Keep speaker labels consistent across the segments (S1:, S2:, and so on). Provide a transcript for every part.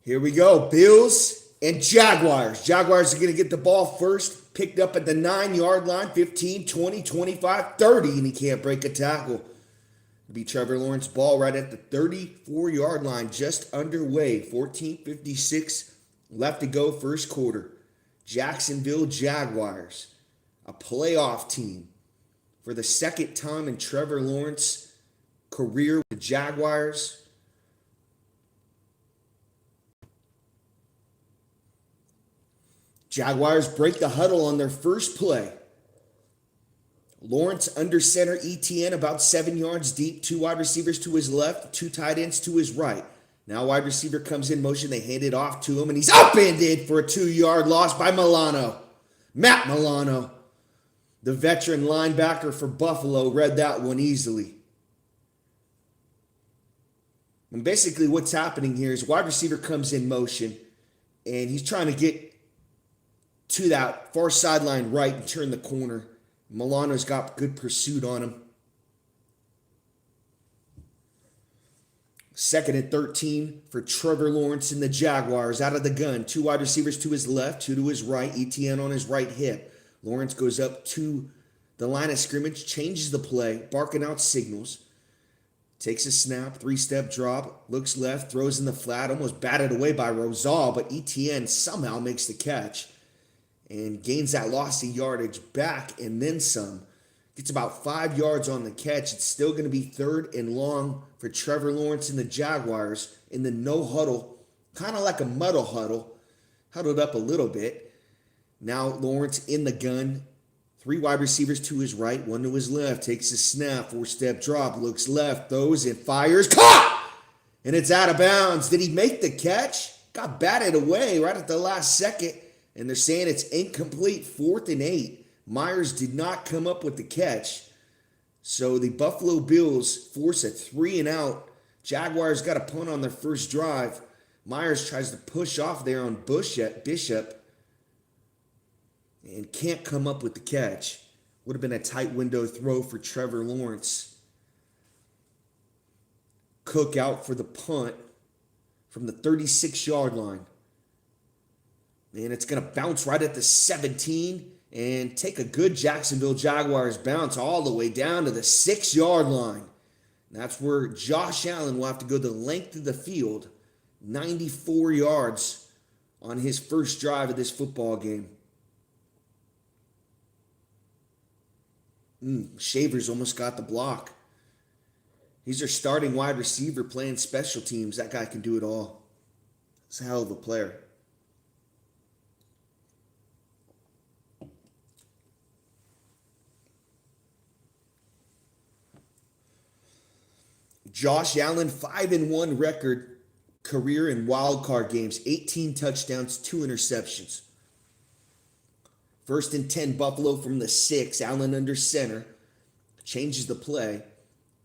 S1: Here we go. Bills and Jaguars. Jaguars are going to get the ball first. Picked up at the 9-yard line. 15, 20, 25, 30. And he can't break a tackle. It'll be Trevor Lawrence ball right at the 34-yard line. Just underway. 14:56 left to go first quarter. Jacksonville Jaguars. A playoff team. For the second time in Trevor Lawrence's career with the Jaguars. Jaguars break the huddle on their first play. Lawrence under center, ETN about 7 yards deep. 2 wide receivers to his left, 2 tight ends to his right. Now wide receiver comes in motion. They hand it off to him, and he's upended for a 2-yard loss by Milano. Matt Milano, the veteran linebacker for Buffalo, read that one easily. And basically what's happening here is wide receiver comes in motion, and he's trying to get to that far sideline right and turn the corner. Milano's got good pursuit on him. 2nd and 13 for Trevor Lawrence and the Jaguars. Out of the gun. 2 wide receivers to his left, 2 to his right. ETN on his right hip. Lawrence goes up to the line of scrimmage, changes the play, barking out signals. Takes a snap, 3-step drop, looks left, throws in the flat, almost batted away by Rosal, but ETN somehow makes the catch and gains that loss of yardage back and then some. Gets about 5 yards on the catch. It's still going to be 3rd and long for Trevor Lawrence and the Jaguars in the no huddle, kind of like a muddle huddle, huddled up a little bit. Now Lawrence in the gun, 3 wide receivers to his right, 1 to his left, takes a snap, 4-step drop, looks left, throws and fires, caught! And it's out of bounds. Did he make the catch? Got batted away right at the last second. And they're saying it's incomplete, 4th and 8. Myers did not come up with the catch. So the Buffalo Bills force a 3-and-out. Jaguars got a punt on their first drive. Myers tries to push off there on Bishop and can't come up with the catch. Would have been a tight window throw for Trevor Lawrence. Cook out for the punt from the 36-yard line. And it's going to bounce right at the 17 and take a good Jacksonville Jaguars bounce all the way down to the 6-yard line. And that's where Josh Allen will have to go the length of the field, 94 yards on his first drive of this football game. Shavers almost got the block. He's their starting wide receiver playing special teams. That guy can do it all. He's a hell of a player. Josh Allen, 5-1 record career in wild card games. 18 touchdowns, 2 interceptions. 1st and 10, Buffalo from the 6. Allen under center. Changes the play.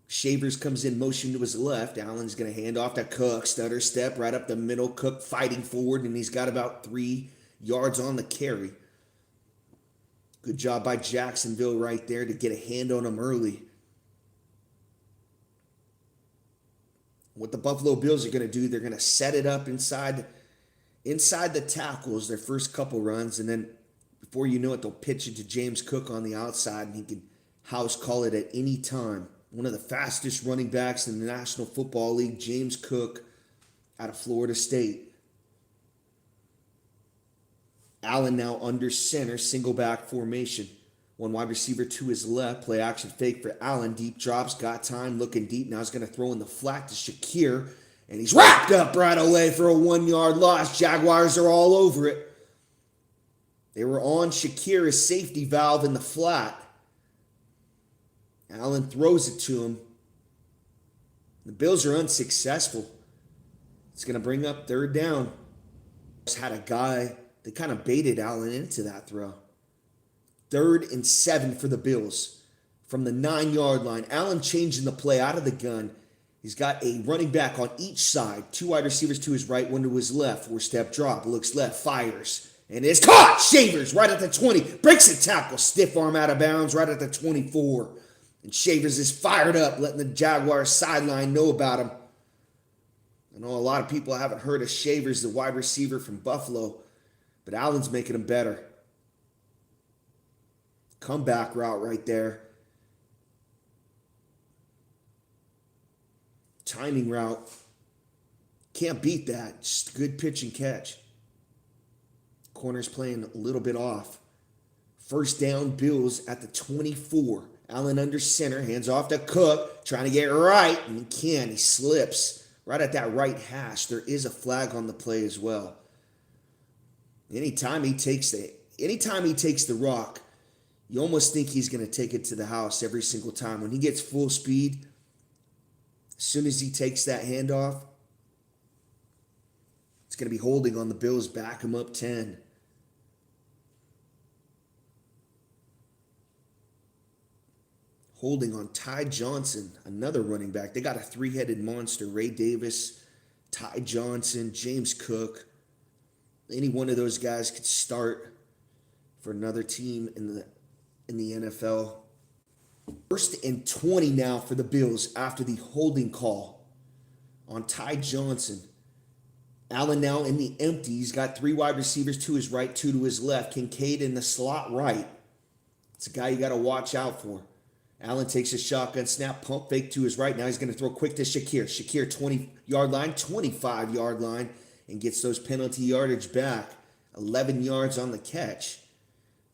S1: Shavers comes in motion to his left. Allen's going to hand off to Cook. Stutter step right up the middle. Cook fighting forward, and he's got about 3 yards on the carry. Good job by Jacksonville right there to get a hand on him early. What the Buffalo Bills are going to do, they're going to set it up inside the tackles their first couple runs, and then before you know it, they'll pitch it to James Cook on the outside, and he can house call it at any time. One of the fastest running backs in the National Football League, James Cook, out of Florida State. Allen now under center, single back formation. 1 wide receiver to his left, play action fake for Allen. Deep drops, got time, looking deep. Now he's going to throw in the flat to Shakir. And he's wrapped up right away for a 1-yard loss. Jaguars are all over it. They were on Shakir, his safety valve in the flat. Allen throws it to him. The Bills are unsuccessful. It's going to bring up 3rd down. Just had a guy that kind of baited Allen into that throw. 3rd and 7 for the Bills from the 9-yard line. Allen changing the play out of the gun. He's got a running back on each side. 2 wide receivers to his right, 1 to his left. 4-step drop, looks left, fires. And it's caught! Shavers right at the 20. Breaks a tackle, stiff arm out of bounds right at the 24. And Shavers is fired up, letting the Jaguars sideline know about him. I know a lot of people haven't heard of Shavers, the wide receiver from Buffalo, but Allen's making him better. Comeback route right there. Timing route. Can't beat that. Just good pitch and catch. Corner's playing a little bit off. First down, Bills at the 24. Allen under center, hands off to Cook, trying to get right, and he can't. He slips right at that right hash. There is a flag on the play as well. Anytime he takes the rock, you almost think he's going to take it to the house every single time. When he gets full speed, as soon as he takes that handoff, it's going to be holding on the Bills, back him up 10. Holding on Ty Johnson, another running back. They got a three-headed monster. Ray Davis, Ty Johnson, James Cook. Any one of those guys could start for another team in the NFL. First and 20 now for the Bills after the holding call on Ty Johnson. Allen now in the empty. He's got three wide receivers to his right, two to his left. Kincaid in the slot right. It's a guy you got to watch out for. Allen takes a shotgun snap, pump fake to his right. Now he's going to throw quick to Shakir. Shakir 20-yard line, 25-yard line, and gets those penalty yardage back. 11 yards on the catch.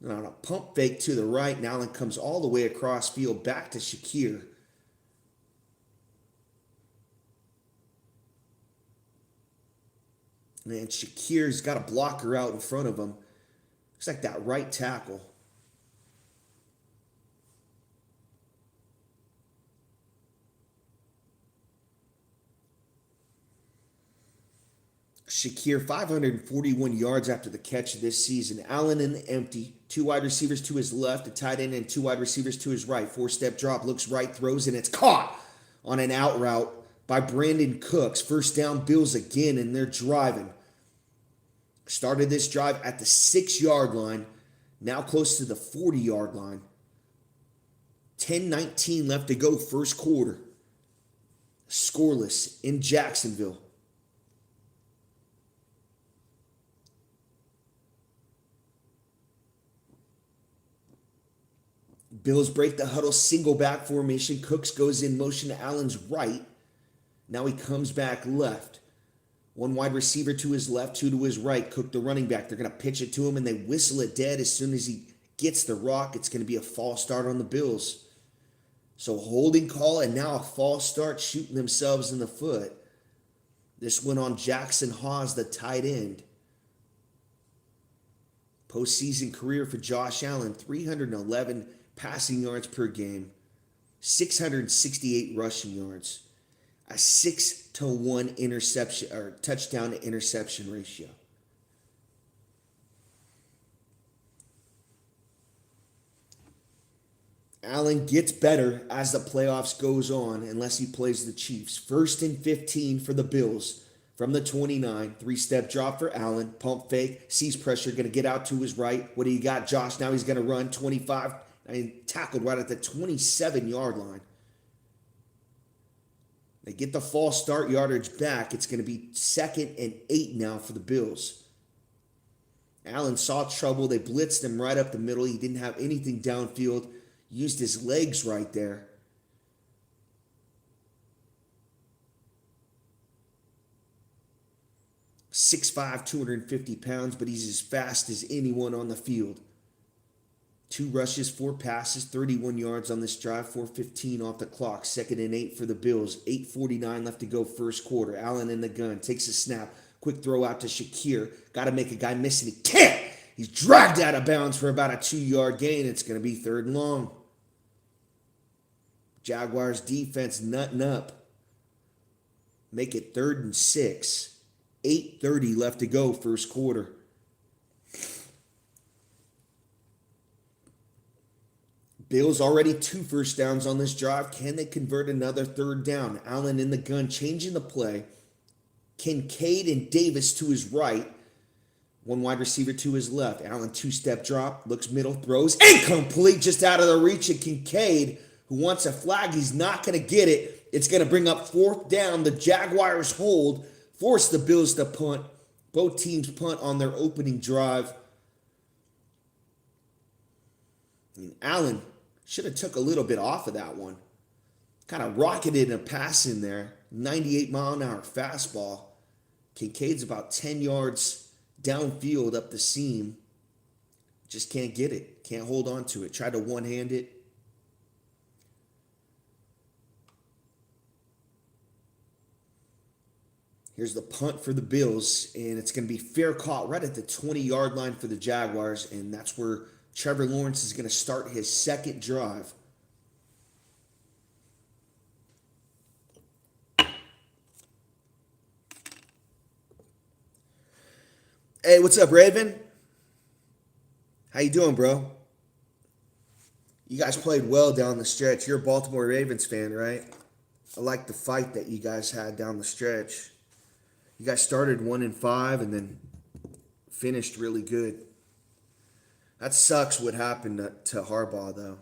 S1: Now on a pump fake to the right, and Allen comes all the way across field back to Shakir. Man, Shakir's got a blocker out in front of him. Looks like that right tackle. Shakir, 541 yards after the catch this season. Allen in the empty. Two wide receivers to his left, a tight end, and two wide receivers to his right. Four-step drop, looks right, throws, and it's caught on an out route by Brandon Cooks. First down, Bills again, and they're driving. Started this drive at the 6-yard line, now close to the 40-yard line. 10-19 left to go, first quarter. Scoreless in Jacksonville. Bills break the huddle, single back formation. Cooks goes in motion to Allen's right. Now he comes back left. One wide receiver to his left, two to his right. Cook, the running back. They're going to pitch it to him, and they whistle it dead. As soon as he gets the rock, it's going to be a false start on the Bills. So holding call, and now a false start, shooting themselves in the foot. This went on Jackson Hawes, the tight end. Postseason career for Josh Allen, 311 passing yards per game, 668 rushing yards, a 6-to-1 interception or touchdown to interception ratio. Allen gets better as the playoffs goes on unless he plays the Chiefs. First and 15 for the Bills from the 29. Three-step drop for Allen. Pump fake. Sees pressure. Going to get out to his right. What do you got, Josh? Now he's going to run 25. And tackled right at the 27-yard line. They get the false start yardage back. It's going to be 2nd and 8 now for the Bills. Allen saw trouble. They blitzed him right up the middle. He didn't have anything downfield. Used his legs right there. .6'5", 250 pounds, but he's as fast as anyone on the field. 2 rushes, 4 passes, 31 yards on this drive, 4:15 off the clock. 2nd and 8 for the Bills. 8:49 left to go first quarter. Allen in the gun, takes a snap. Quick throw out to Shakir. Got to make a guy miss, and he can't. He's dragged out of bounds for about a 2-yard gain. It's going to be 3rd and long. Jaguars defense nutting up. Make it 3rd and 6. 8:30 left to go first quarter. Bills already 2 first downs on this drive. Can they convert another 3rd down? Allen in the gun, changing the play. Kincaid and Davis to his right. One wide receiver to his left. Allen 2-step drop, looks middle, throws, incomplete, just out of the reach of Kincaid, who wants a flag. He's not going to get it. It's going to bring up 4th down. The Jaguars hold. Force the Bills to punt. Both teams punt on their opening drive. And Allen should have took a little bit off of that one. Kind of rocketed a pass in there. 98-mile-an-hour fastball. Kincaid's about 10 yards downfield up the seam. Just can't get it. Can't hold on to it. Tried to one-hand it. Here's the punt for the Bills, and it's going to be fair caught right at the 20-yard line for the Jaguars, and that's where Trevor Lawrence is going to start his second drive. Hey, what's up, Raven? How you doing, bro? You guys played well down the stretch. You're a Baltimore Ravens fan, right? I like the fight that you guys had down the stretch. You guys started 1-5 and then finished really good. That sucks what happened to Harbaugh, though.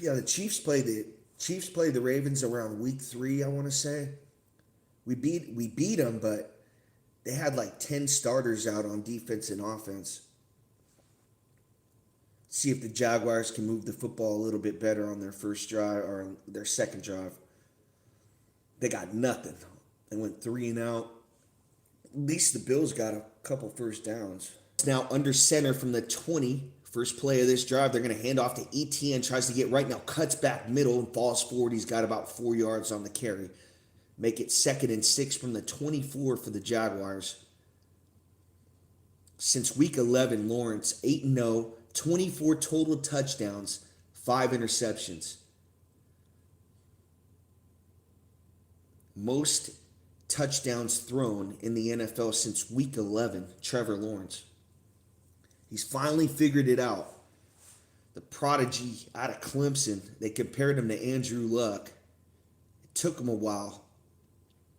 S1: Yeah, the Chiefs played the Ravens around week 3, I want to say. We beat them, but they had like 10 starters out on defense and offense. See if the Jaguars can move the football a little bit better on their first drive or their second drive. They got nothing. They went 3 and out. At least the Bills got a couple first downs. Now under center from the 20. First play of this drive, they're going to hand off to ETN. Tries to get right now, cuts back middle and falls forward. He's got about 4 yards on the carry. Make it 2nd and 6 from the 24 for the Jaguars. Since week 11, Lawrence 8-0, 24 total touchdowns, 5 interceptions. Most touchdowns thrown in the NFL since week 11, Trevor Lawrence. He's finally figured it out. The prodigy out of Clemson, they compared him to Andrew Luck. It took him a while.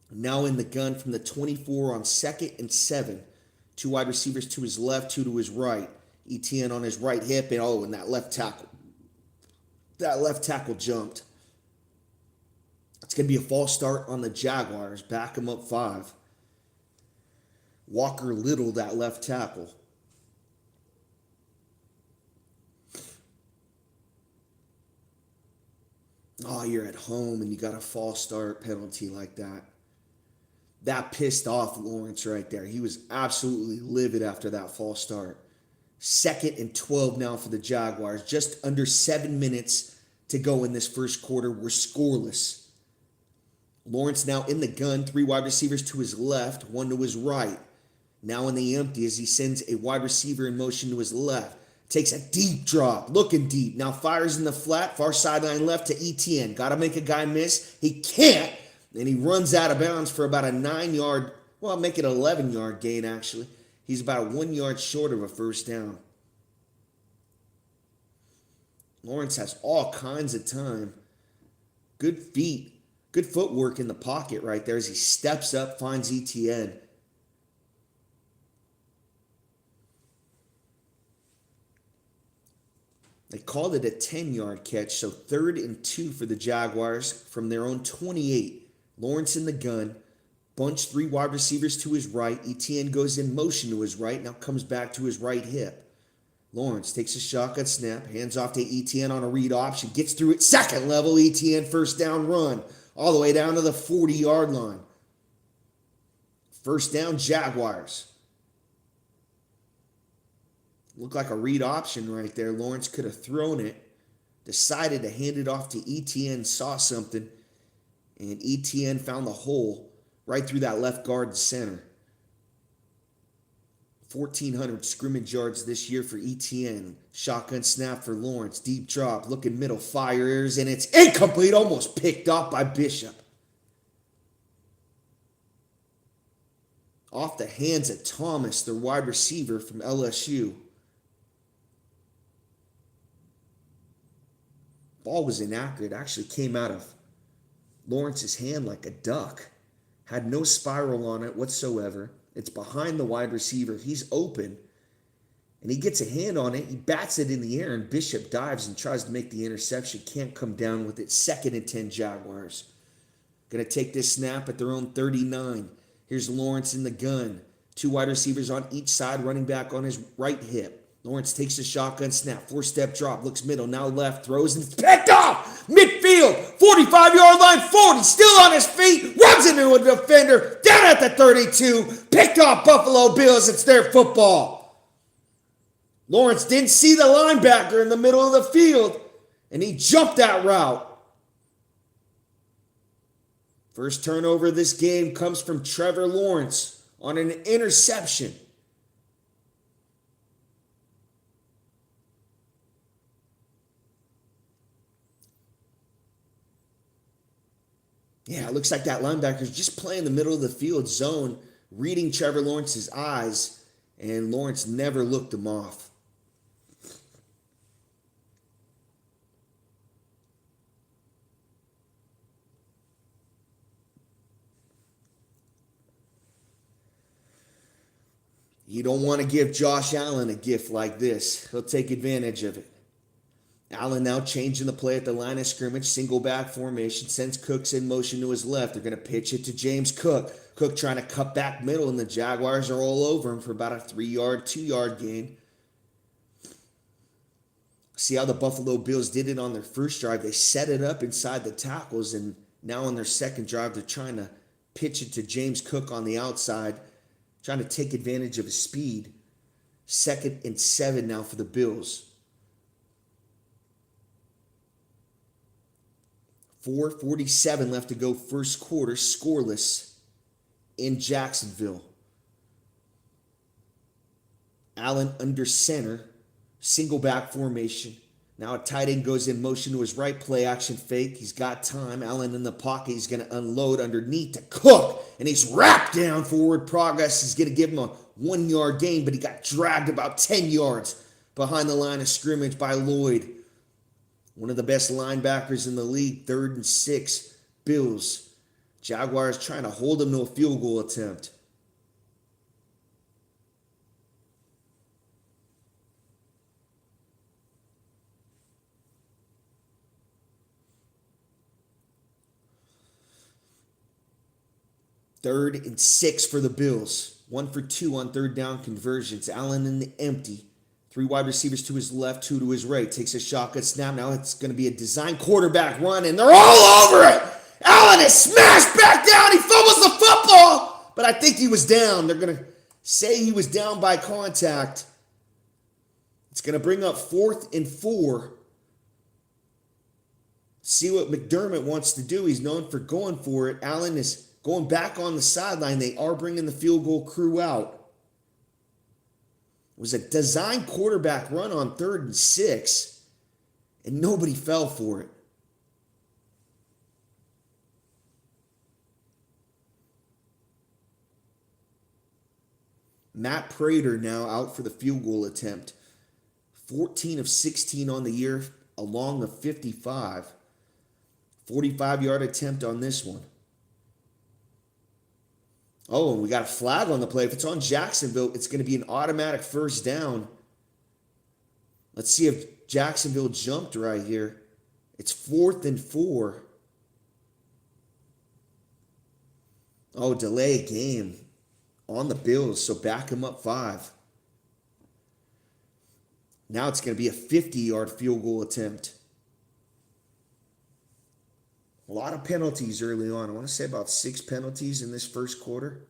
S1: Now in the gun from the 24 on 2nd and 7. 2 wide receivers to his left, 2 to his right. ETN on his right hip, and that left tackle. That left tackle jumped. It's going to be a false start on the Jaguars. Back him up 5. Walker Little, that left tackle. Oh, you're at home and you got a false start penalty like that. That pissed off Lawrence right there. He was absolutely livid after that false start. 2nd and 12 now for the Jaguars. Just under 7 minutes to go in this first quarter. We're scoreless. Lawrence now in the gun. 3 wide receivers to his left, 1 to his right. Now in the empty as he sends a wide receiver in motion to his left. Takes a deep drop, looking deep. Now fires in the flat, far sideline left to ETN. Got to make a guy miss. He can't. And he runs out of bounds for about a 9-yard, well, make it an 11-yard gain, actually. He's about 1 yard short of a first down. Lawrence has all kinds of time. Good feet. Good footwork in the pocket right there as he steps up, finds ETN. They called it a 10-yard catch, so 3rd and 2 for the Jaguars from their own 28. Lawrence in the gun. Bunch 3 wide receivers to his right. ETN goes in motion to his right, now comes back to his right hip. Lawrence takes a shotgun snap, hands off to ETN on a read option, gets through at second level. ETN first down run, all the way down to the 40-yard line. First down, Jaguars. Looked like a read option right there. Lawrence could have thrown it. Decided to hand it off to ETN, saw something, and ETN found the hole right through that left guard and center. 1,400 scrimmage yards this year for ETN. Shotgun snap for Lawrence. Deep drop, looking middle, fires, and it's incomplete. Almost picked off by Bishop. Off the hands of Thomas, their wide receiver from LSU. Ball was inaccurate. Actually came out of Lawrence's hand like a duck. Had no spiral on it whatsoever. It's behind the wide receiver. He's open. And he gets a hand on it. He bats it in the air, and Bishop dives and tries to make the interception. Can't come down with it. 2nd and 10 Jaguars. Going to take this snap at their own 39. Here's Lawrence in the gun. 2 wide receivers on each side, running back on his right hip. Lawrence takes a shotgun snap. 4-step drop. Looks middle. Now left. Throws and it's picked off. Midfield. 45-yard line. 40. Still on his feet. Runs into a defender. Down at the 32. Picked off Buffalo Bills. It's their football. Lawrence didn't see the linebacker in the middle of the field, and he jumped that route. First turnover of this game comes from Trevor Lawrence on an interception. Yeah, it looks like that linebacker's just playing the middle of the field zone, reading Trevor Lawrence's eyes, and Lawrence never looked him off. You don't want to give Josh Allen a gift like this. He'll take advantage of it. Allen now changing the play at the line of scrimmage. Single back formation. Sends Cooks in motion to his left. They're going to pitch it to James Cook. Cook trying to cut back middle, and the Jaguars are all over him for about a 3-yard, 2-yard gain. See how the Buffalo Bills did it on their first drive. They set it up inside the tackles, and now on their second drive, they're trying to pitch it to James Cook on the outside, trying to take advantage of his speed. 2nd and 7 now for the Bills. 4:47 left to go first quarter, scoreless in Jacksonville. Allen under center, single back formation. Now a tight end goes in motion to his right, play action fake. He's got time. Allen in the pocket. He's going to unload underneath to Cook, and he's wrapped down. Forward progress is going to give him a 1-yard gain, but he got dragged about 10 yards behind the line of scrimmage by Lloyd. One of the best linebackers in the league. 3rd and 6, Bills. Jaguars trying to hold him to a field goal attempt. Third and 6 for the Bills. 1 for 2 on 3rd down conversions. Allen in the empty. 3 wide receivers to his left, 2 to his right. Takes a shotgun snap. Now it's going to be a design quarterback run, and they're all over it. Allen is smashed back down. He fumbles the football, but I think he was down. They're going to say he was down by contact. It's going to bring up 4th and 4. See what McDermott wants to do. He's known for going for it. Allen is going back on the sideline. They are bringing the field goal crew out. It was a design quarterback run on 3rd and 6, and nobody fell for it. Matt Prater now out for the field goal attempt. 14 of 16 on the year, along the 55. 45-yard attempt on this one. Oh, and we got a flag on the play. If it's on Jacksonville, it's going to be an automatic first down. Let's see if Jacksonville jumped right here. It's 4th and 4. Oh, delay game on the Bills, so back him up 5. Now it's going to be a 50-yard field goal attempt. A lot of penalties early on. I want to say about 6 penalties in this first quarter.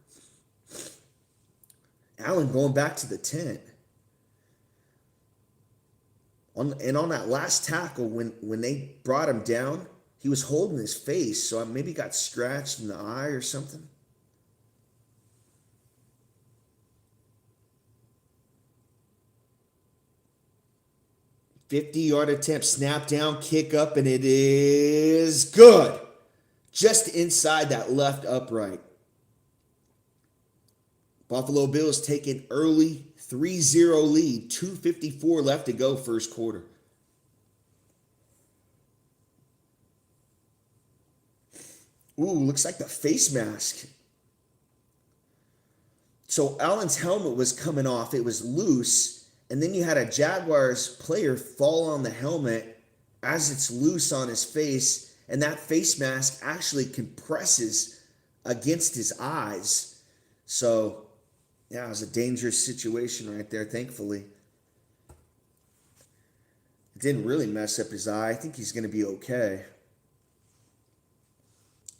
S1: Allen going back to the 10. And on that last tackle, when they brought him down, he was holding his face, so maybe got scratched in the eye or something. $50-yard attempt, snap down, kick up, and it is good. Just inside that left upright. Buffalo Bills take an early 3-0 lead. 2:54 left to go first quarter. Ooh, looks like the face mask. So Allen's helmet was coming off. It was loose. And then you had a Jaguars player fall on the helmet as it's loose on his face. And that face mask actually compresses against his eyes. So, yeah, it was a dangerous situation right there, thankfully. It didn't really mess up his eye. I think he's going to be okay.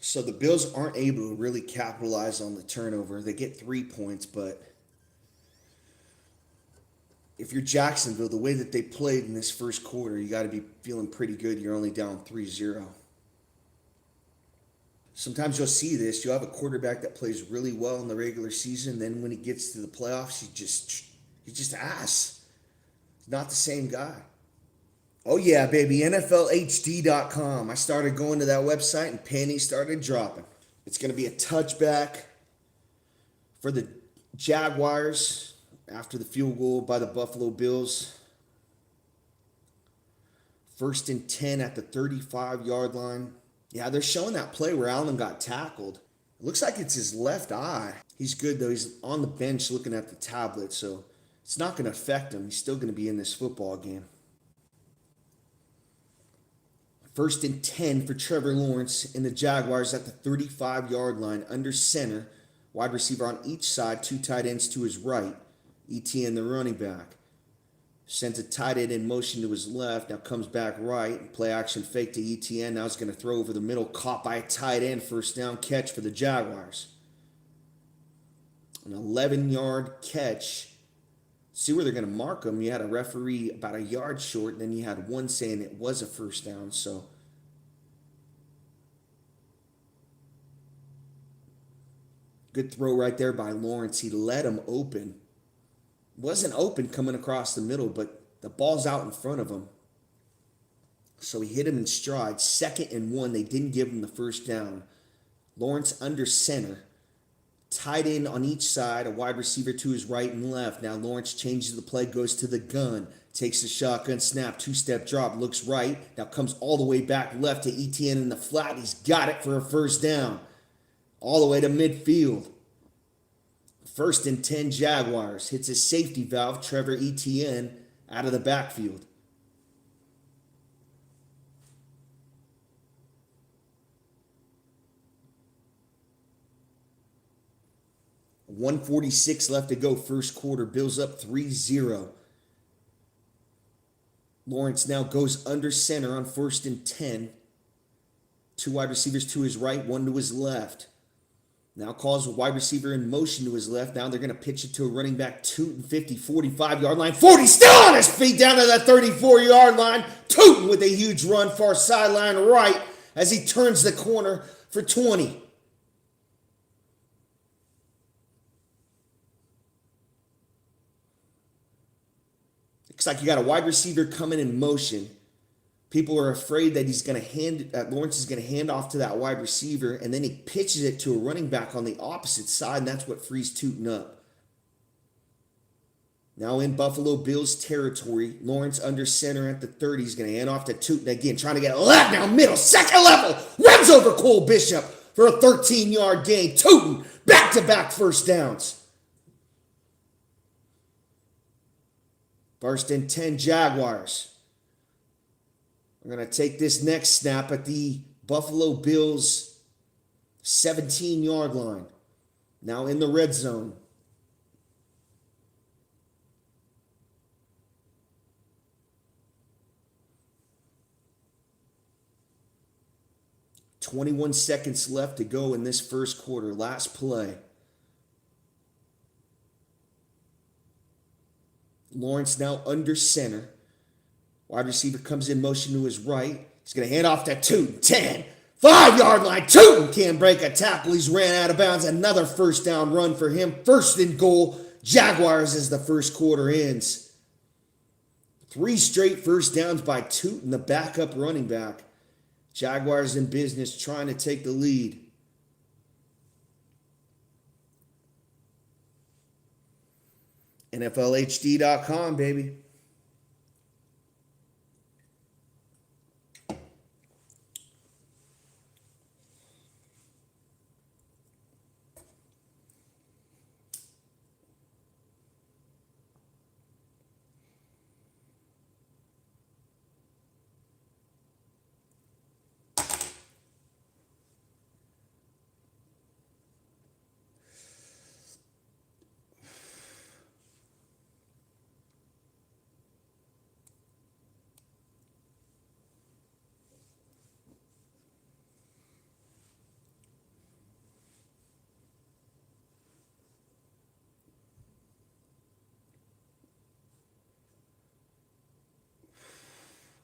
S1: So the Bills aren't able to really capitalize on the turnover. They get 3 points, but if you're Jacksonville, the way that they played in this first quarter, you got to be feeling pretty good. You're only down 3-0. Sometimes you'll see this. You'll have a quarterback that plays really well in the regular season. Then when he gets to the playoffs, he's just ass. He's not the same guy. Oh yeah, baby, NFLHD.com. I started going to that website and pennies started dropping. It's going to be a touchback for the Jaguars after the field goal by the Buffalo Bills. 1st and 10 at the 35-yard line. Yeah, they're showing that play where Allen got tackled. It looks like it's his left eye. He's good, though. He's on the bench looking at the tablet, so it's not going to affect him. He's still going to be in this football game. 1st and 10 for Trevor Lawrence and the Jaguars at the 35-yard line under center. Wide receiver on each side, 2 tight ends to his right. ETN, the running back. Sends a tight end in motion to his left. Now comes back right. Play action fake to ETN. Now he's going to throw over the middle. Caught by a tight end. First down catch for the Jaguars. An 11-yard catch. See where they're going to mark him. You had a referee about a yard short, and then you had one saying it was a first down. So good throw right there by Lawrence. He let him open. Wasn't open coming across the middle, but the ball's out in front of him. So he hit him in stride. 2nd and 1. They didn't give him the first down. Lawrence under center. Tight end on each side, a wide receiver to his right and left. Now Lawrence changes the play, goes to the gun, takes the shotgun snap, 2-step drop, looks right. Now comes all the way back left to ETN in the flat. He's got it for a first down. All the way to midfield. 1st and 10 Jaguars. Hits his safety valve, Trevor Etienne, out of the backfield. .146 left to go first quarter. Bills up 3-0. Lawrence now goes under center on 1st and 10. 2 wide receivers to his right, 1 to his left. Now calls a wide receiver in motion to his left. Now they're going to pitch it to a running back, Tootin, 50, 45-yard line. 40, still on his feet down to the 34-yard line. Tootin with a huge run, far sideline right as he turns the corner for 20. Looks like you got a wide receiver coming in motion. People are afraid that Lawrence is going to hand off to that wide receiver, and then he pitches it to a running back on the opposite side, and that's what frees Tootin up. Now in Buffalo Bills territory, Lawrence under center at the 30. He's going to hand off to Tootin again, trying to get a left now, middle, second level, runs over Cole Bishop for a 13-yard gain. Tootin, back-to-back first downs. 1st and 10 Jaguars. We're going to take this next snap at the Buffalo Bills 17-yard line. Now in the red zone. .21 seconds left to go in this first quarter. Last play. Lawrence now under center. Wide receiver comes in motion to his right. He's going to hand off to Tootin. 10, 5-yard line. Tootin can't break a tackle. He's ran out of bounds. Another first down run for him. 1st and goal. Jaguars as the first quarter ends. 3 straight first downs by Tootin, the backup running back. Jaguars in business trying to take the lead. NFLHD.com, baby.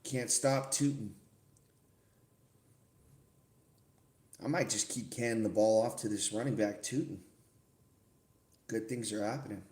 S1: Can't stop tooting. I might just keep canning the ball off to this running back tooting. Good things are happening.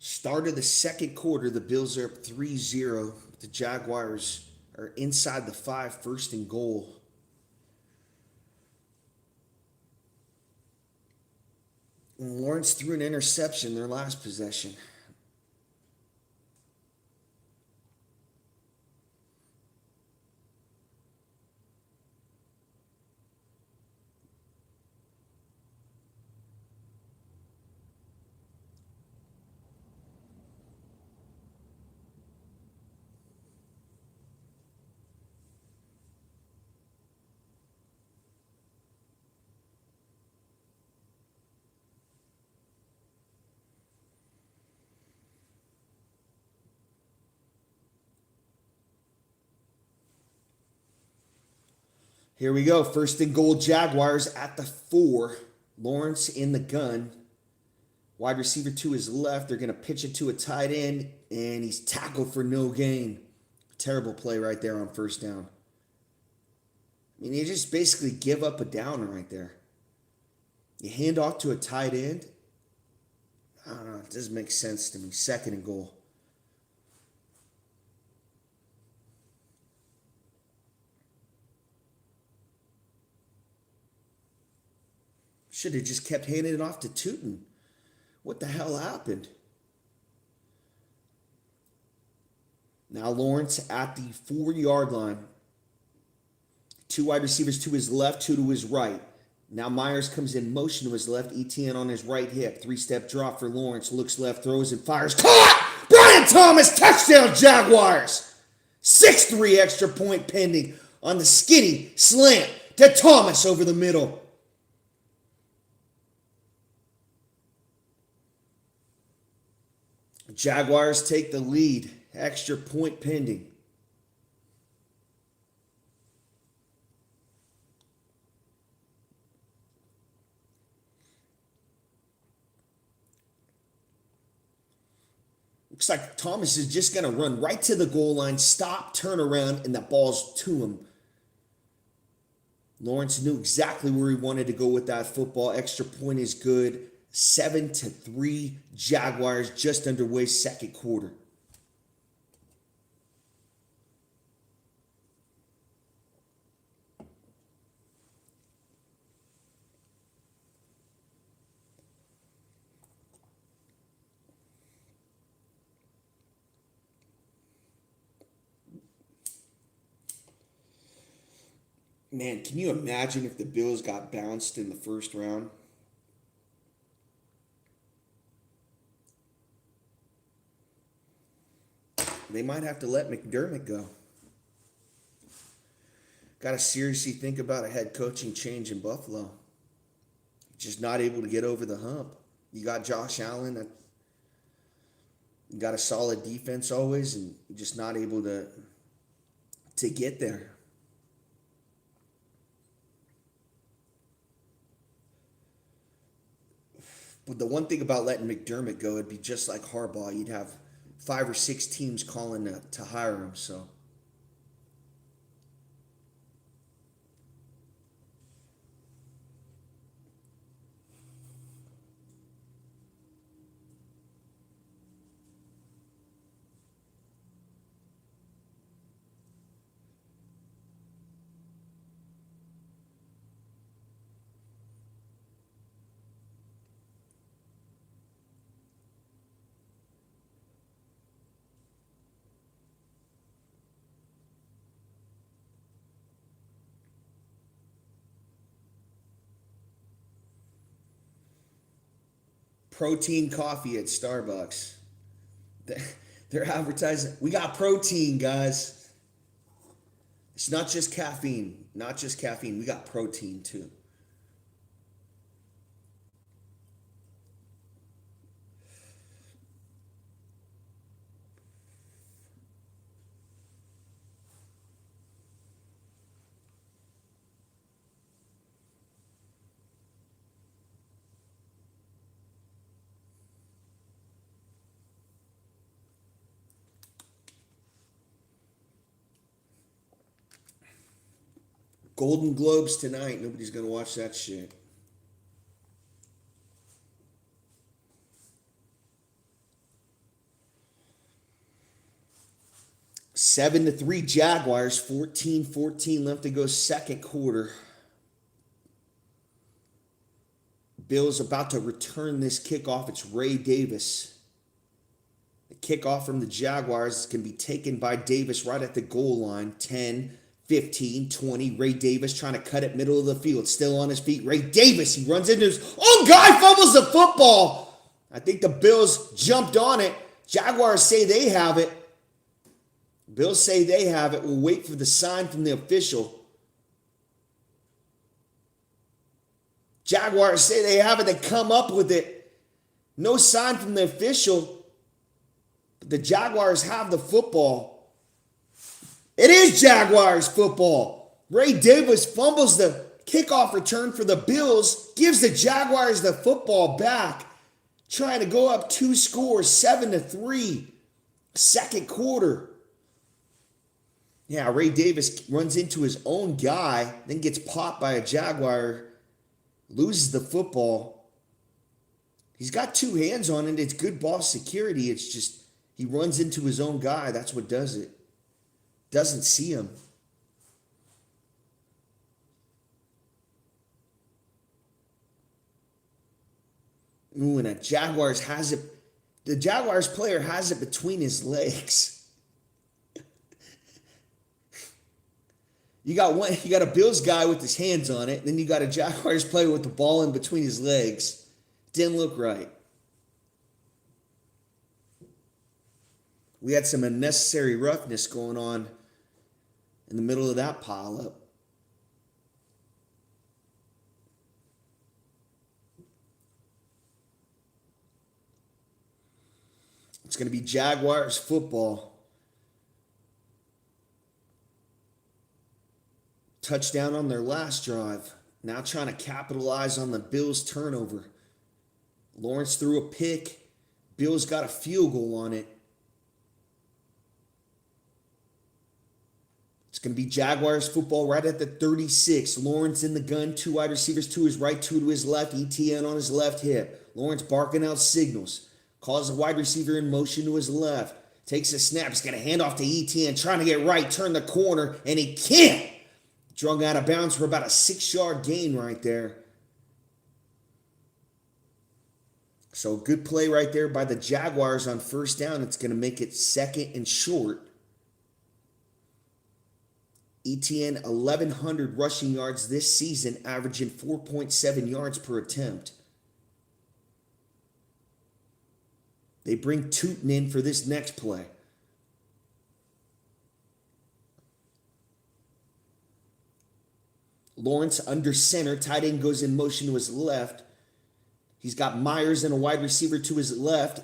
S1: Start of the second quarter, the Bills are up 3-0. The Jaguars are inside the 5, first and goal. And Lawrence threw an interception their last possession. Here we go. First and goal, Jaguars at the 4. Lawrence in the gun. Wide receiver to his left. They're going to pitch it to a tight end, and he's tackled for no gain. Terrible play right there on first down. I mean, you just basically give up a downer right there. You hand off to a tight end. I don't know. It doesn't make sense to me. Second and goal. Should have just kept handing it off to Tootin. What the hell happened? Now Lawrence at the 4-yard line. 2 wide receivers to his left, 2 to his right. Now Myers comes in motion to his left. ETN on his right hip. 3-step drop for Lawrence. Looks left, throws and fires. Caught! Brian Thomas, touchdown Jaguars! 6-3 extra point pending on the skinny slant to Thomas over the middle. Jaguars take the lead. Extra point pending. Looks like Thomas is just going to run right to the goal line, stop, turn around, and that ball's to him. Lawrence knew exactly where he wanted to go with that football. Extra point is good. 7-3 Jaguars, just underway second quarter. Man, can you imagine if the Bills got bounced in the first round? They might have to let McDermott go. Got to seriously think about a head coaching change in Buffalo. Just not able to get over the hump. You got Josh Allen. got a solid defense always, and just not able to get there. But the one thing about letting McDermott go, it'd be just like Harbaugh. You'd have 5 or 6 teams calling to hire him. So protein coffee at Starbucks. They're advertising. We got protein, guys. It's not just caffeine. Not just caffeine. We got protein too. Golden Globes tonight. Nobody's going to watch that shit. 7-3 Jaguars. 14-14 left to go second quarter. Bills about to return this kickoff. It's Ray Davis. The kickoff from the Jaguars can be taken by Davis right at the goal line. 10, 15, 20. Ray Davis trying to cut it middle of the field. Still on his feet. Ray Davis, he runs into his own guy, fumbles the football. I think the Bills jumped on it. Jaguars say they have it. Bills say they have it. We'll wait for the sign from the official. Jaguars say they have it. They come up with it. No sign from the official. But the Jaguars have the football. It is Jaguars football. Ray Davis fumbles the kickoff return for the Bills. Gives the Jaguars the football back. Trying to go up 2 scores, 7-3. Second quarter. Yeah, Ray Davis runs into his own guy. Then gets popped by a Jaguar. Loses the football. He's got 2 hands on it. It's good ball security. It's just he runs into his own guy. That's what does it. Doesn't see him. Ooh, and the Jaguars player has it between his legs. You got a Bills guy with his hands on it, then you got a Jaguars player with the ball in between his legs. Didn't look right. We had some unnecessary roughness going on in the middle of that pileup. It's going to be Jaguars football. Touchdown on their last drive. Now trying to capitalize on the Bills' turnover. Lawrence threw a pick. Bills got a field goal on it. It's going to be Jaguars football right at the 36. Lawrence in the gun. 2 wide receivers to his right, 2 to his left. ETN on his left hip. Lawrence barking out signals. Calls a wide receiver in motion to his left. Takes a snap. He's going to hand off to ETN. Trying to get right. Turn the corner. And he can't. Drug out of bounds for about a 6-yard gain right there. So good play right there by the Jaguars on first down. It's going to make it second and short. ETN 1,100 rushing yards this season, averaging 4.7 yards per attempt. They bring Tootin in for this next play. Lawrence under center. Tight end goes in motion to his left. He's got Myers and a wide receiver to his left.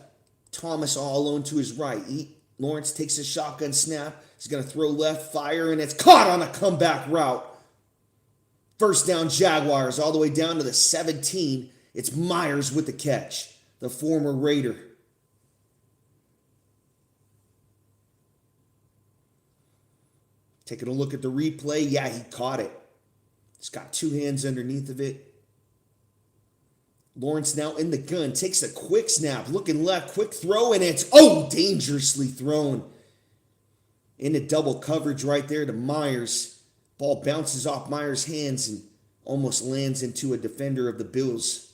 S1: Thomas all alone to his right. Lawrence takes a shotgun snap. He's going to throw left, fire, and it's caught on a comeback route. First down, Jaguars, all the way down to the 17. It's Myers with the catch, the former Raider. Taking a look at the replay. Yeah, he caught it. He's got two hands underneath of it. Lawrence now in the gun, takes a quick snap, looking left, quick throw, and it's, dangerously thrown. Into double coverage right there to Myers. Ball bounces off Myers' hands and almost lands into a defender of the Bills.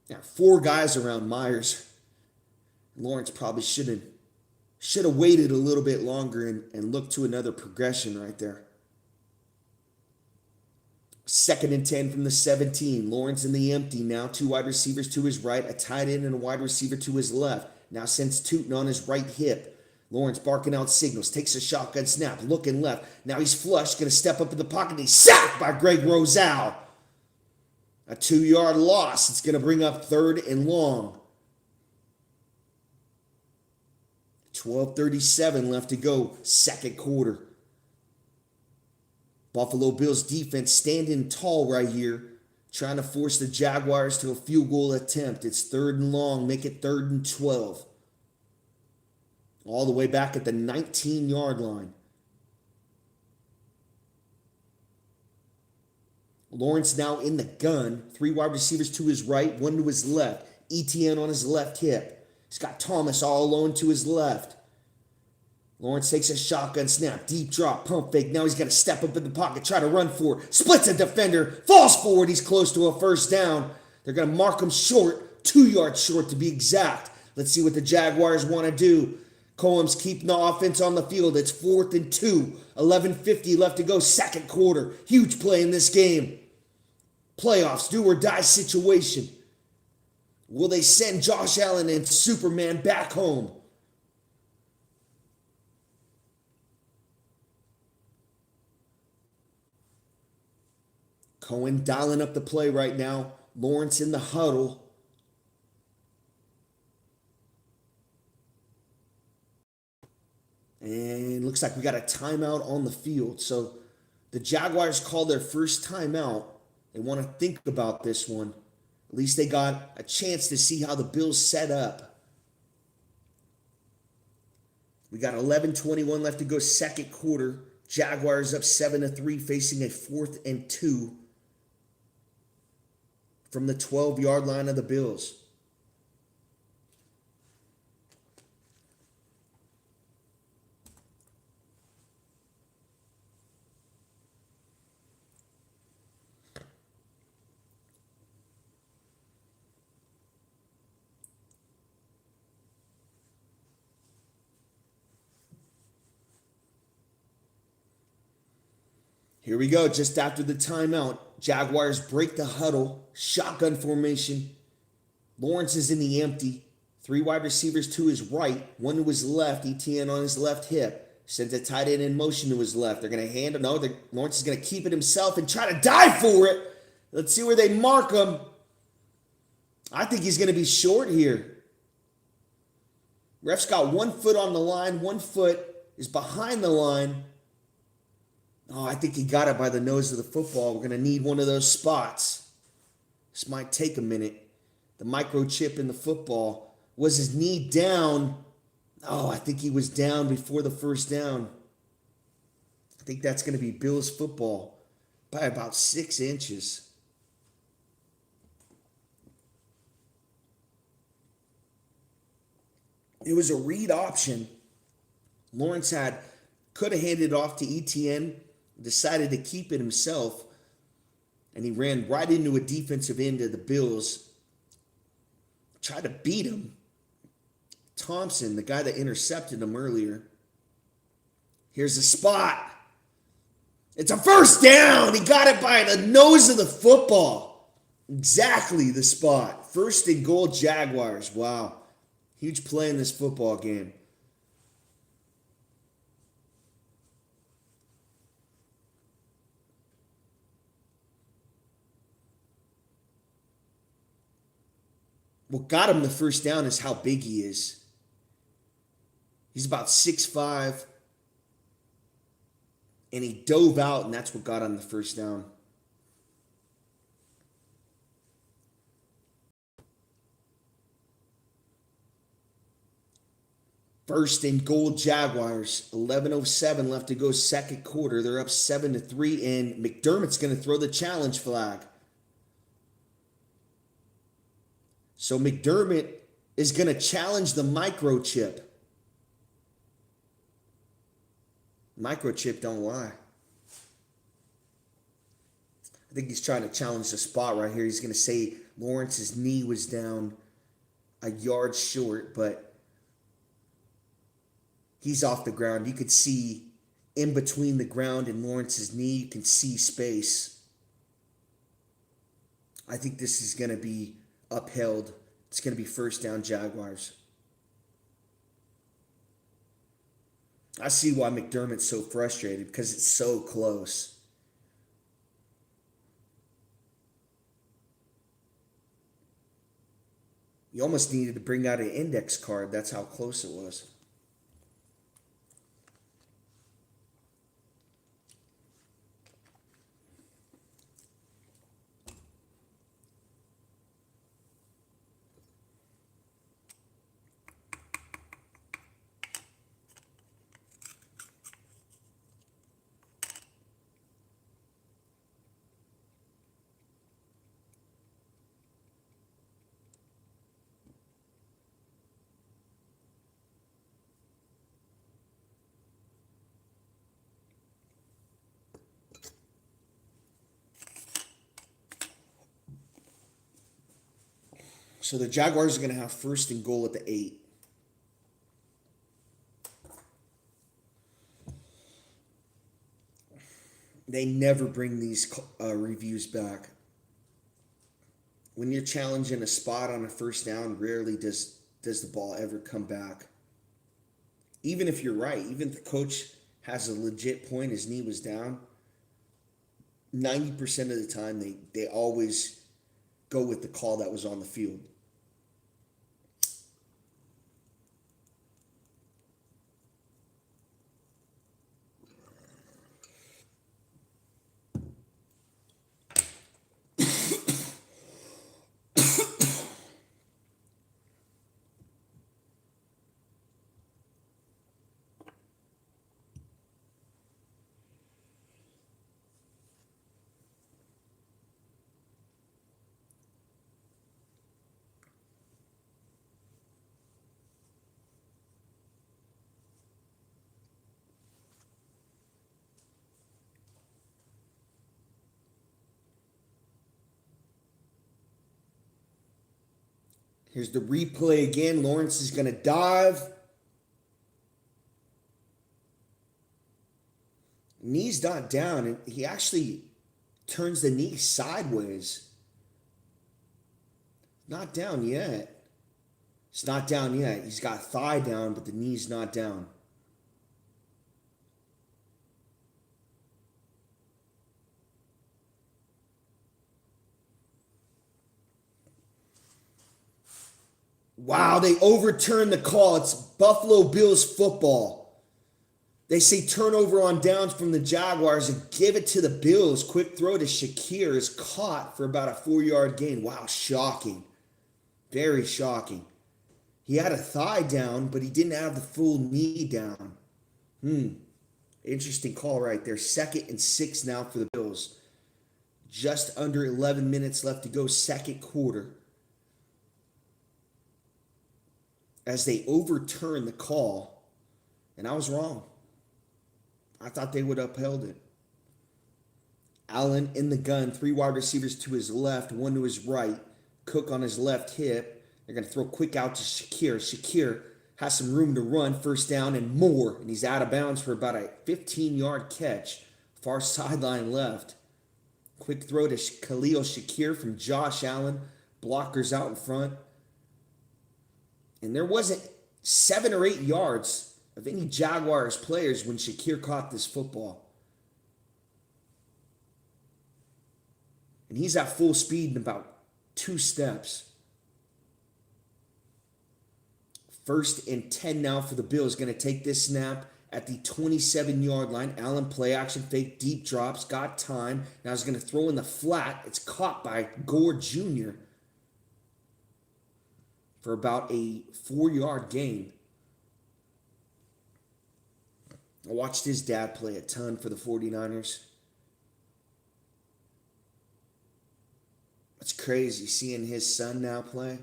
S1: Now, four guys around Myers. Lawrence probably should have waited a little bit longer and looked to another progression right there. 2nd and 10 from the 17. Lawrence in the empty. Now two wide receivers to his right, a tight end and a wide receiver to his left. Now sends Tootin on his right hip. Lawrence barking out signals, takes a shotgun snap, looking left. Now he's flushed, going to step up in the pocket, and he's sacked by Greg Rosal. A 2-yard loss. It's going to bring up 3rd and long. 12:37 left to go, second quarter. Buffalo Bills defense standing tall right here, trying to force the Jaguars to a field goal attempt. It's 3rd and long, make it 3rd and 12. All the way back at the 19-yard line. Lawrence now in the gun. 3 wide receivers to his right, 1 to his left. ETN on his left hip. He's got Thomas all alone to his left. Lawrence takes a shotgun snap, deep drop, pump fake. Now he's got to step up in the pocket, try to run for it. Splits a defender, falls forward. He's close to a first down. They're going to mark him short, 2 yards short to be exact. Let's see what the Jaguars want to do. Cohen's keeping the offense on the field. It's 4th and 2. 11:50 left to go, second quarter. Huge play in this game. Playoffs, do or die situation. Will they send Josh Allen and Superman back home? Cohen dialing up the play right now. Lawrence in the huddle. And looks like we got a timeout on the field. So the Jaguars called their first timeout. They want to think about this one. At least they got a chance to see how the Bills set up. We got 11:21 left to go, second quarter. Jaguars up 7-3, facing a 4th and 2 from the 12-yard line of the Bills. Here we go, just after the timeout. Jaguars break the huddle, shotgun formation. Lawrence is in the empty. 3 wide receivers to his right, 1 to his left, ETN on his left hip. Sends a tight end in motion to his left. They're going to hand it. No, Lawrence is going to keep it himself and try to dive for it. Let's see where they mark him. I think he's going to be short here. Ref's got 1 foot on the line, 1 foot is behind the line. Oh, I think he got it by the nose of the football. We're going to need one of those spots. This might take a minute. The microchip in the football. Was his knee down? Oh, I think he was down before the first down. I think that's going to be Bills football by about 6 inches. It was a read option. Lawrence could have handed it off to ETN. Decided to keep it himself, and he ran right into a defensive end of the Bills. Tried to beat him. Thompson, the guy that intercepted him earlier. Here's the spot. It's a first down. He got it by the nose of the football. Exactly the spot. 1st and goal, Jaguars. Wow. Huge play in this football game. What got him the first down is how big he is. He's about 6'5", and he dove out, and that's what got him the first down. First and goal, Jaguars. 11:07 left to go, second quarter. They're up 7-3, and McDermott's going to throw the challenge flag. So McDermott is going to challenge the microchip. Microchip don't lie. I think he's trying to challenge the spot right here. He's going to say Lawrence's knee was down a yard short, but he's off the ground. You could see in between the ground and Lawrence's knee, you can see space. I think this is going to be upheld. It's going to be first down, Jaguars. I see why McDermott's so frustrated, because it's so close. You almost needed to bring out an index card. That's how close it was. So the Jaguars are going to have first and goal at the 8. They never bring these reviews back. When you're challenging a spot on a first down, rarely does the ball ever come back. Even if you're right, even if the coach has a legit point, his knee was down, 90% of the time they always go with the call that was on the field. Here's the replay again. Lawrence is going to dive. Knee's not down, and he actually turns the knee sideways. Not down yet. It's not down yet. He's got thigh down, but the knee's not down. Wow, they overturned the call. It's Buffalo Bills football. They say turnover on downs from the Jaguars and give it to the Bills. Quick throw to Shakir is caught for about a 4-yard gain. Wow, shocking. Very shocking. He had a thigh down, but he didn't have the full knee down. Interesting call right there. 2nd and 6 now for the Bills. Just under 11 minutes left to go, second quarter. As they overturn the call, and I was wrong. I thought they would have upheld it. Allen in the gun, 3 wide receivers to his left, 1 to his right. Cook on his left hip. They're going to throw quick out to Shakir. Shakir has some room to run, first down and more, and he's out of bounds for about a 15-yard catch. Far sideline left. Quick throw to Khalil Shakir from Josh Allen. Blockers out in front. And there wasn't 7 or 8 yards of any Jaguars players when Shakir caught this football. And he's at full speed in about 2 steps. First and 10 now for the Bills. Going to take this snap at the 27-yard line. Allen play action fake, deep drops, got time. Now he's going to throw in the flat. It's caught by Gore Jr. for about a 4-yard gain. I watched his dad play a ton for the 49ers. It's crazy seeing his son now play.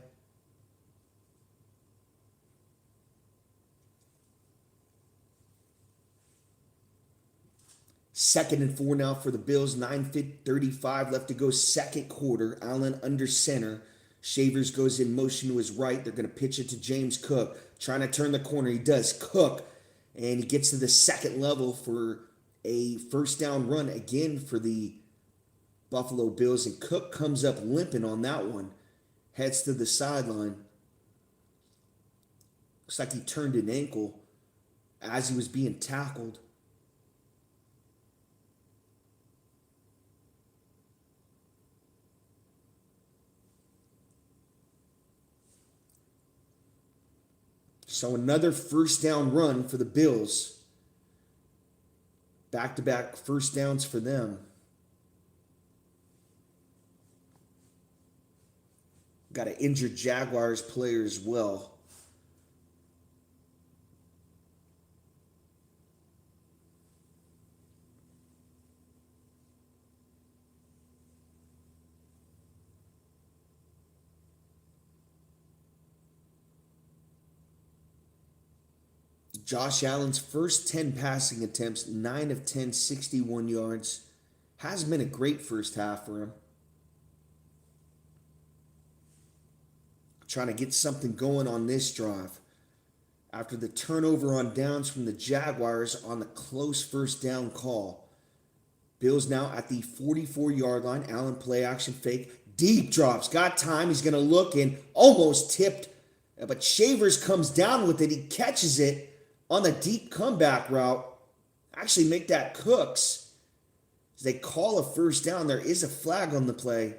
S1: Second and 4 now for the Bills. 9:35 left to go, second quarter. Allen under center. Shavers goes in motion to his right. They're going to pitch it to James Cook. Trying to turn the corner. He does. Cook. And he gets to the second level for a first down run again for the Buffalo Bills. And Cook comes up limping on that one. Heads to the sideline. Looks like he turned an ankle as he was being tackled. So another first down run for the Bills. Back-to-back first downs for them. Got an injured Jaguars player as well. Josh Allen's first 10 passing attempts, 9 of 10, 61 yards. Hasn't been a great first half for him. Trying to get something going on this drive. After the turnover on downs from the Jaguars on the close first down call. Bills now at the 44-yard line. Allen play action fake. Deep drops. Got time. He's going to look and almost tipped. But Shavers comes down with it. He catches it on the deep comeback route. Actually make that Cooks. As they call a first down, there is a flag on the play.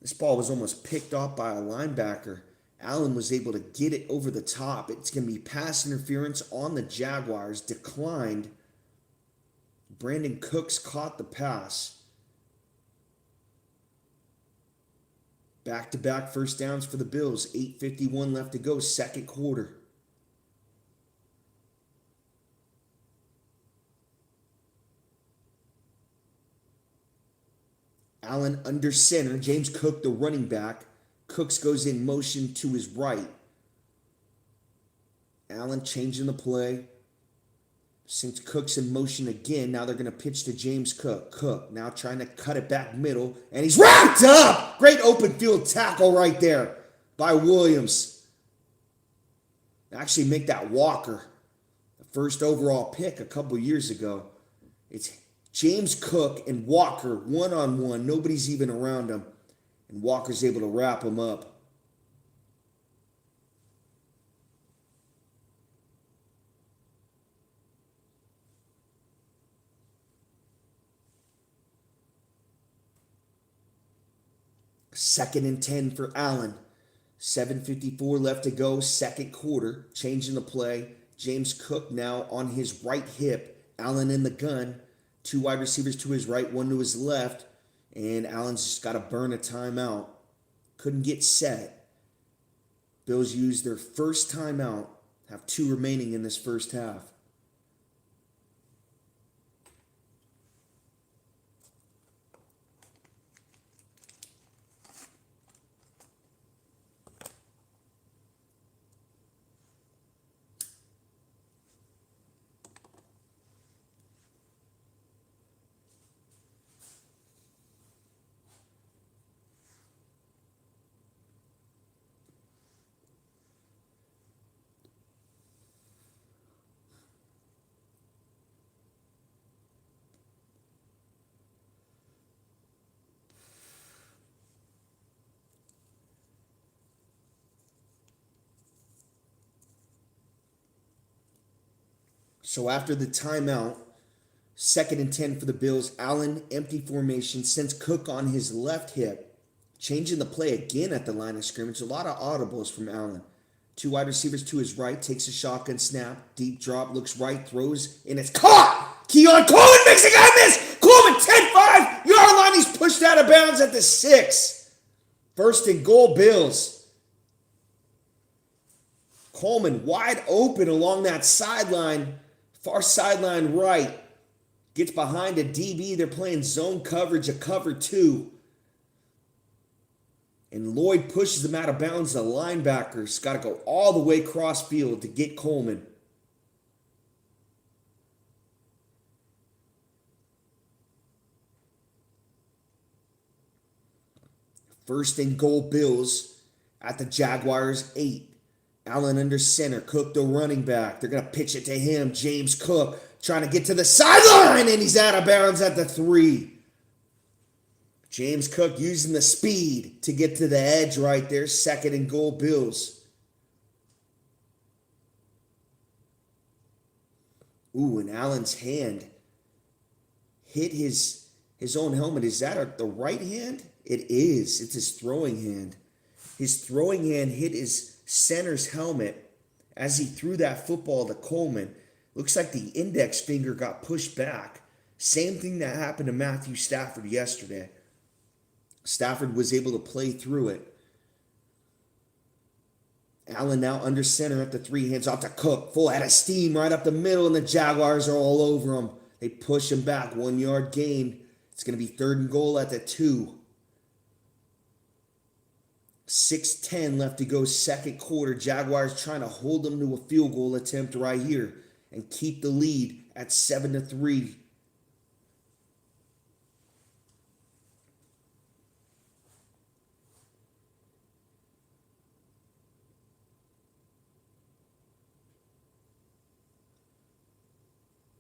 S1: This ball was almost picked off by a linebacker. Allen was able to get it over the top. It's going to be pass interference on the Jaguars. Declined. Brandon Cooks caught the pass. Back-to-back first downs for the Bills. 8:51 left to go, second quarter. Allen under center. James Cook, the running back. Cooks goes in motion to his right. Allen changing the play. Since Cook's in motion again, now they're going to pitch to James Cook. Cook now trying to cut it back middle, and he's wrapped up! Great open field tackle right there by Williams. Actually make that Walker the first overall pick a couple years ago. It's James Cook and Walker one-on-one. Nobody's even around him, and Walker's able to wrap him up. Second and 10 for Allen. 7:54 left to go, second quarter. Changing the play. James Cook now on his right hip. Allen in the gun. 2 wide receivers to his right, 1 to his left. And Allen's just got to burn a timeout. Couldn't get set. Bills used their first timeout. Have 2 remaining in this first half. So after the timeout, 2nd and 10 for the Bills. Allen, empty formation, sends Cook on his left hip. Changing the play again at the line of scrimmage. A lot of audibles from Allen. 2 wide receivers to his right, takes a shotgun snap, deep drop, looks right, throws, and it's caught! Keon Coleman makes a guy miss! Coleman, 10-5, yard line, he's pushed out of bounds at the 6. 1st and goal, Bills. Coleman wide open along that sideline, far sideline right. Gets behind a DB, they're playing zone coverage, a cover 2. And Lloyd pushes him out of bounds. The linebacker's got to go all the way cross field to get Coleman. First and goal, Bills at the Jaguars 8. Allen under center. Cook the running back. They're going to pitch it to him. James Cook trying to get to the sideline, and he's out of bounds at the 3. James Cook using the speed to get to the edge right there. 2nd and goal, Bills. Ooh, and Allen's hand hit his own helmet. Is that the right hand? It is. It's his throwing hand. His throwing hand hit his center's helmet as he threw that football to Coleman. Looks like the index finger got pushed back. Same thing that happened to Matthew Stafford yesterday. Stafford was able to play through it. Allen now under center at the 3, hands off to Cook. Full head of steam right up the middle, and the Jaguars are all over him. They push him back. 1 yard gain. It's going to be 3rd and goal at the 2. 6:10 left to go, 2nd quarter. Jaguars trying to hold them to a field goal attempt right here and keep the lead at 7-3.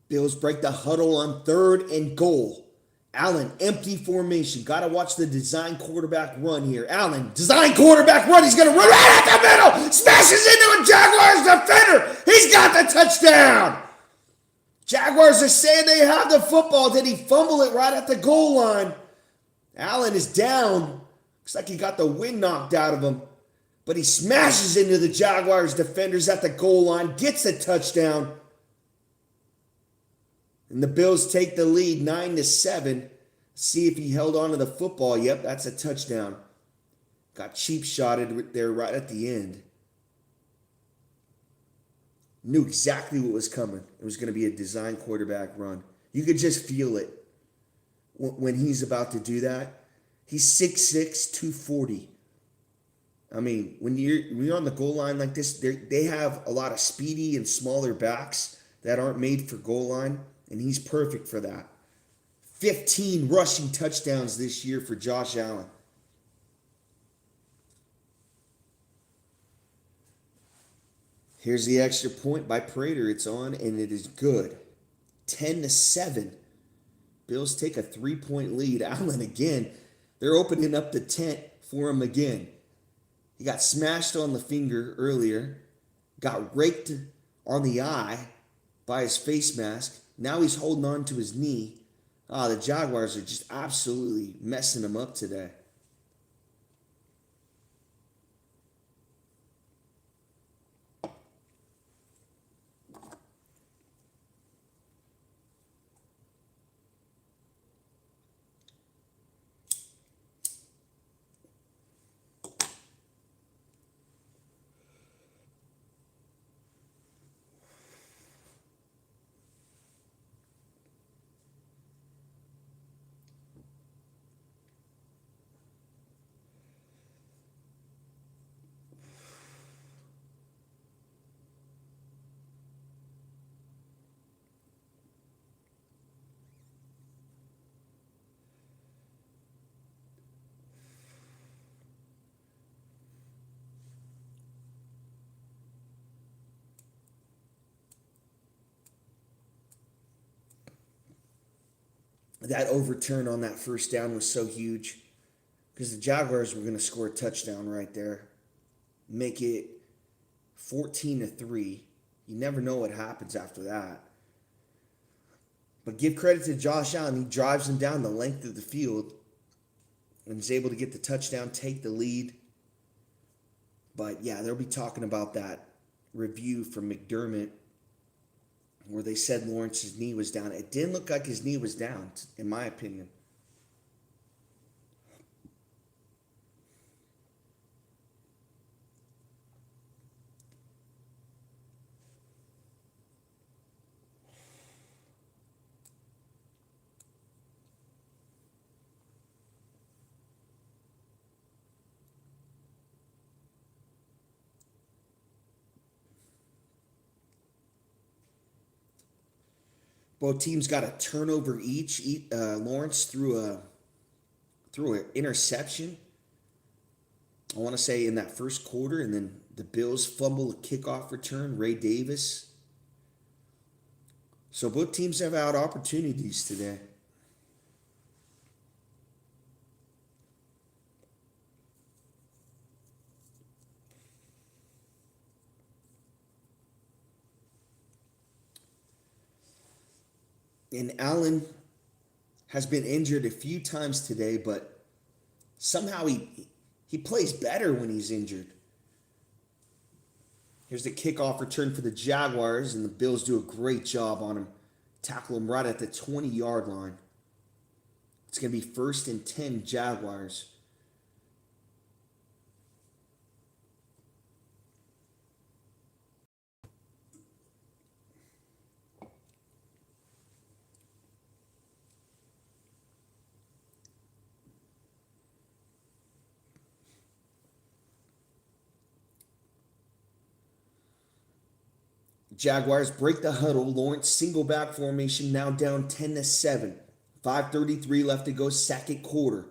S1: Bills break the huddle on 3rd and goal. Allen, empty formation. Got to watch the design quarterback run here. Allen, design quarterback run. He's going to run right at the middle. Smashes into a Jaguars defender. He's got the touchdown. Jaguars are saying they have the football. Did he fumble it right at the goal line? Allen is down. Looks like he got the wind knocked out of him. But he smashes into the Jaguars defenders at the goal line. Gets a touchdown. And the Bills take the lead 9-7. See if he held on to the football. Yep, that's a touchdown. Got cheap shotted there right at the end. Knew exactly what was coming. It was going to be a design quarterback run. You could just feel it when he's about to do that. He's 6'6", 240. I mean, when you're on the goal line like this, they have a lot of speedy and smaller backs that aren't made for goal line. And he's perfect for that. 15 rushing touchdowns this year for Josh Allen. Here's the extra point by Prater. It's on, and it is good. 10-7. Bills take a 3-point lead. Allen again. They're opening up the tent for him again. He got smashed on the finger earlier. Got raked on the eye by his face mask. Now he's holding on to his knee. The Jaguars are just absolutely messing him up today. That overturn on that first down was so huge because the Jaguars were going to score a touchdown right there. Make it 14-3. You never know what happens after that. But give credit to Josh Allen. He drives him down the length of the field and is able to get the touchdown, take the lead. But yeah, they'll be talking about that review from McDermott where they said Lawrence's knee was down. It didn't look like his knee was down, in my opinion. Both teams got a turnover each. Lawrence threw an interception, I want to say in that first quarter, and then the Bills fumble a kickoff return, Ray Davis. So both teams have had opportunities today. And Allen has been injured a few times today, but somehow he plays better when he's injured. Here's the kickoff return for the Jaguars, and the Bills do a great job on him. Tackle him right at the 20-yard line. It's going to be 1st and 10 Jaguars. Jaguars break the huddle. Lawrence single back formation, now down 10-7. 5:33 left to go, second quarter.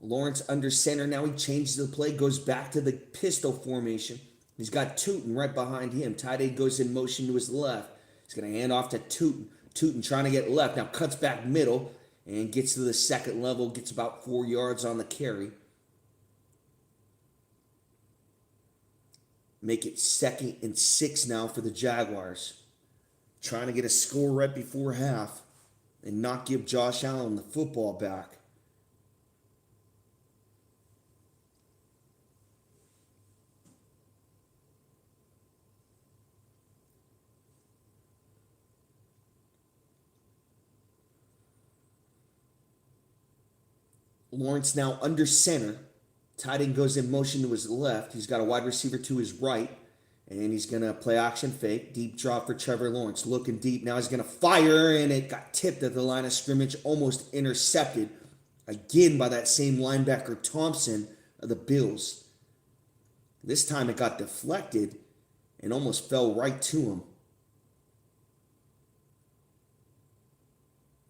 S1: Lawrence under center. Now he changes the play, goes back to the pistol formation. He's got Tootin right behind him. Tight end goes in motion to his left. He's going to hand off to Tootin. Tootin trying to get left. Now cuts back middle and gets to the second level. Gets about 4 yards on the carry. Make it 2nd and 6 now for the Jaguars. Trying to get a score right before half and not give Josh Allen the football back. Lawrence now under center. Tight end goes in motion to his left. He's got a wide receiver to his right. And he's going to play action fake. Deep drop for Trevor Lawrence. Looking deep. Now he's going to fire. And it got tipped at the line of scrimmage. Almost intercepted. Again by that same linebacker Thompson of the Bills. This time it got deflected. And almost fell right to him.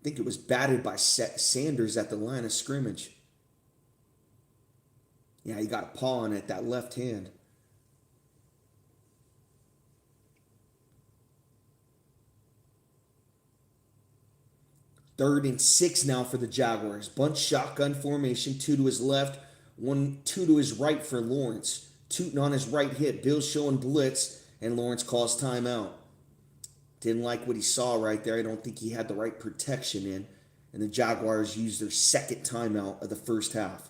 S1: I think it was batted by Sanders at the line of scrimmage. Yeah, he got a paw on it, that left hand. Third and 6 now for the Jaguars. Bunch shotgun formation, 2 to his left, 2 to his right for Lawrence. Tootin on his right hip. Bill's showing blitz, and Lawrence calls timeout. Didn't like what he saw right there. I don't think he had the right protection in. And the Jaguars used their second timeout of the first half.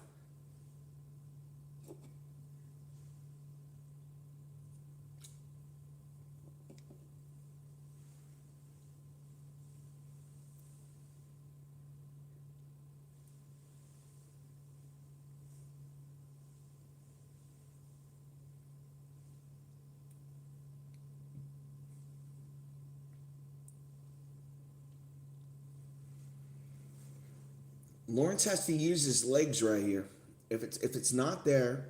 S1: Lawrence has to use his legs right here. If it's not there,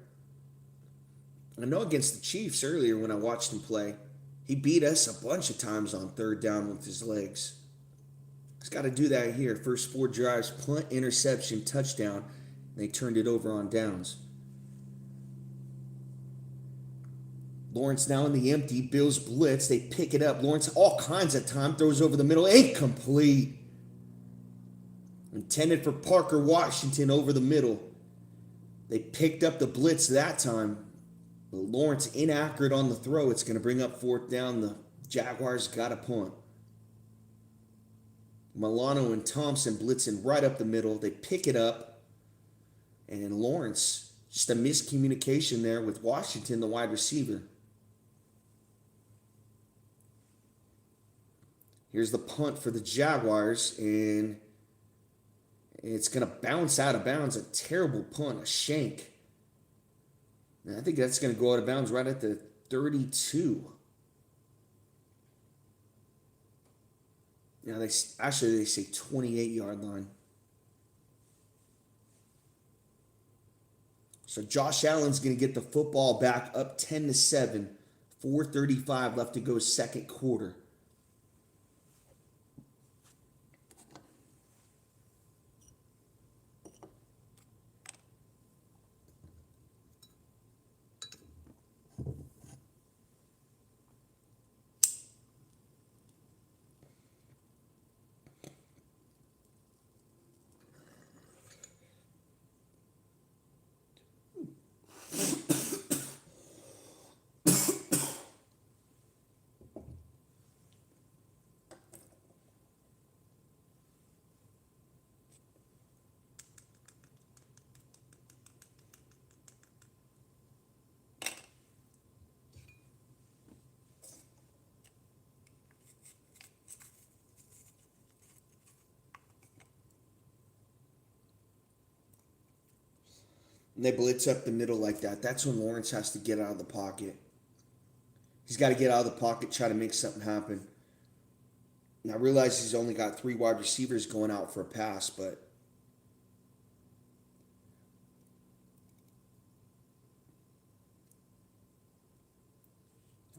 S1: I know against the Chiefs earlier when I watched him play, he beat us a bunch of times on third down with his legs. He's got to do that here. First 4 drives, punt, interception, touchdown. They turned it over on downs. Lawrence now in the empty. Bills blitz. They pick it up. Lawrence all kinds of time. Throws over the middle. Incomplete. Intended for Parker Washington over the middle. They picked up the blitz that time. But Lawrence inaccurate on the throw. It's going to bring up 4th down. The Jaguars got a punt. Milano and Thompson blitzing right up the middle. They pick it up. And Lawrence, just a miscommunication there with Washington, the wide receiver. Here's the punt for the Jaguars, and it's going to bounce out of bounds. A terrible punt, a shank. And I think that's going to go out of bounds right at the 32. Now, they say 28-yard line. So Josh Allen's going to get the football back up 10-7. 4:35 left to go second quarter. And they blitz up the middle like that. That's when Lawrence has to get out of the pocket. He's got to get out of the pocket, try to make something happen. And I realize he's only got 3 wide receivers going out for a pass, but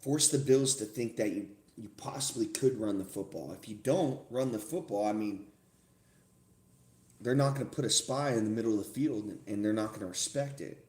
S1: force the Bills to think that you possibly could run the football. If you don't run the football, I mean, they're not going to put a spy in the middle of the field, and they're not going to respect it.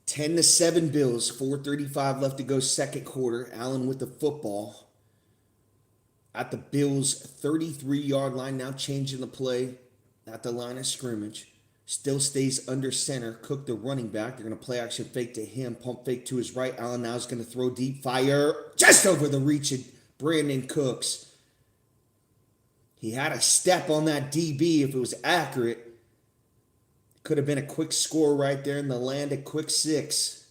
S1: Ten to 7 Bills, 4:35 left to go second quarter. Allen with the football at the Bills' 33-yard line, now changing the play at the line of scrimmage. Still stays under center. Cook, the running back. They're going to play action fake to him. Pump fake to his right. Allen now is going to throw deep. Fire just over the reach of Brandon Cooks. He had a step on that DB if it was accurate. Could have been a quick score right there in the land, a quick 6.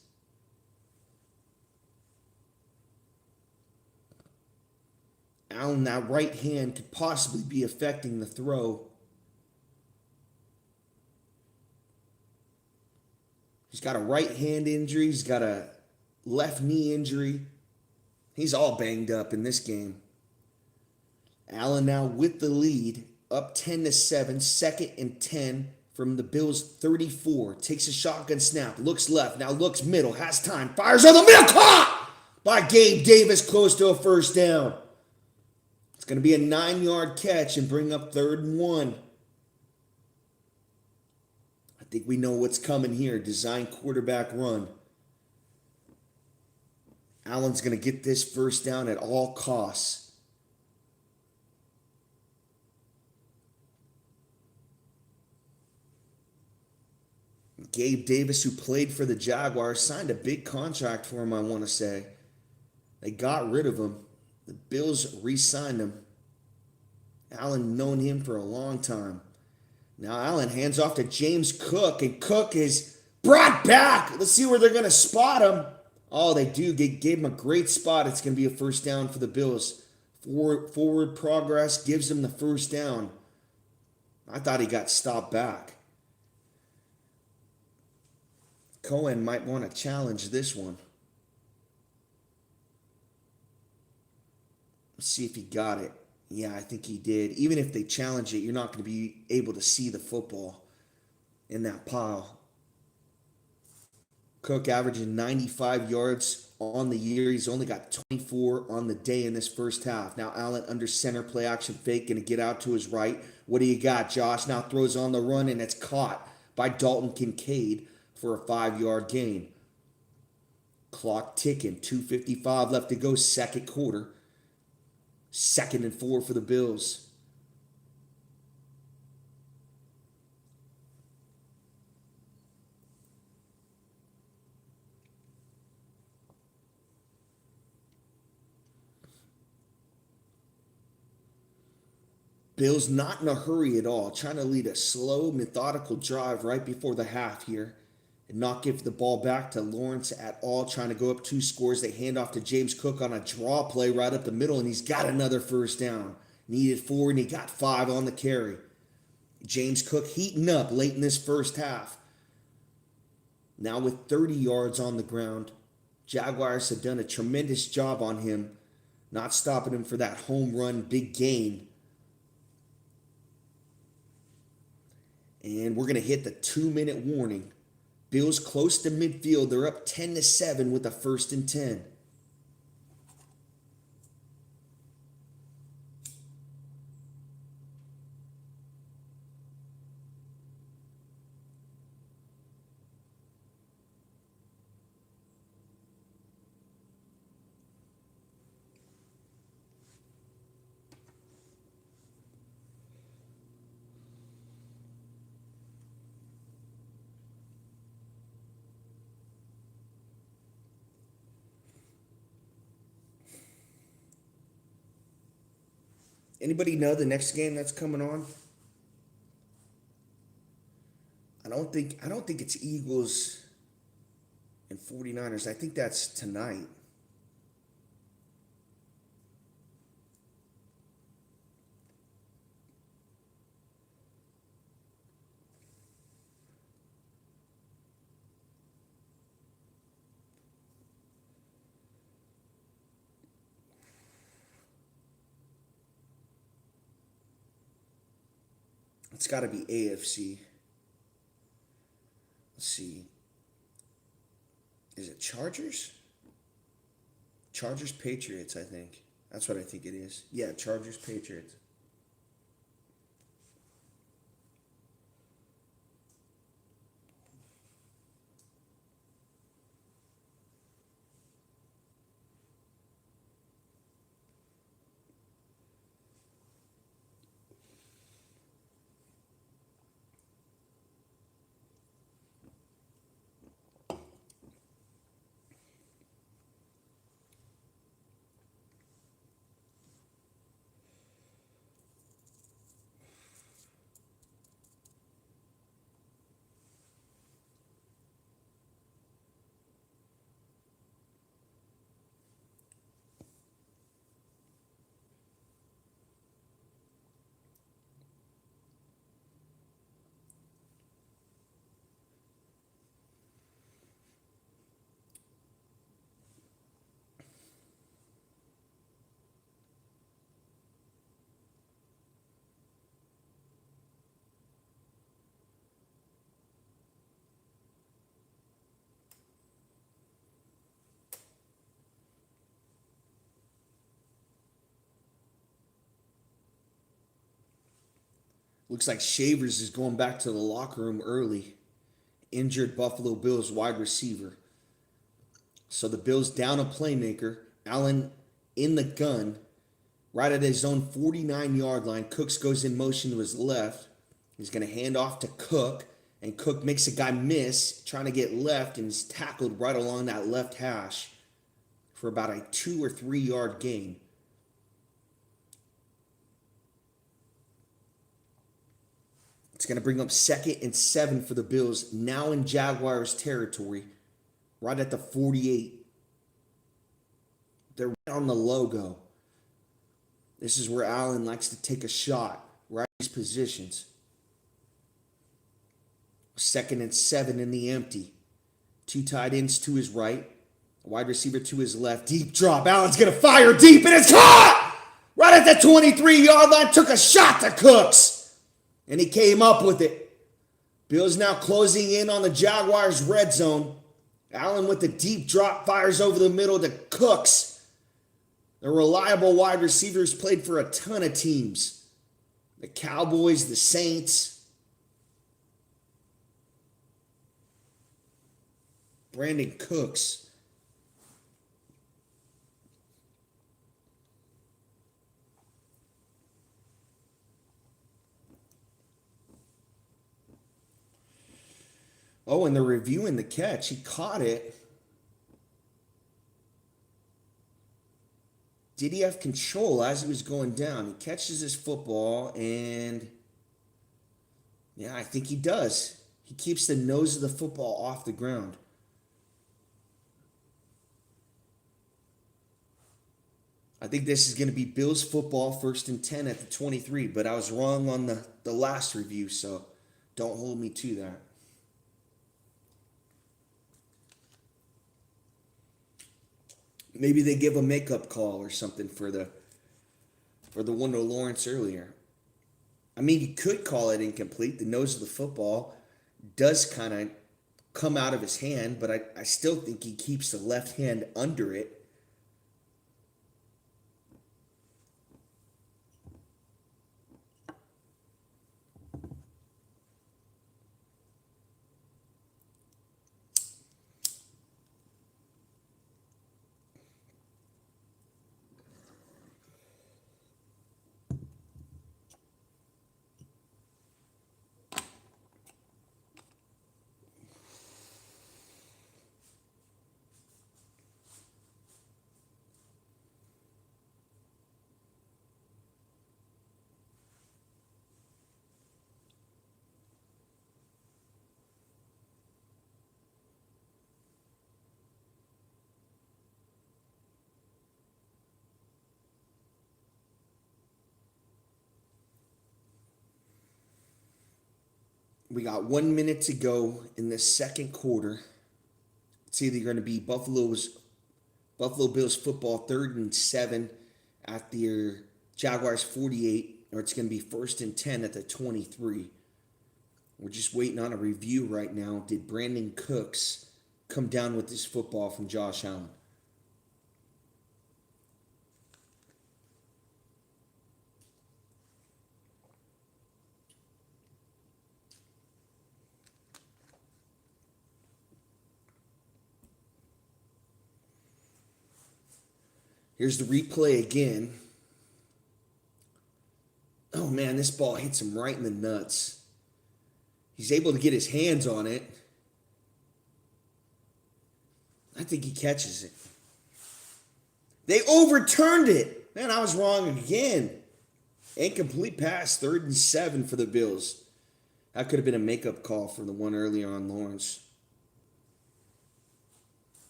S1: Allen, that right hand could possibly be affecting the throw. He's got a right hand injury. He's got a left knee injury. He's all banged up in this game. Allen now with the lead, up 10 to 7, second and 10 from the Bills' 34. Takes a shotgun snap, looks left, now looks middle, has time, fires on the middle, caught by Gabe Davis, close to a first down. It's going to be a 9-yard catch and bring up 3rd and 1. I think we know what's coming here. Design quarterback run. Allen's going to get this first down at all costs. Gabe Davis, who played for the Jaguars, signed a big contract for him, I want to say. They got rid of him. The Bills re-signed him. Allen known him for a long time. Now Allen hands off to James Cook, and Cook is brought back. Let's see where they're going to spot him. Oh, they do. They gave him a great spot. It's going to be a first down for the Bills. Forward progress gives him the first down. I thought he got stopped back. Cohen might want to challenge this one. Let's see if he got it. Yeah, I think he did. Even if they challenge it, you're not going to be able to see the football in that pile. Cook averaging 95 yards on the year. He's only got 24 on the day in this first half. Now Allen under center, play action fake, going to get out to his right. What do you got, Josh? Now throws on the run, and it's caught by Dalton Kincaid for a 5-yard gain. Clock ticking. 2:55 left to go, second quarter. 2nd and 4 for the Bills. Bills not in a hurry at all, trying to lead a slow, methodical drive right before the half here and not give the ball back to Lawrence at all, trying to go up 2 scores. They hand off to James Cook on a draw play right up the middle, and he's got another first down. Needed 4, and he got 5 on the carry. James Cook heating up late in this first half. Now with 30 yards on the ground, Jaguars have done a tremendous job on him, not stopping him for that home run big gain. And we're going to hit the 2-minute warning. Bills close to midfield. They're up 10-7 with a 1st and 10. Anybody know the next game that's coming on? I don't think it's Eagles and 49ers. I think that's tonight. It's got to be AFC. Let's see. Is it Chargers? Chargers Patriots, I think. That's what I think it is. Yeah, Chargers Patriots. Looks like Shavers is going back to the locker room early. Injured Buffalo Bills wide receiver. So the Bills down a playmaker. Allen in the gun. Right at his own 49-yard line. Cooks goes in motion to his left. He's going to hand off to Cook. And Cook makes a guy miss, trying to get left, and is tackled right along that left hash for about a 2 or 3 yard gain. It's going to bring up 2nd and 7 for the Bills, now in Jaguars territory, right at the 48. They're right on the logo. This is where Allen likes to take a shot, right? These positions. 2nd and 7 in the empty. 2 tight ends to his right. A wide receiver to his left. Deep drop. Allen's going to fire deep, and it's caught! Right at the 23-yard line. Took a shot to Cooks. And he came up with it. Bills now closing in on the Jaguars' red zone. Allen with the deep drop fires over the middle to Cooks. The reliable wide receivers played for a ton of teams. The Cowboys, the Saints. Brandon Cooks. Oh, and they're reviewing the catch. He caught it. Did he have control as he was going down? He catches his football, and yeah, I think he does. He keeps the nose of the football off the ground. I think this is going to be Bills football 1st and 10 at the 23, but I was wrong on the last review, so don't hold me to that. Maybe they give a makeup call or something for the one to Lawrence earlier. I mean, you could call it incomplete. The nose of the football does kind of come out of his hand, but I still think he keeps the left hand under it. We got 1 minute to go in the second quarter. It's either going to be Buffalo Bills football 3rd and 7 at their Jaguars 48, or it's going to be 1st and 10 at the 23. We're just waiting on a review right now. Did Brandon Cooks come down with this football from Josh Allen? Here's the replay again. Oh man, this ball hits him right in the nuts. He's able to get his hands on it. I think he catches it. They overturned it. Man, I was wrong again. Incomplete pass, 3rd and 7 for the Bills. That could have been a makeup call for the one earlier on Lawrence.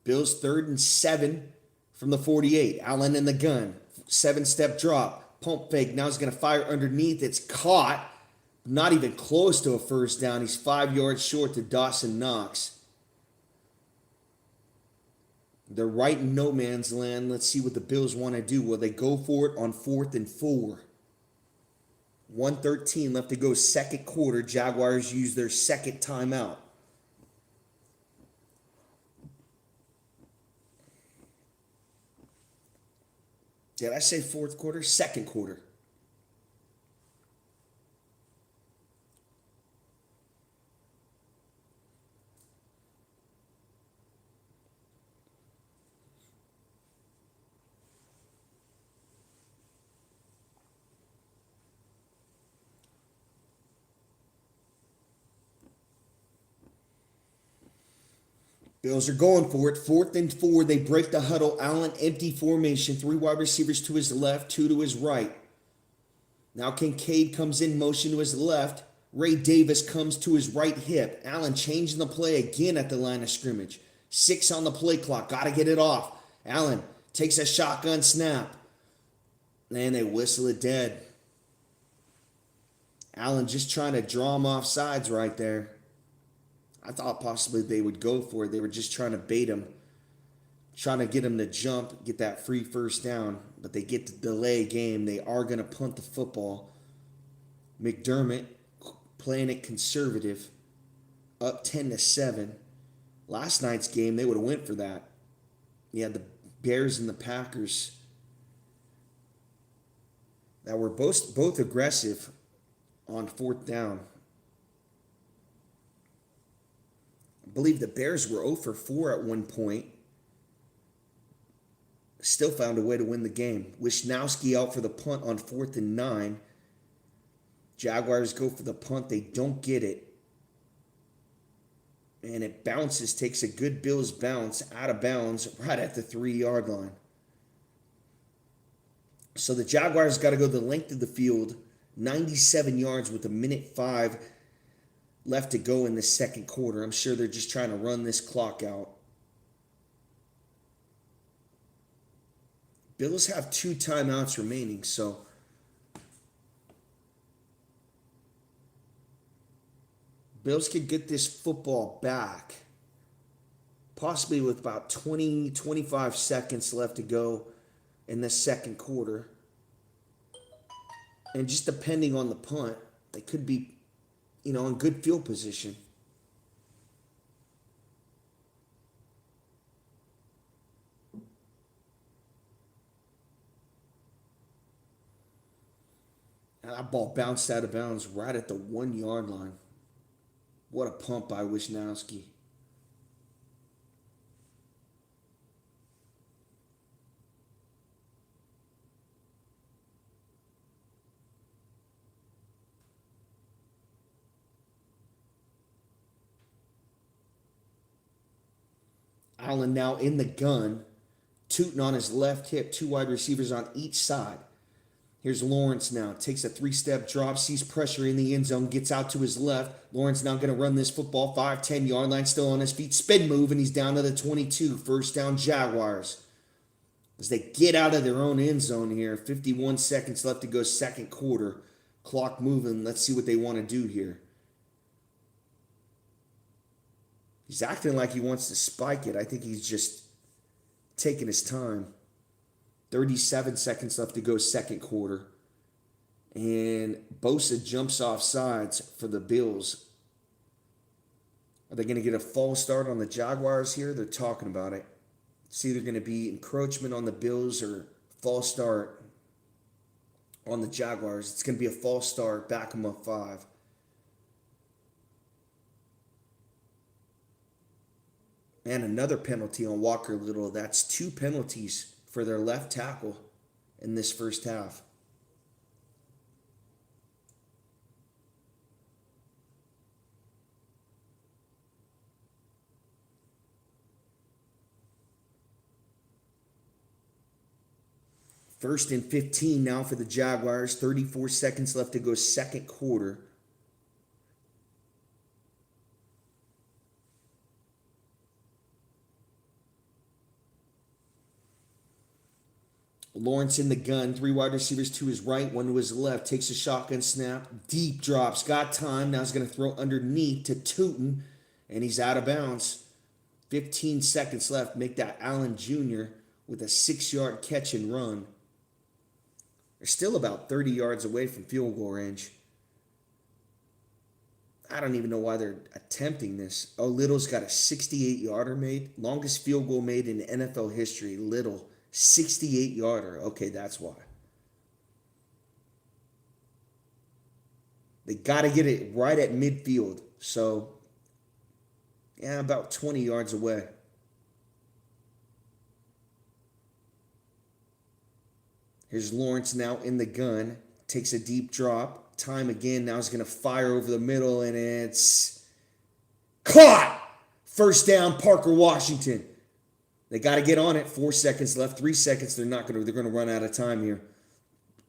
S1: Bills 3rd and 7 from the 48. Allen in the gun. 7-step drop. Pump fake. Now he's going to fire underneath. It's caught. Not even close to a first down. He's 5 yards short to Dawson Knox. They're right in no man's land. Let's see what the Bills want to do. Will they go for it on 4th and 4? 1:13 left to go, second quarter. Jaguars use their second timeout. Did I say fourth quarter? Second quarter. Bills are going for it. 4th and 4. They break the huddle. Allen, empty formation. 3 wide receivers to his left, 2 to his right. Now Kincaid comes in motion to his left. Ray Davis comes to his right hip. Allen changing the play again at the line of scrimmage. 6 on the play clock. Got to get it off. Allen takes a shotgun snap. And they whistle it dead. Allen just trying to draw him off sides right there. I thought possibly they would go for it. They were just trying to bait him, trying to get him to jump, get that free first down. But they get to delay game. They are going to punt the football. McDermott playing it conservative, up 10-7. Last night's game, they would have went for that. You had the Bears and the Packers that were both aggressive on fourth down. I believe the Bears were 0 for 4 at one point. Still found a way to win the game. Wisnowski out for the punt on 4th and 9. Jaguars go for the punt. They don't get it. And it bounces, takes a good Bills bounce out of bounds right at the 3-yard line. So the Jaguars got to go the length of the field, 97 yards with 1:05 left to go in the second quarter. I'm sure they're just trying to run this clock out. Bills have 2 timeouts remaining, so Bills could get this football back, possibly with about 20, 25 seconds left to go in the second quarter. And just depending on the punt, they could be, in good field position. And that ball bounced out of bounds right at the 1-yard line. What a pump by Wisnowski. Allen now in the gun, tooting on his left hip, 2 wide receivers on each side. Here's Lawrence now. Takes a 3-step drop, sees pressure in the end zone, gets out to his left. Lawrence now going to run this football 5, 10-yard line, still on his feet. Spin move, and he's down to the 22. First down, Jaguars. As they get out of their own end zone here. 51 seconds left to go second quarter. Clock moving. Let's see what they want to do here. He's acting like he wants to spike it. I think he's just taking his time. 37 seconds left to go second quarter. And Bosa jumps off sides for the Bills. Are they going to get a false start on the Jaguars here? They're talking about it. It's either going to be encroachment on the Bills or false start on the Jaguars. It's going to be a false start. Back them up 5. And another penalty on Walker Little. That's 2 penalties for their left tackle in this first half. First and 15 now for the Jaguars. 34 seconds left to go second quarter. Lawrence in the gun, 3 wide receivers to his right, 1 to his left, takes a shotgun snap, deep drops, got time, now he's going to throw underneath to Tootin, and he's out of bounds. 15 seconds left, make that Allen Jr. with a 6-yard catch and run. They're still about 30 yards away from field goal range. I don't even know why they're attempting this. Oh, Little's got a 68-yarder made, longest field goal made in NFL history, Little. 68-yarder. Okay, that's why. They got to get it right at midfield. So, yeah, about 20 yards away. Here's Lawrence now in the gun. Takes a deep drop. Time again. Now he's going to fire over the middle, and it's caught! First down, Parker Washington. They got to get on it. 4 seconds left. 3 seconds. They're going to run out of time here.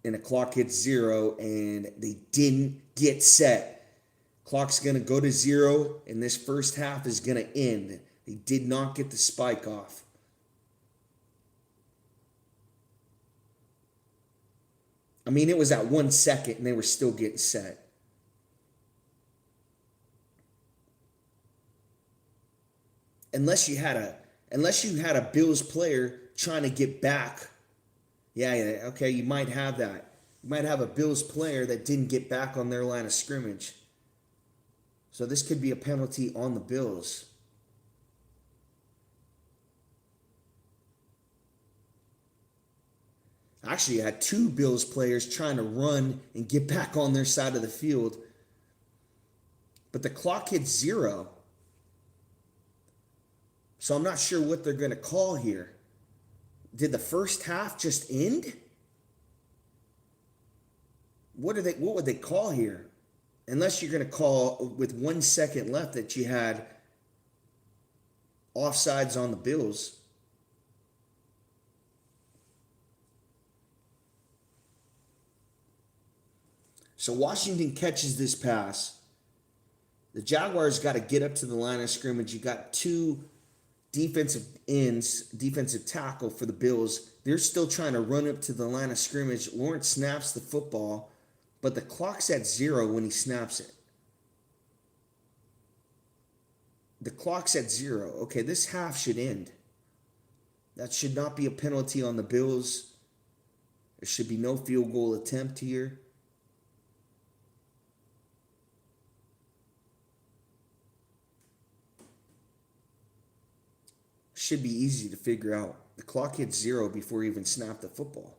S1: And the clock hits 0, and they didn't get set. Clock's going to go to 0, and this first half is going to end. They did not get the spike off. I mean, it was at 1 second and they were still getting set. Unless you had a Bills player trying to get back. Yeah, okay, you might have that. You might have a Bills player that didn't get back on their line of scrimmage. So this could be a penalty on the Bills. Actually, you had two Bills players trying to run and get back on their side of the field. But the clock hit 0. So I'm not sure what they're going to call here. Did the first half just end? What would they call here? Unless you're going to call with 1 second left that you had offsides on the Bills. So Washington catches this pass. The Jaguars got to get up to the line of scrimmage. You got two defensive ends, defensive tackle for the Bills. They're still trying to run up to the line of scrimmage. Lawrence snaps the football, but the clock's at 0 when he snaps it. The clock's at 0. Okay, this half should end. That should not be a penalty on the Bills. There should be no field goal attempt here. Should be easy to figure out. The clock hit 0 before he even snapped the football.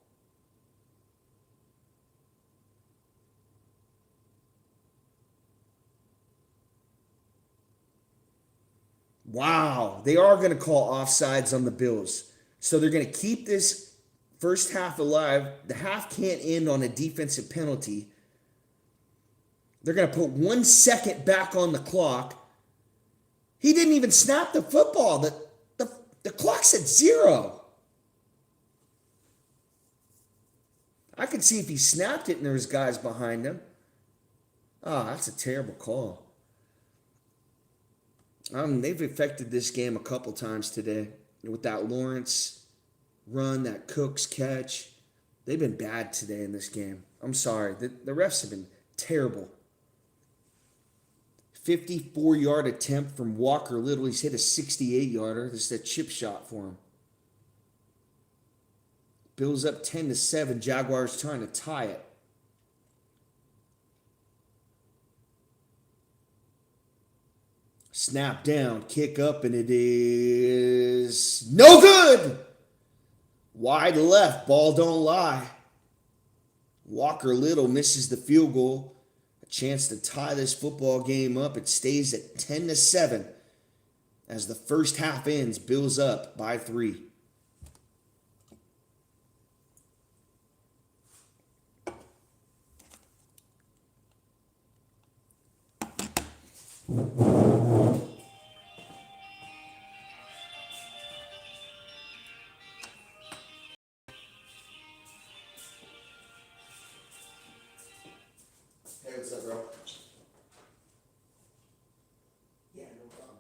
S1: Wow, they are going to call offsides on the Bills. So they're going to keep this first half alive. The half can't end on a defensive penalty. They're going to put 1 second back on the clock. He didn't even snap the football. The clock's at 0. I could see if he snapped it and there was guys behind him. Oh, that's a terrible call. They've affected this game a couple times today. With that Lawrence run, that Cooks catch. They've been bad today in this game. I'm sorry. The refs have been terrible. 54-yard attempt from Walker Little. He's hit a 68-yarder. This is a chip shot for him. Bills up 10-7. Jaguars trying to tie it. Snap down, kick up, and it is no good. Wide left, ball don't lie. Walker Little misses the field goal. Chance to tie this football game up. It stays at 10-7 as the first half ends. Bills up by 3. Hey, what's up, bro? Yeah, no problem.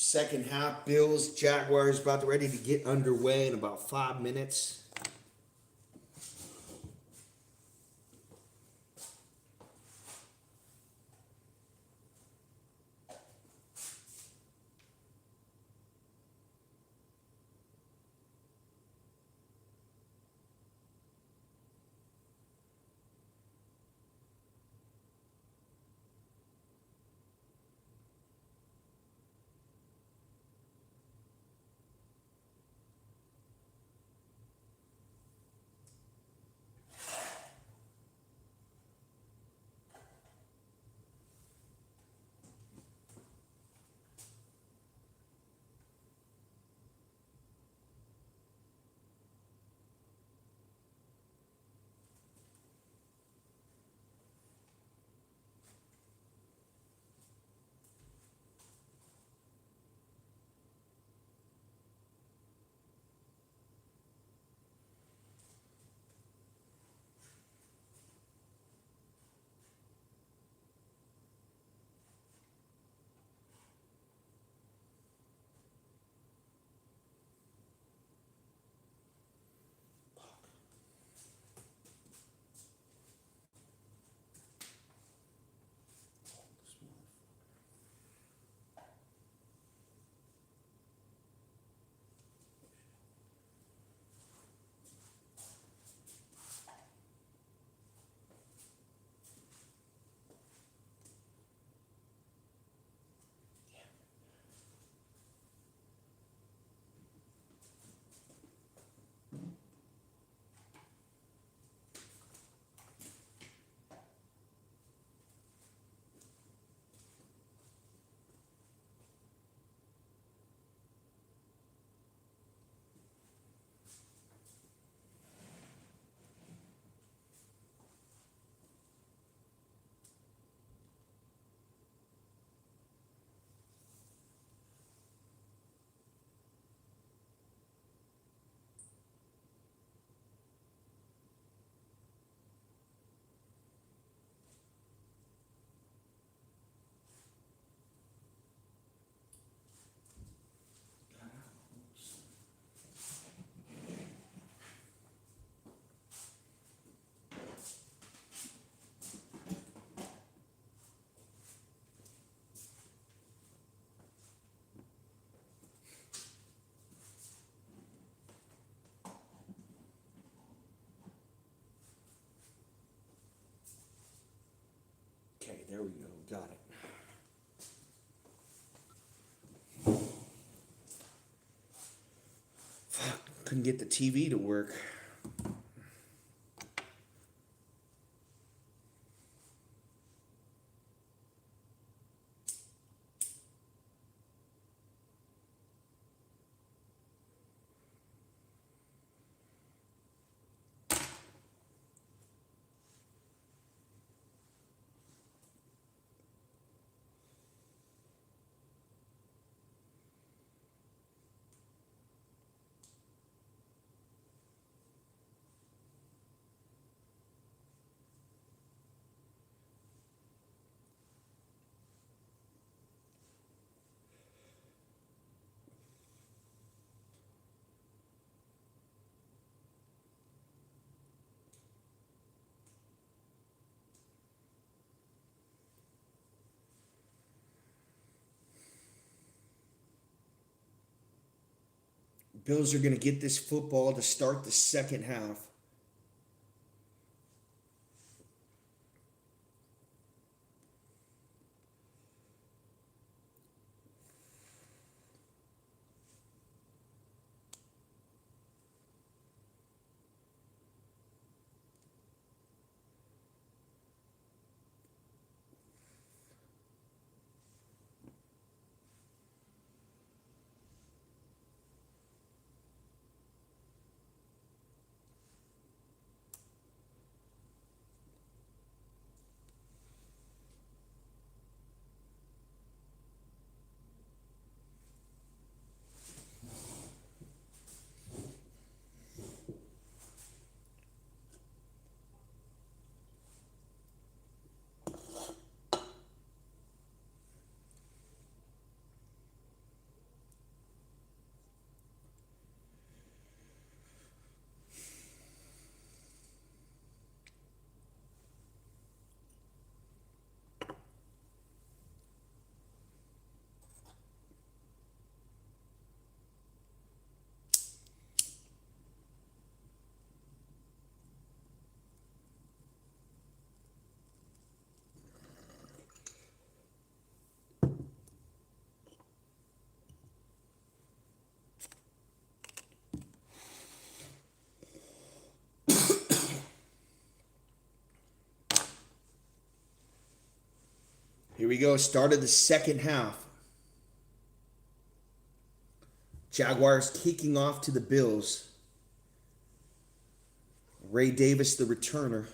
S1: Second half, Bills, Jaguars about ready to get underway in about 5 minutes. Okay, there we go. Got it. Fuck, couldn't get the TV to work. Bills are going to get this football to start the second half. Here we go. Start of the second half. Jaguars kicking off to the Bills. Ray Davis, the returner.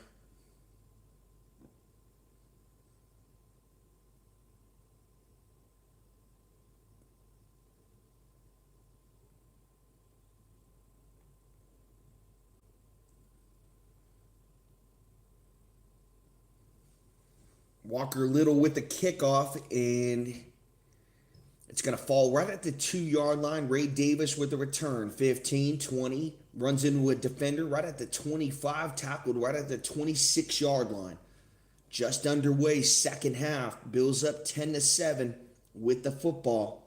S1: Walker Little with the kickoff, and it's going to fall right at the 2-yard line. Ray Davis with the return. 15, 20. Runs into a defender right at the 25. Tackled right at the 26-yard line. Just underway, second half. Bills up 10-7 with the football.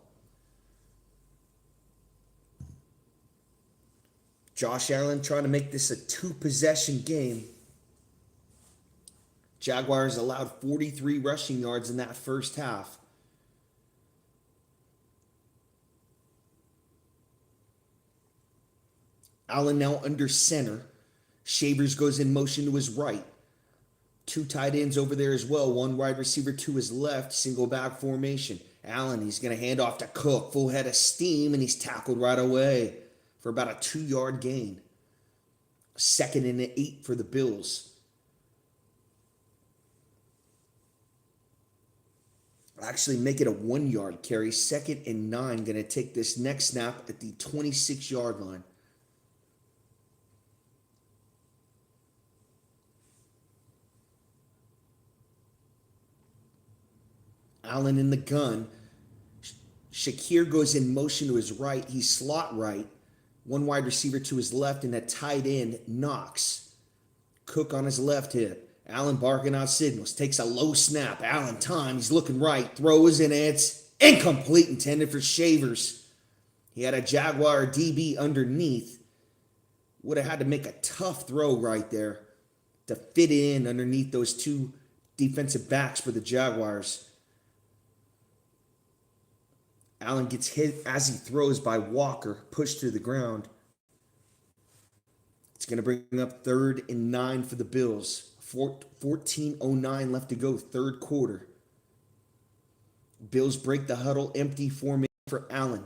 S1: Josh Allen trying to make this a 2-possession game. Jaguars allowed 43 rushing yards in that first half. Allen now under center. Shavers goes in motion to his right. 2 tight ends over there as well. 1 wide receiver to his left. Single back formation. Allen, he's going to hand off to Cook. Full head of steam, and he's tackled right away for about a 2-yard gain. 2nd and 8 for the Bills. Actually make it a 1-yard carry. 2nd and 9. Going to take this next snap at the 26-yard line. Allen in the gun. Shakir goes in motion to his right. He's slot right. 1 wide receiver to his left, and a tight end, Knox. Cook on his left hip. Allen barking out signals. Takes a low snap. Allen time. He's looking right. Throws, and it's incomplete. Intended for Shavers. He had a Jaguar DB underneath. Would have had to make a tough throw right there to fit in underneath those 2 defensive backs for the Jaguars. Allen gets hit as he throws by Walker, pushed to the ground. It's going to bring up 3rd and 9 for the Bills. 14:09 left to go, third quarter. Bills break the huddle, empty formation for Allen.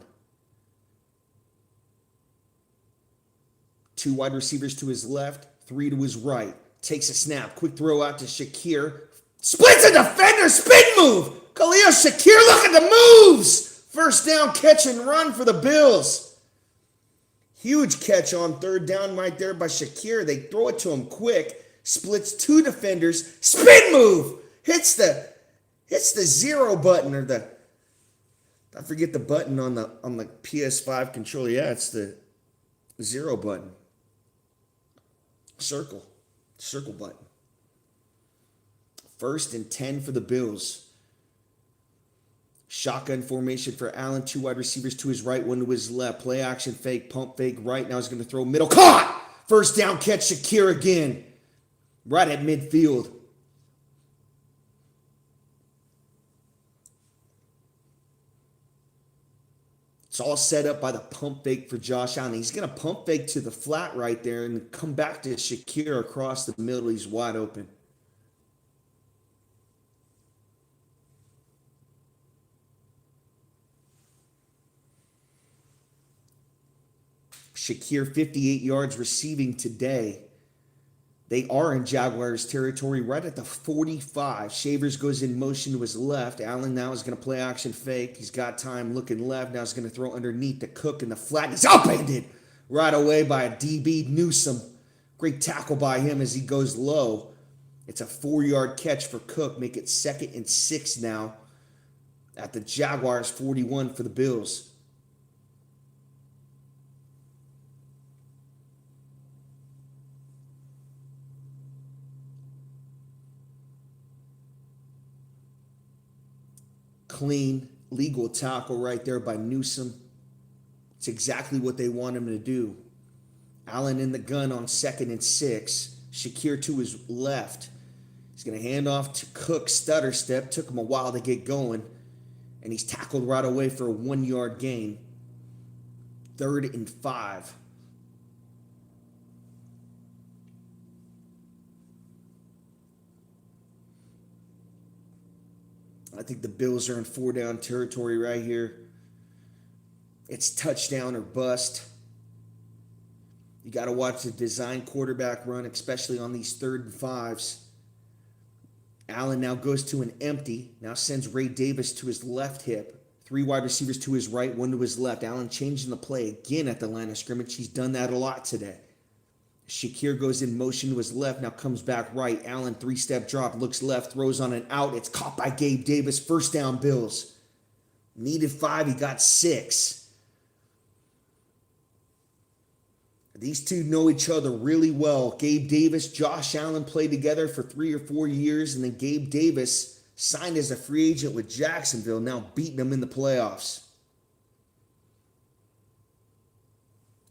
S1: 2 wide receivers to his left, 3 to his right. Takes a snap, quick throw out to Shakir. Splits a defender, spin move! Khalil Shakir, look at the moves! First down, catch and run for the Bills. Huge catch on 3rd down right there by Shakir. They throw it to him quick. Splits 2 defenders. Spin move. Hits the 0 button, or I forget the button on the PS5 controller. Yeah, it's the 0 button. Circle button. 1st and 10 for the Bills. Shotgun formation for Allen. 2 wide receivers to his right, 1 to his left. Play action fake, pump fake right. Now he's going to throw middle. Caught! First down catch, Shakir again. Right at midfield. It's all set up by the pump fake for Josh Allen. He's going to pump fake to the flat right there and come back to Shakir across the middle. He's wide open. Shakir, 58 yards receiving today. They are in Jaguars territory right at the 45. Shavers goes in motion to his left. Allen now is going to play action fake. He's got time looking left. Now he's going to throw underneath to Cook in the flat. He's upended right away by a DB, Newsome. Great tackle by him as he goes low. It's a 4-yard catch for Cook. Make it 2nd and 6 now at the Jaguars 41 for the Bills. Clean, legal tackle right there by Newsome. It's exactly what they want him to do. Allen in the gun on 2nd and 6. Shakir to his left. He's going to hand off to Cook, stutter step. Took him a while to get going. And he's tackled right away for a 1-yard gain. 3rd and 5. I think the Bills are in 4-down territory right here. It's touchdown or bust. You got to watch the design quarterback run, especially on these 3rd and 5s. Allen now goes to an empty. Now sends Ray Davis to his left hip. 3 wide receivers to his right, 1 to his left. Allen changing the play again at the line of scrimmage. He's done that a lot today. Shakir goes in motion to his left, now comes back right. Allen, 3-step drop, looks left, throws on an out. It's caught by Gabe Davis. 1st down, Bills. Needed 5, he got 6. These two know each other really well. Gabe Davis, Josh Allen played together for 3 or 4 years, and then Gabe Davis signed as a free agent with Jacksonville, now beating them in the playoffs.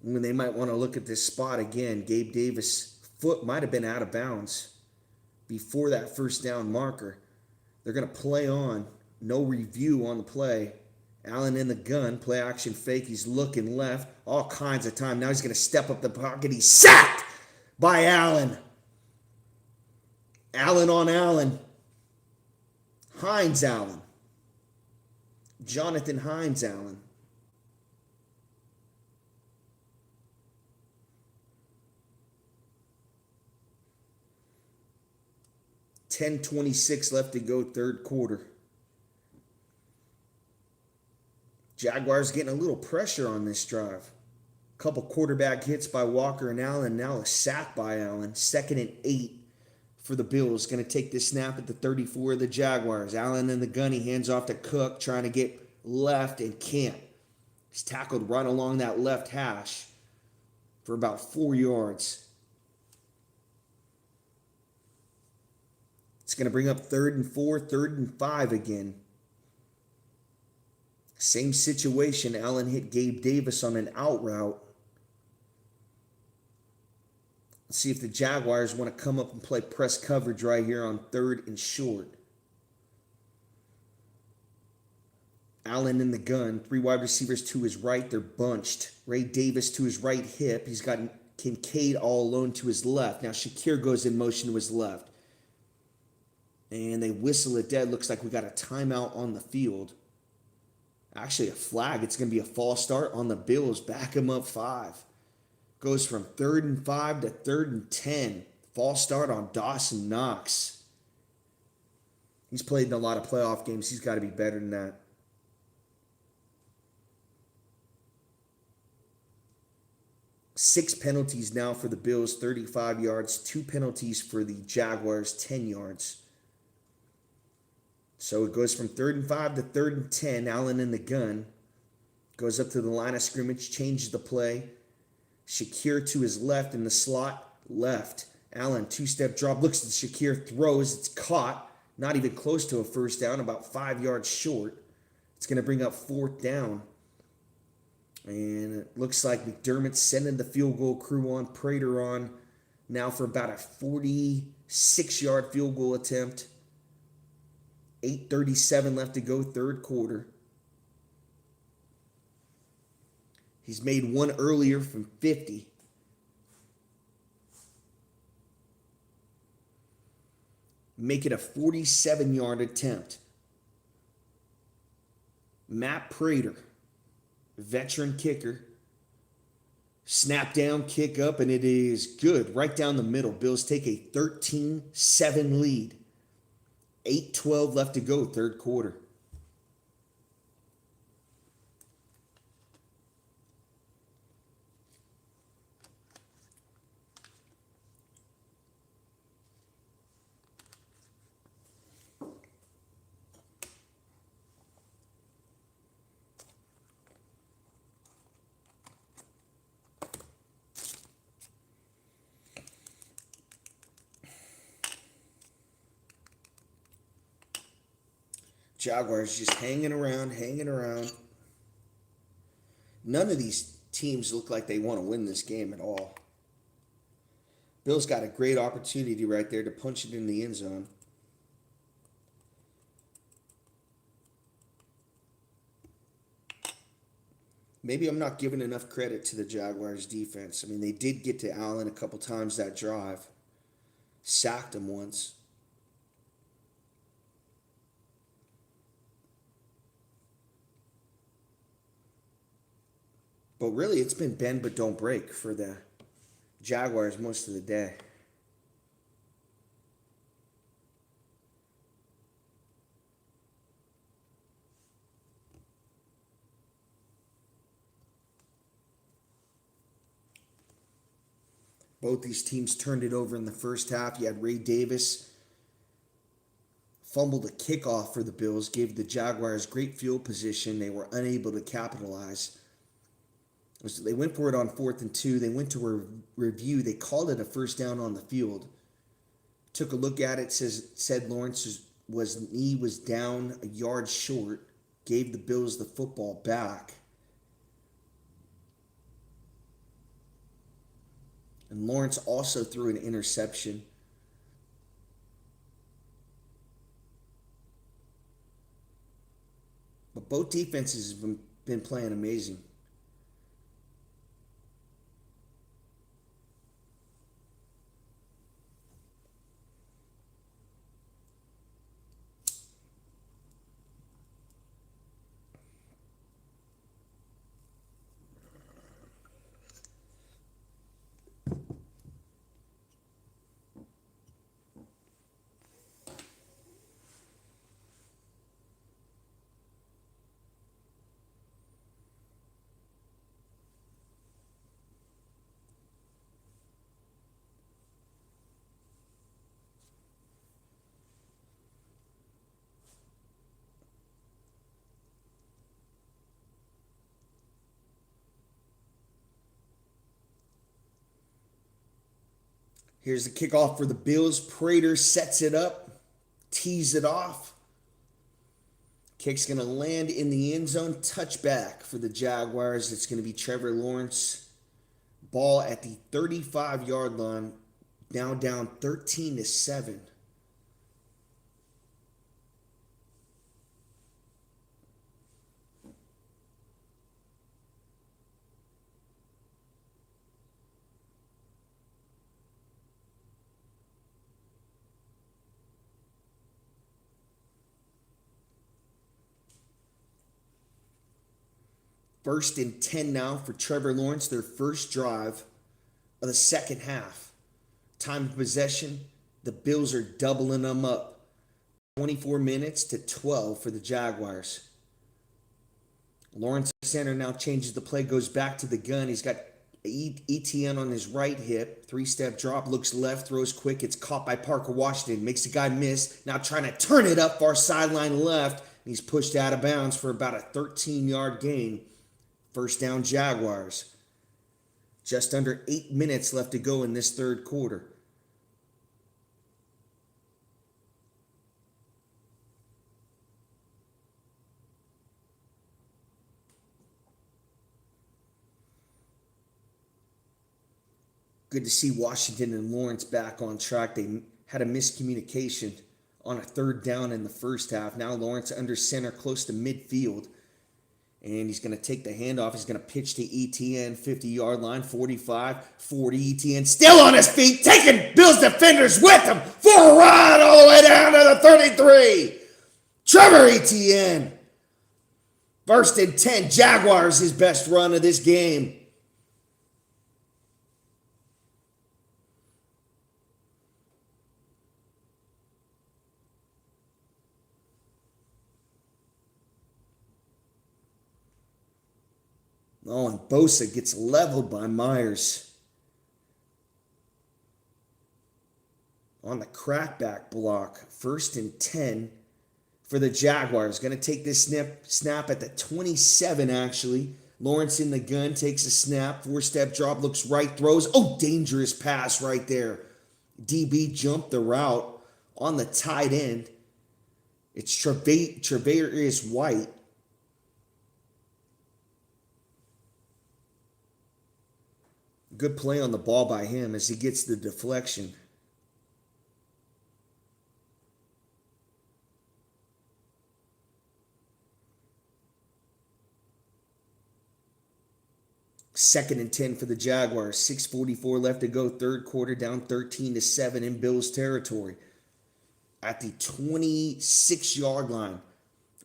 S1: When they might want to look at this spot again, Gabe Davis' foot might have been out of bounds before that 1st down marker. They're going to play on. No review on the play. Allen in the gun, play action fake. He's looking left, all kinds of time. Now he's going to step up the pocket. He's sacked by Allen. Allen on Allen. Hines Allen. Jonathan Hines Allen. 10:26 left to go, 3rd quarter. Jaguars getting a little pressure on this drive. A couple quarterback hits by Walker and Allen. Now a sack by Allen. 2nd and 8 for the Bills. Going to take this snap at the 34 of the Jaguars. Allen in the gun. He hands off to Cook, trying to get left and can't. He's tackled right along that left hash for about 4 yards. It's going to bring up 3rd and 4, 3rd and 5 again. Same situation. Allen hit Gabe Davis on an out route. Let's see if the Jaguars want to come up and play press coverage right here on 3rd and short. Allen in the gun. 3 wide receivers to his right. They're bunched. Ray Davis to his right hip. He's got Kincaid all alone to his left. Now Shakir goes in motion to his left. And they whistle it dead. Looks like we got a timeout on the field. Actually, a flag. It's going to be a false start on the Bills. Back him up 5. Goes from 3rd and 5 to 3rd and 10. False start on Dawson Knox. He's played in a lot of playoff games. He's got to be better than that. Six penalties now for the Bills, 35 yards. 2 penalties for the Jaguars, 10 yards. So it goes from 3rd and 5 to 3rd and 10. Allen in the gun. Goes up to the line of scrimmage, changes the play. Shakir to his left in the slot, left. Allen, 2-step drop, looks at Shakir, throws. It's caught. Not even close to a 1st down, about 5 yards short. It's going to bring up 4th down. And it looks like McDermott's sending the field goal crew on, Prater on, now for about a 46-yard field goal attempt. 8:37 left to go, 3rd quarter. He's made one earlier from 50. Make it a 47-yard attempt. Matt Prater, veteran kicker. Snap down, kick up, and it is good. Right down the middle. Bills take a 13-7 lead. 8:12 left to go, 3rd quarter. Jaguars just hanging around, hanging around. None of these teams look like they want to win this game at all. Bills got a great opportunity right there to punch it in the end zone. Maybe I'm not giving enough credit to the Jaguars defense. I mean, they did get to Allen a couple times that drive. Sacked him once. But really, it's been bend but don't break for the Jaguars most of the day. Both these teams turned it over in the first half. You had Ray Davis fumbled a kickoff for the Bills, gave the Jaguars great field position. They were unable to capitalize. They went for it on 4th and 2. They went to a review. They called it a first down on the field. Took a look at it, said Lawrence's knee was down a yard short, gave the Bills the football back. And Lawrence also threw an interception. But both defenses have been playing amazing. Here's the kickoff for the Bills. Prater sets it up, tees it off. Kick's going to land in the end zone. Touchback for the Jaguars. It's going to be Trevor Lawrence. Ball at the 35-yard line. Now down 13-7. First and 10 now for Trevor Lawrence, their first drive of the second half. Time of possession, the Bills are doubling them up. 24 minutes to 12 for the Jaguars. Lawrence center now changes the play, goes back to the gun. He's got ETN on his right hip. 3-step drop, looks left, throws quick. It's caught by Parker Washington. Makes the guy miss. Now trying to turn it up far sideline left. He's pushed out of bounds for about a 13-yard gain. First down Jaguars. Just under 8 minutes left to go in this third quarter. Good to see Washington and Lawrence back on track. They had a miscommunication on a third down in the first half. Now Lawrence under center close to midfield. And he's going to take the handoff. He's going to pitch to ETN, 50-yard line, 45, 40. ETN still on his feet, taking Bills defenders with him for a ride all the way down to the 33. Trevor ETN. First and 10. Jaguars, his best run of this game. Oh, and Bosa gets leveled by Myers. On the crackback block, first and 10 for the Jaguars. Going to take this snap at the 27, actually. Lawrence in the gun, takes a snap, 4-step drop, looks right, throws. Oh, dangerous pass right there. DB jumped the route on the tight end. It's Tre'Davious White. Good play on the ball by him as he gets the deflection. Second and 10 for the Jaguars. 6:44 left to go. Third quarter, down 13-7 in Bills territory. At the 26-yard line,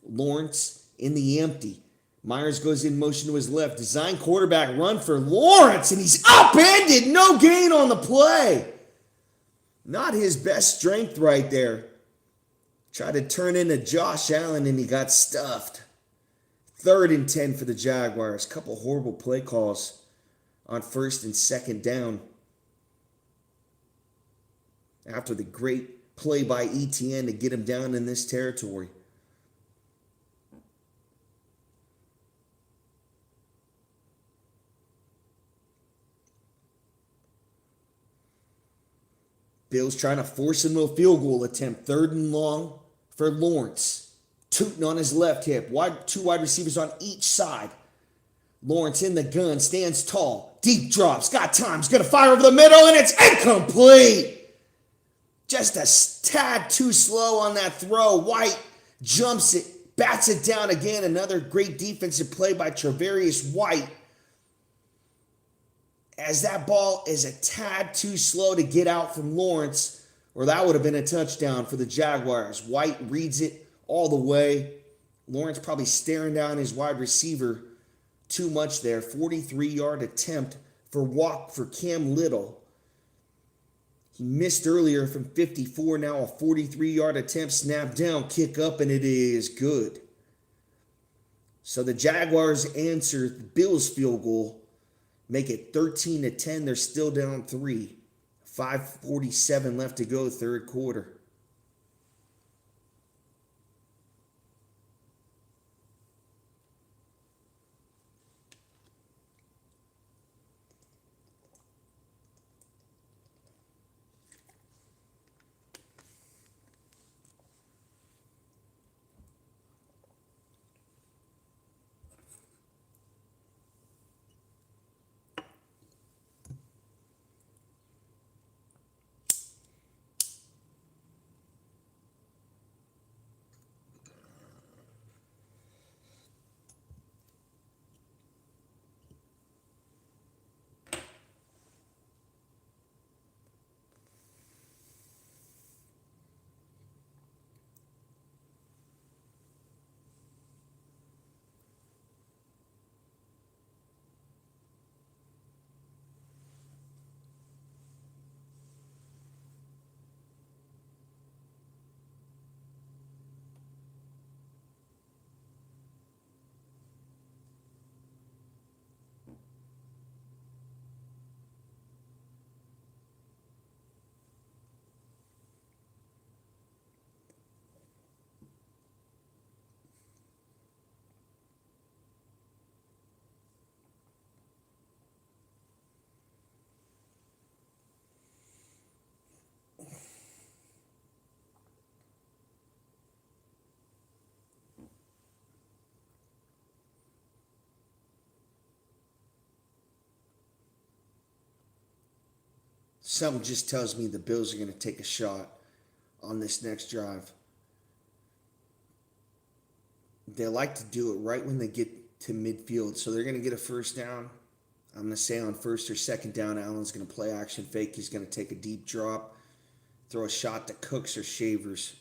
S1: Lawrence in the empty. Myers goes in motion to his left. Design quarterback run for Lawrence, and he's upended. No gain on the play. Not his best strength right there. Tried to turn into Josh Allen, and he got stuffed. 3rd and 10 for the Jaguars. Couple horrible play calls on 1st and 2nd down. After the great play by ETN to get him down in this territory. Bills trying to force into a field goal attempt. 3rd and long for Lawrence. Tootin on his left hip. Two wide receivers on each side. Lawrence in the gun. Stands tall. Deep drops. Got time. He's going to fire over the middle, and it's incomplete. Just a tad too slow on that throw. White jumps it. Bats it down again. Another great defensive play by Travarius White. As that ball is a tad too slow to get out from Lawrence, or that would have been a touchdown for the Jaguars. White reads it all the way. Lawrence probably staring down his wide receiver too much there. 43-yard attempt for Cam Little. He missed earlier from 54. Now a 43-yard attempt. Snap down, kick up, and it is good. So the Jaguars answer the Bills' field goal. Make it 13-10. They're still down 3. 5:47 left to go, 3rd quarter. Something just tells me the Bills are going to take a shot on this next drive. They like to do it right when they get to midfield. So they're going to get a first down. I'm going to say on 1st or 2nd down, Allen's going to play action fake. He's going to take a deep drop, throw a shot to Cooks or Shavers.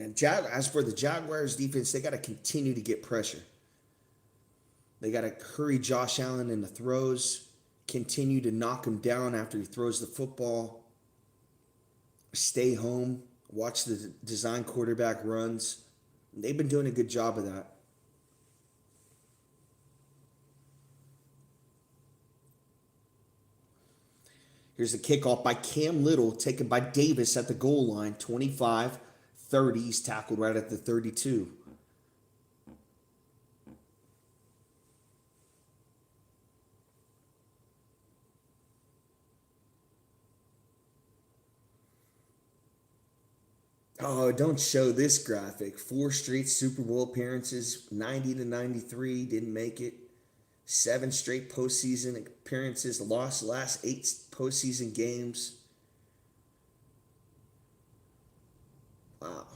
S1: And as for the Jaguars defense, they got to continue to get pressure. They got to hurry Josh Allen in the throws, continue to knock him down after he throws the football, stay home, watch the design quarterback runs. They've been doing a good job of that. Here's a kickoff by Cam Little, taken by Davis at the goal line, 25-30. He's tackled right at the 32. Oh, don't show this graphic. 4 straight Super Bowl appearances, 90-93, didn't make it. 7 straight postseason appearances, lost the last 8 postseason games. Wow.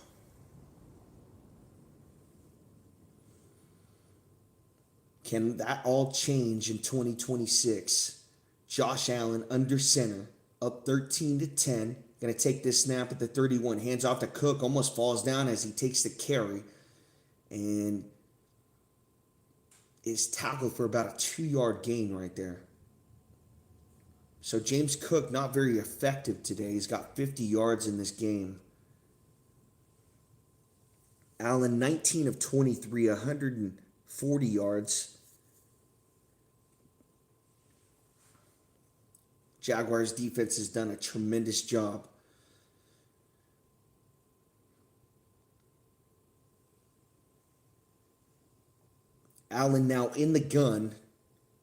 S1: Can that all change in 2026? Josh Allen under center, up 13-10. Going to take this snap at the 31. Hands off to Cook, almost falls down as he takes the carry. And is tackled for about a 2-yard gain right there. So James Cook not very effective today. He's got 50 yards in this game. Allen 19 of 23, 140 yards. Jaguars defense has done a tremendous job. Allen now in the gun.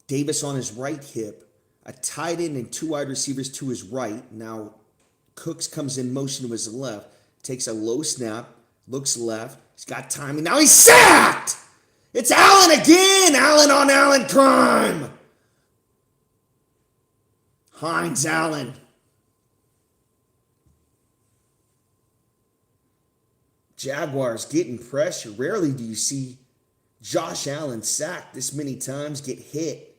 S1: Davis on his right hip. A tight end and 2 wide receivers to his right. Now Cooks comes in motion to his left. Takes a low snap. Looks left. He's got timing. Now he's sacked! It's Allen again! Allen on Allen crime! Hines Allen. Jaguars getting pressure. Rarely do you see Josh Allen sacked this many times, get hit,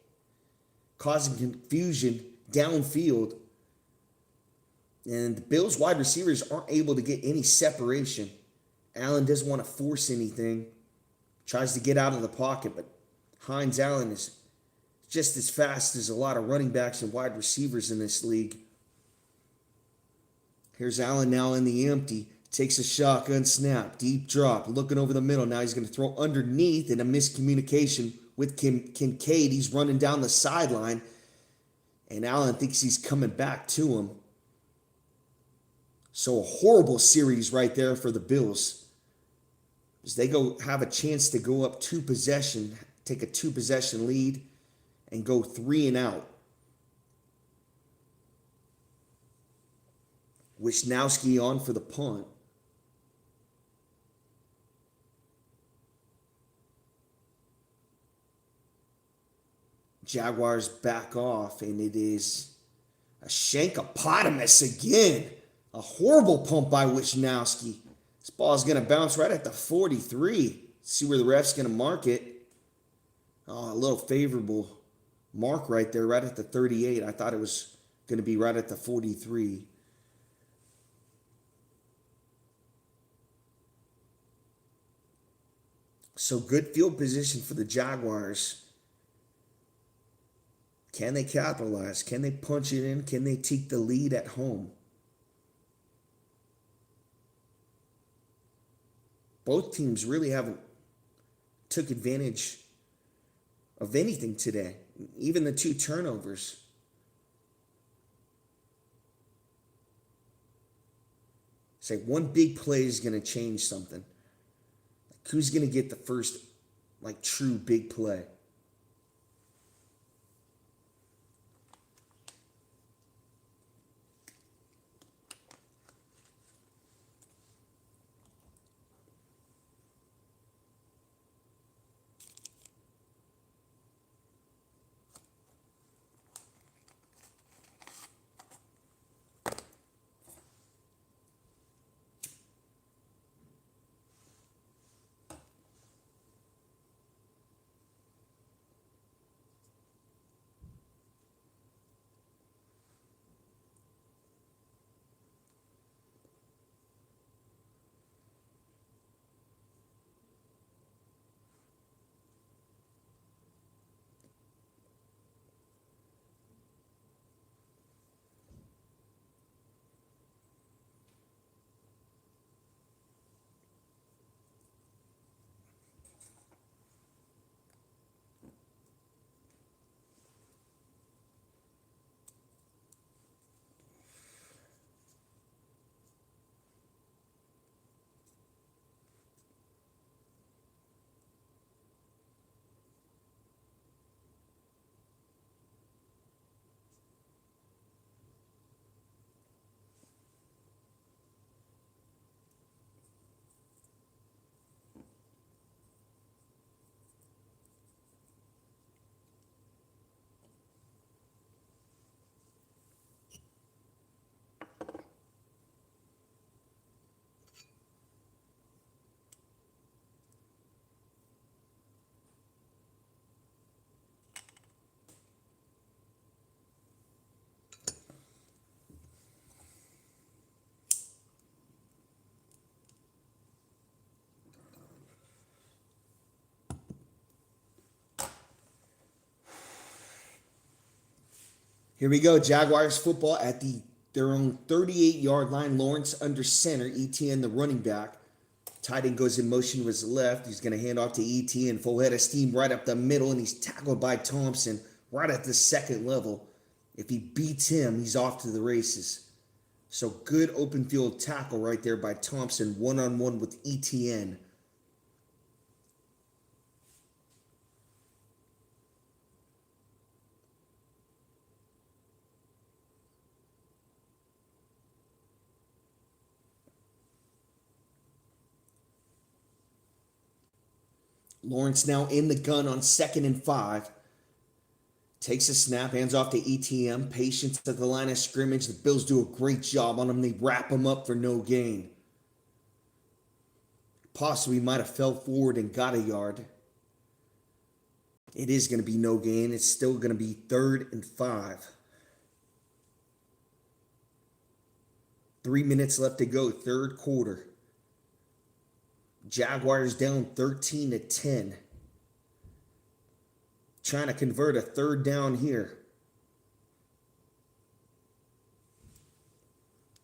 S1: causing confusion downfield. And the Bills wide receivers aren't able to get any separation. Allen doesn't want to force anything. Tries to get out of the pocket, but Hines Allen is just as fast as a lot of running backs and wide receivers in this league. Here's Allen now in the empty. Takes a shotgun snap. Deep drop. Looking over the middle. Now he's going to throw underneath in a miscommunication with Kincaid. He's running down the sideline. And Allen thinks he's coming back to him. So a horrible series right there for the Bills. As they go have a chance to go up 2 possession, take a 2-possession lead, and go 3 and out. Wisnowski on for the punt. Jaguars back off, and it is a Shankopotamus again. A horrible pump by Wisnowski. This ball is going to bounce right at the 43. See where the ref's going to mark it. Oh, a little favorable mark right there, right at the 38. I thought it was going to be right at the 43. So good field position for the Jaguars. Can they capitalize? Can they punch it in? Can they take the lead at home? Both teams really haven't took advantage of anything today. Even the 2 turnovers. It's like one big play is going to change something. Like who's going to get the first, true big play? Here we go. Jaguars football at their own 38-yard line. Lawrence under center. ETN, the running back. Tight end goes in motion to his left. He's going to hand off to ETN. Full head of steam right up the middle, and he's tackled by Thompson right at the second level. If he beats him, he's off to the races. So good open field tackle right there by Thompson, one-on-one with ETN. Lawrence now in the gun on 2nd and 5. Takes a snap, hands off to ETM. Patience at the line of scrimmage. The Bills do a great job on him. They wrap him up for no gain. Possibly might have fell forward and got a yard. It is going to be no gain. It's still going to be 3rd and 5. 3 minutes left to go, third quarter. Jaguars down 13-10. Trying to convert a third down here.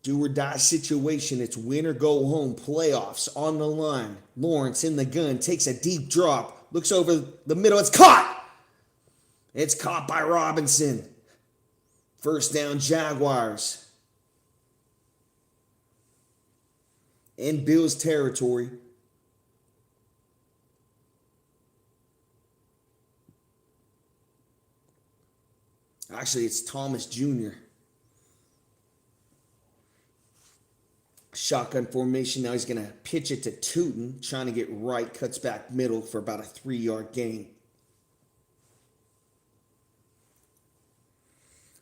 S1: Do or die situation. It's win or go home. Playoffs on the line. Lawrence in the gun. Takes a deep drop. Looks over the middle. It's caught! It's caught by Robinson. First down, Jaguars. In Bills territory. Actually, it's Thomas Jr. Shotgun formation. Now he's going to pitch it to Tootin. Trying to get right. Cuts back middle for about a 3-yard gain.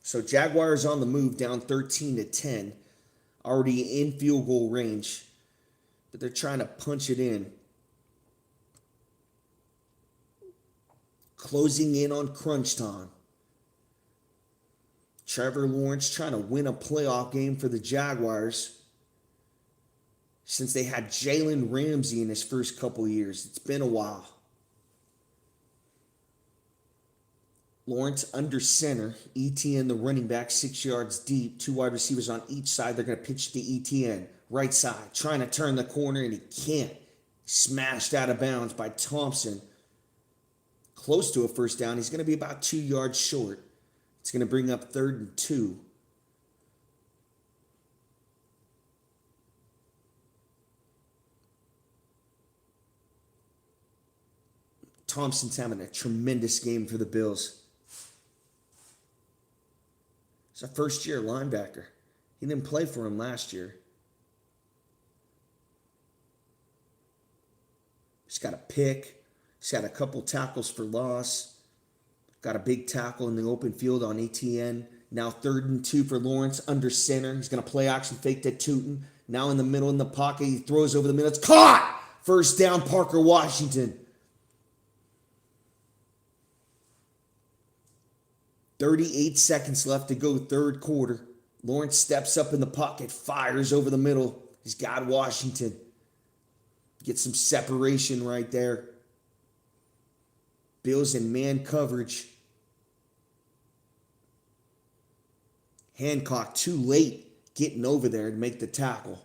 S1: So Jaguars on the move, down 13-10. Already in field goal range. But they're trying to punch it in. Closing in on crunch time. Trevor Lawrence trying to win a playoff game for the Jaguars since they had Jalen Ramsey in his first couple years. It's been a while. Lawrence under center. ETN, the running back, 6 yards deep. 2 wide receivers on each side. They're going to pitch to ETN. Right side. Trying to turn the corner, and he can't. Smashed out of bounds by Thompson. Close to a first down. He's going to be about 2 yards short. It's going to bring up 3rd and 2. Thompson's having a tremendous game for the Bills. He's a first-year linebacker. He didn't play for him last year. He's got a pick. He's got a couple tackles for loss. Got a big tackle in the open field on ETN. Now 3rd and 2 for Lawrence under center. He's going to play action fake to Tootin. Now in the middle in the pocket. He throws over the middle. It's caught! First down, Parker Washington. 38 seconds left to go, third quarter. Lawrence steps up in the pocket, fires over the middle. He's got Washington. Gets some separation right there. Bills in man coverage. Hancock too late getting over there to make the tackle.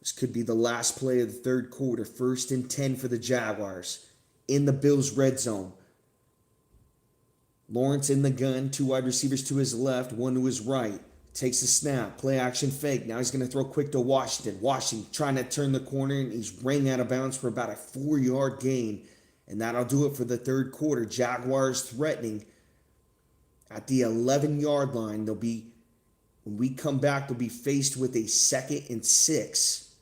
S1: This could be the last play of the third quarter. 1st and 10 for the Jaguars. In the Bills' red zone. Lawrence in the gun. 2 wide receivers to his left, 1 to his right. Takes a snap. Play action fake. Now he's going to throw quick to Washington. Washington trying to turn the corner, and he's ran out of bounds for about a 4-yard gain. And that'll do it for the third quarter. Jaguars threatening at the 11-yard line. When we come back, they'll be faced with a 2nd and 6.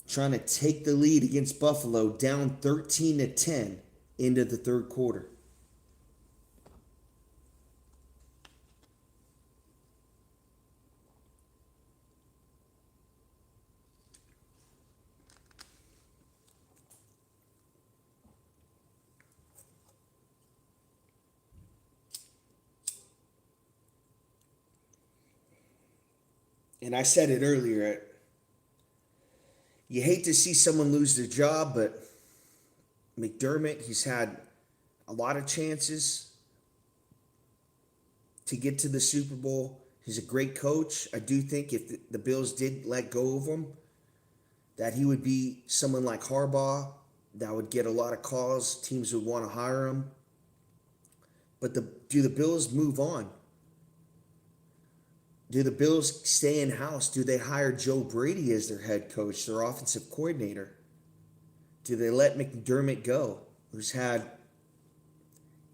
S1: Trying to take the lead against Buffalo, down 13-10 into the third quarter. And I said it earlier, you hate to see someone lose their job, but McDermott, he's had a lot of chances. to get to the Super Bowl. He's a great coach. I do think if the Bills did let go of him, that he would be someone like Harbaugh that would get a lot of calls. Teams would want to hire him. But do the Bills move on? Do the Bills stay in-house? Do they hire Joe Brady as their head coach, their offensive coordinator? Do they let McDermott go, who's had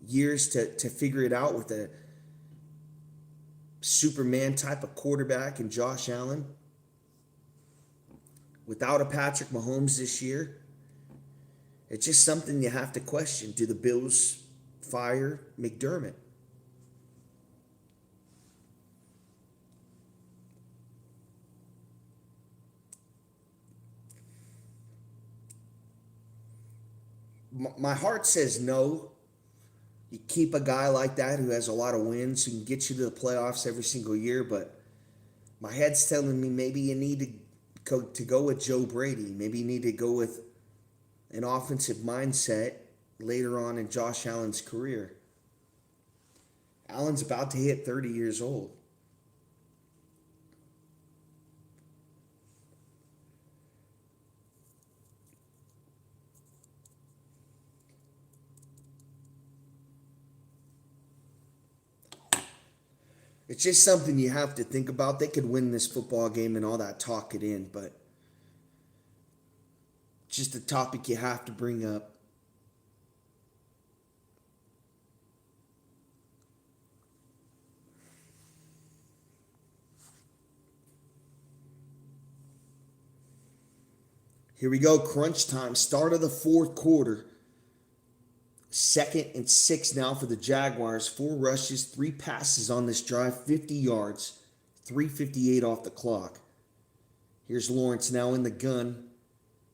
S1: years to figure it out with a Superman type of quarterback in Josh Allen? Without a Patrick Mahomes this year, it's just something you have to question. Do the Bills fire McDermott? My heart says no. You keep a guy like that who has a lot of wins, who can get you to the playoffs every single year, but my head's telling me maybe you need to go with Joe Brady. Maybe you need to go with an offensive mindset later on in Josh Allen's career. Allen's about to hit 30 years old. It's just something you have to think about. They could win this football game and all that talk it in, but it's just a topic you have to bring up. Here we go, crunch time, start of the fourth quarter. 2nd and 6 now for the Jaguars. 4 rushes, 3 passes on this drive, 50 yards, 3:58 off the clock. Here's Lawrence now in the gun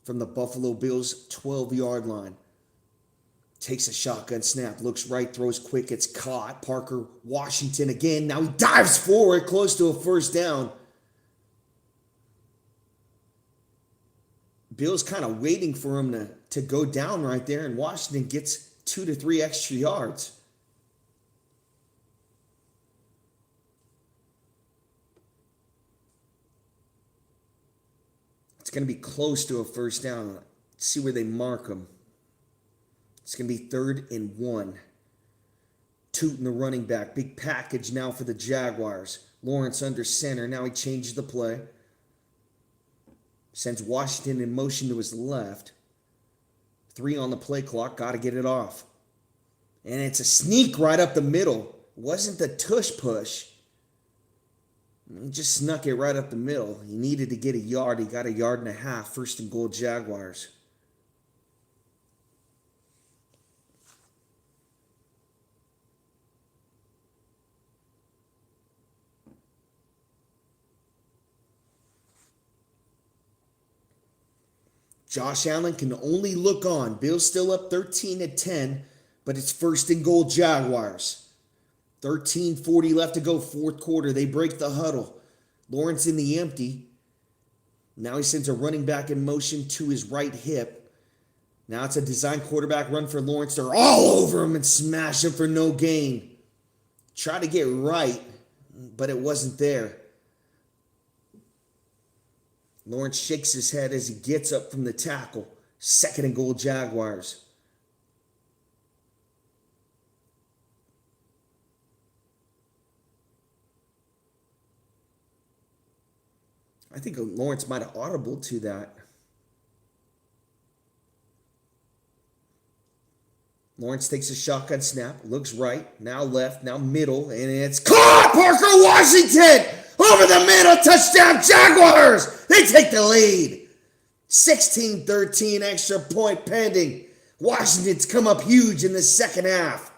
S1: from the Buffalo Bills 12-yard line. Takes a shotgun snap, looks right, throws quick, it's caught. Parker Washington again. Now he dives forward, close to a first down. Bills kind of waiting for him to go down right there, and Washington gets 2 to 3 extra yards. It's going to be close to a first down. Let's see where they mark them. It's going to be 3rd and 1. Tootin the running back. Big package now for the Jaguars. Lawrence under center. Now he changes the play. Sends Washington in motion to his left. 3 on the play clock. Got to get it off. And it's a sneak right up the middle. It wasn't the tush push. He just snuck it right up the middle. He needed to get a yard. He got a yard and a half. 1st and goal, Jaguars. Josh Allen can only look on. Bills still up 13-10, but it's 1st and goal, Jaguars. 13:40 left to go, fourth quarter. They break the huddle. Lawrence in the empty. Now he sends a running back in motion to his right hip. Now it's a design quarterback run for Lawrence. They're all over him and smash him for no gain. Try to get right, but it wasn't there. Lawrence shakes his head as he gets up from the tackle. 2nd and goal, Jaguars. I think Lawrence might have audibled to that. Lawrence takes a shotgun snap, looks right, now left, now middle, and it's caught! Parker Washington! Over the middle, touchdown Jaguars! They take the lead. 16-13, extra point pending. Washington's come up huge in the second half.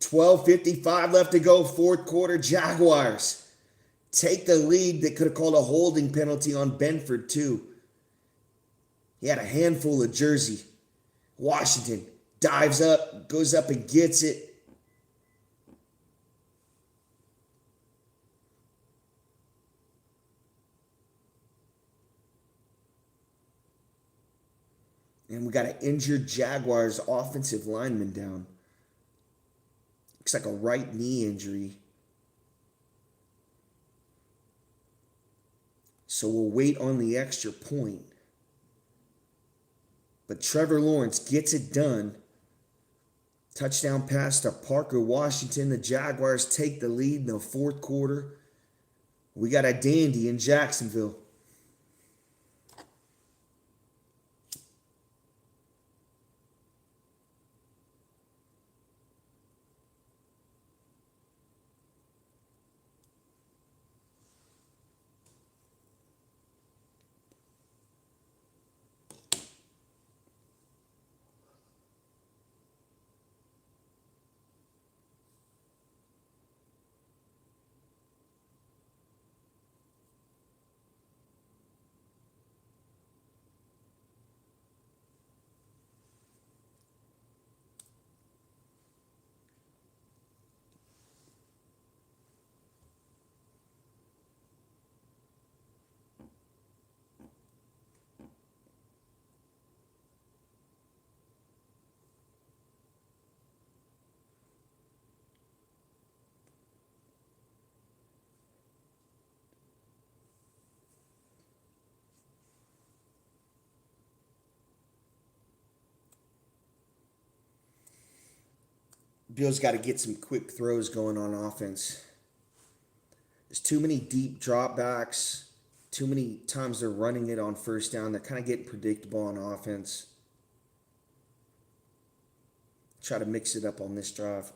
S1: $12:55 left to go, fourth quarter, Jaguars take the lead. They could have called a holding penalty on Benford too. He had a handful of jersey. Washington dives up, goes up and gets it. And we got an injured Jaguars offensive lineman down. Looks like a right knee injury. So we'll wait on the extra point. But Trevor Lawrence gets it done. Touchdown pass to Parker Washington. The Jaguars take the lead in the fourth quarter. We got a dandy in Jacksonville. Bills got to get some quick throws going on offense. There's too many deep dropbacks. Too many times they're running it on first down. They're kind of getting predictable on offense. Try to mix it up on this drive.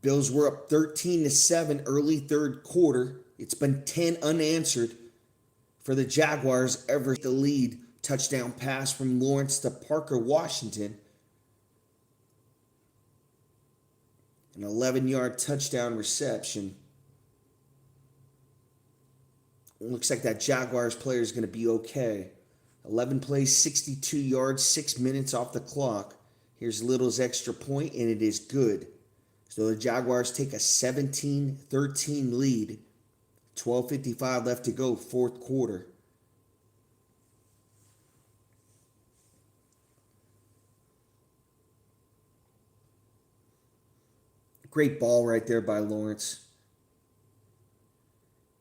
S1: Bills were up 13-7 early third quarter. It's been 10 unanswered for the Jaguars ever the lead. Touchdown pass from Lawrence to Parker Washington. An 11-yard touchdown reception. Looks like that Jaguars player is going to be okay. 11 plays, 62 yards, 6 minutes off the clock. Here's Little's extra point, and it is good. So the Jaguars take a 17-13 lead. 12:55 left to go, fourth quarter. Great ball right there by Lawrence.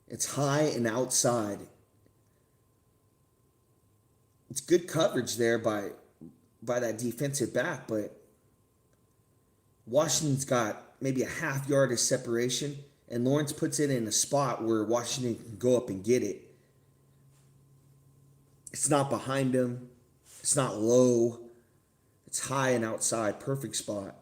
S1: It's high and outside. It's good coverage there by that defensive back, but Washington's got maybe a half yard of separation, and Lawrence puts it in a spot where Washington can go up and get it. It's not behind him. It's not low. It's high and outside. Perfect spot.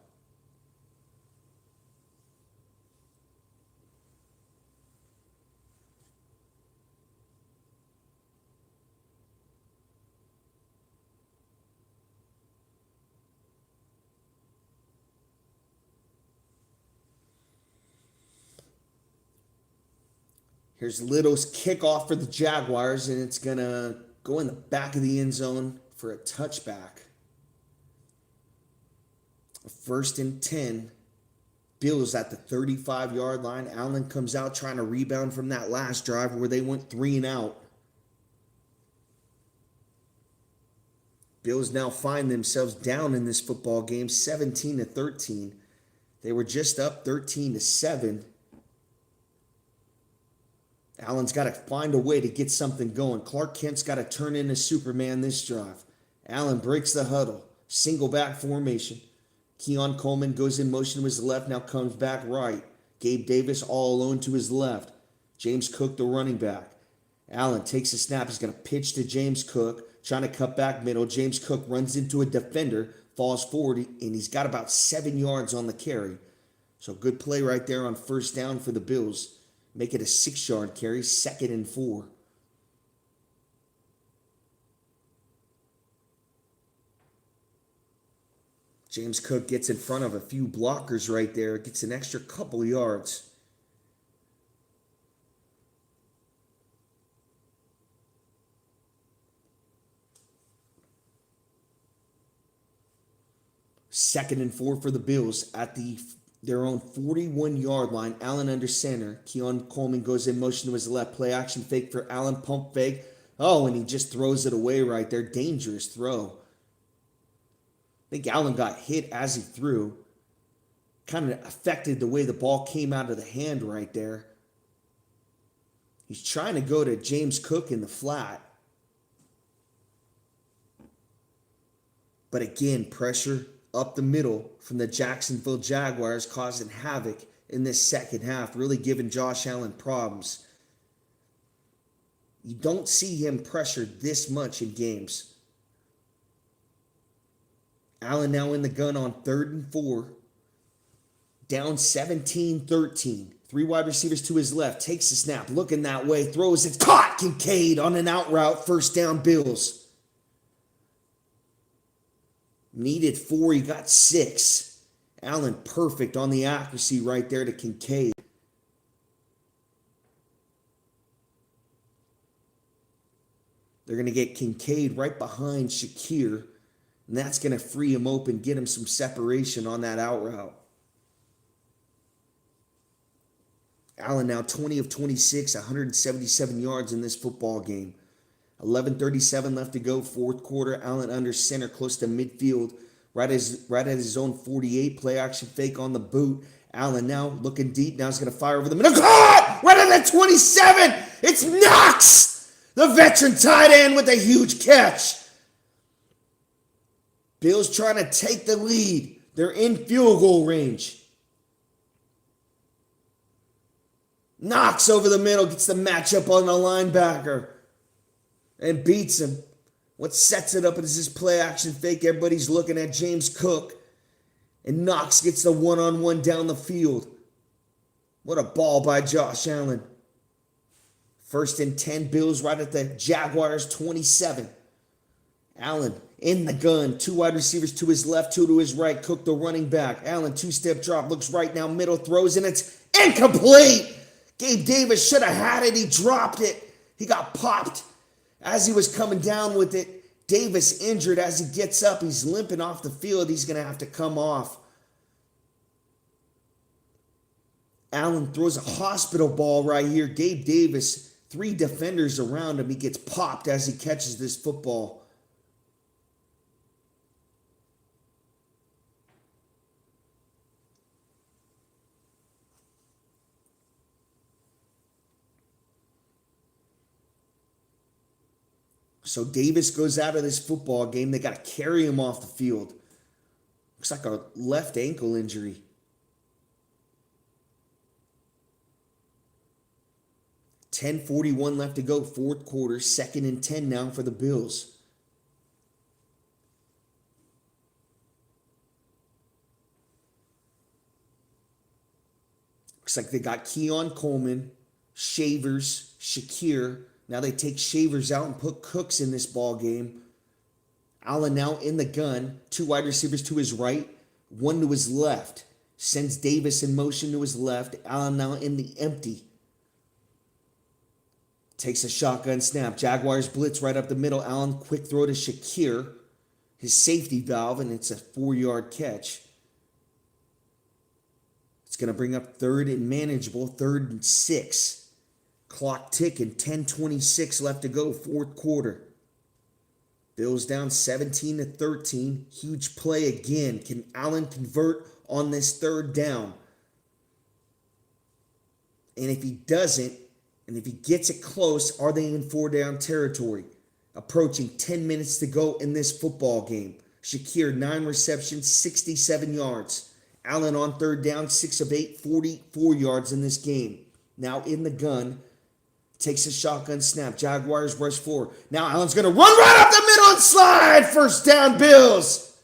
S1: Here's Little's kickoff for the Jaguars, and it's going to go in the back of the end zone for a touchback. 1st and 10. Bills at the 35-yard line. Allen comes out trying to rebound from that last drive where they went 3 and out. Bills now find themselves down in this football game, 17-13. They were just up 13-7. Allen's got to find a way to get something going. Clark Kent's got to turn into Superman this drive. Allen breaks the huddle. Single back formation. Keon Coleman goes in motion to his left, now comes back right. Gabe Davis all alone to his left. James Cook, the running back. Allen takes a snap. He's going to pitch to James Cook, trying to cut back middle. James Cook runs into a defender, falls forward, and he's got about 7 yards on the carry. So good play right there on first down for the Bills. Make it a 6-yard carry, 2nd and 4. James Cook gets in front of a few blockers right there, gets an extra couple yards. Second and 4 for the Bills at their own 41-yard line. Allen under center. Keon Coleman goes in motion to his left. Play action fake for Allen. Pump fake. Oh, and he just throws it away right there. Dangerous throw. I think Allen got hit as he threw. Kind of affected the way the ball came out of the hand right there. He's trying to go to James Cook in the flat. But again, pressure up the middle from the Jacksonville Jaguars, causing havoc in this second half, really giving Josh Allen problems. You don't see him pressured this much in games. Allen now in the gun on 3rd and 4. Down 17-13. 3 wide receivers to his left. Takes the snap, looking that way, throws it. Caught Kincaid on an out route. First down, Bills. Needed 4, he got 6. Allen perfect on the accuracy right there to Kincaid. They're going to get Kincaid right behind Shakir, and that's going to free him open, get him some separation on that out route. Allen now 20 of 26, 177 yards in this football game. 11:37 left to go, fourth quarter. Allen under center, close to midfield, right at his own 48. Play action fake on the boot. Allen now looking deep. Now he's going to fire over the middle. Caught! Right at the 27. It's Knox, the veteran tight end, with a huge catch. Bills trying to take the lead. They're in field goal range. Knox over the middle, gets the matchup on the linebacker and beats him. What sets it up is this play action fake. Everybody's looking at James Cook. And Knox gets the one-on-one down the field. What a ball by Josh Allen. 1st and 10, Bills right at the Jaguars 27. Allen in the gun. 2 wide receivers to his left, 2 to his right. Cook the running back. Allen 2-step drop, looks right now, middle, throws, and it's incomplete. Gabe Davis should have had it. He dropped it. He got popped as he was coming down with it. Davis injured as he gets up. He's limping off the field. He's going to have to come off. Allen throws a hospital ball right here. Gabe Davis, 3 defenders around him. He gets popped as he catches this football. So Davis goes out of this football game. They got to carry him off the field. Looks like a left ankle injury. 10:41 left to go, fourth quarter. 2nd and 10 now for the Bills. Looks like they got Keon Coleman, Shavers, Shakir. Now they take Shavers out and put Cooks in this ball game. Allen now in the gun. 2 wide receivers to his right, 1 to his left. Sends Davis in motion to his left. Allen now in the empty. Takes a shotgun snap. Jaguars blitz right up the middle. Allen quick throw to Shakir, his safety valve, and it's a 4-yard catch. It's going to bring up 3rd and manageable, 3rd and 6. Clock ticking, 10:26 left to go, fourth quarter. Bills down 17-13. Huge play again. Can Allen convert on this 3rd down? And if he doesn't, and if he gets it close, are they in 4-down territory? Approaching 10 minutes to go in this football game. Shakir, 9 receptions, 67 yards. Allen on 3rd down, 6 of 8, 44 yards in this game. Now in the gun. Takes a shotgun snap. Jaguars rush 4. Now Allen's going to run right up the middle and slide. 1st down, Bills.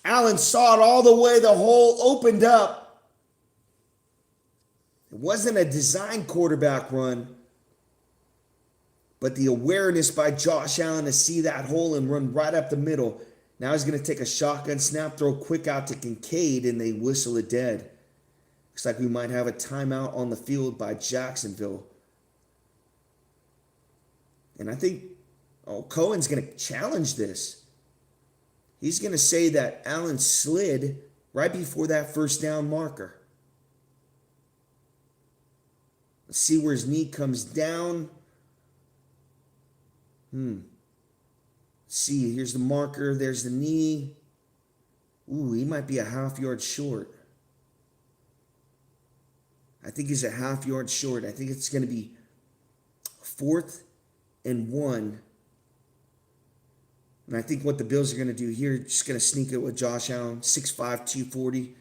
S1: Allen saw it all the way. The hole opened up. It wasn't a design quarterback run, but the awareness by Josh Allen to see that hole and run right up the middle. Now he's going to take a shotgun snap, throw quick out to Kincaid, and they whistle it dead. Looks like we might have a timeout on the field by Jacksonville. And I think Cohen's going to challenge this. He's going to say that Allen slid right before that first down marker. Let's see where his knee comes down. See, here's the marker. There's the knee. Ooh, he might be a half yard short. I think he's a half yard short. I think it's going to be 4th and 1. And I think what the Bills are going to do here, just going to sneak it with Josh Allen, 6'5", 240.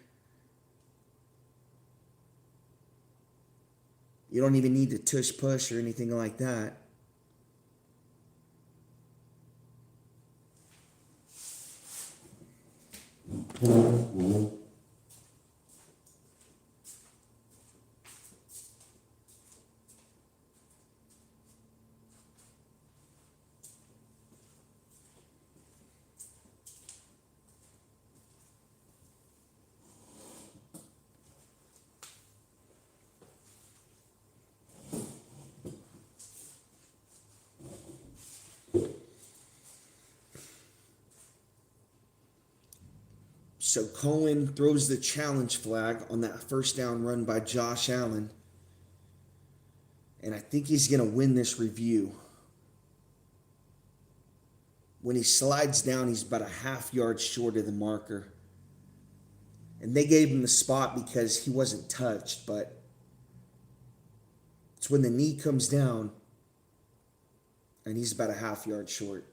S1: You don't even need to tush push or anything like that. So Cohen throws the challenge flag on that first down run by Josh Allen. And I think he's going to win this review. When he slides down, he's about a half yard short of the marker. And they gave him the spot because he wasn't touched, but it's when the knee comes down and he's about a half yard short.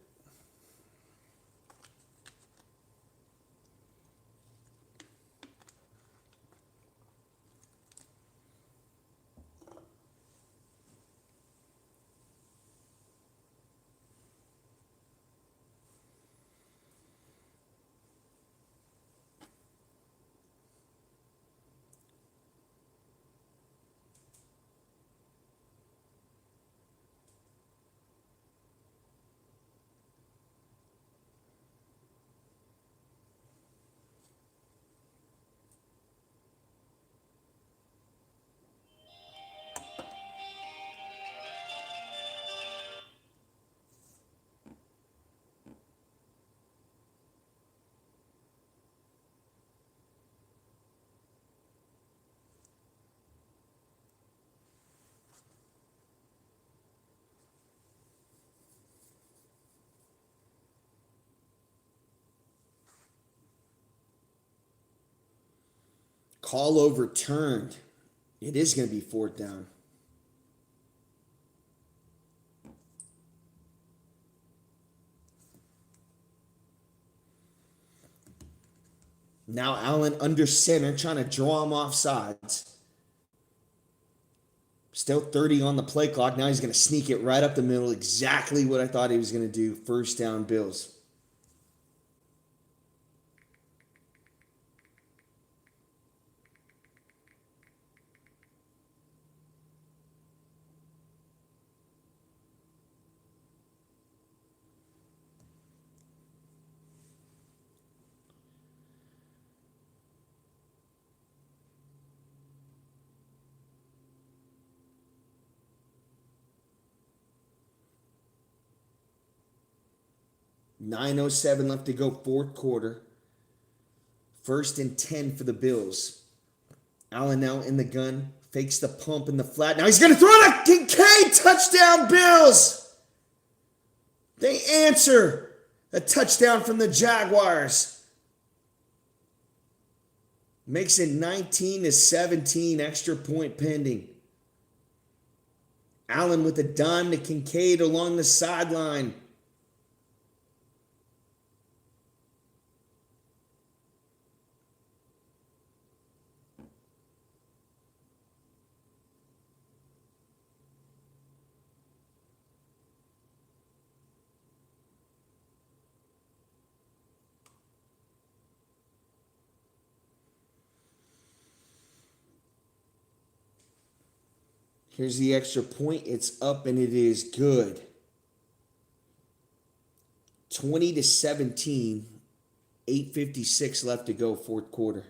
S1: Call overturned. It is going to be 4th down. Now Allen under center, trying to draw him off sides. Still 30 on the play clock. Now he's going to sneak it right up the middle. Exactly what I thought he was going to do. First down, Bills. .907 left to go, 4th quarter. 1st and 10 for the Bills. Allen now in the gun. Fakes the pump in the flat. Now he's going to throw it at Kincaid. Touchdown, Bills. They answer. A touchdown from the Jaguars. Makes it 19-17. Extra point pending. Allen with a dime to Kincaid along the sideline. Here's the extra point. It's up and it is good. 20-17. 8:56 left to go, fourth quarter.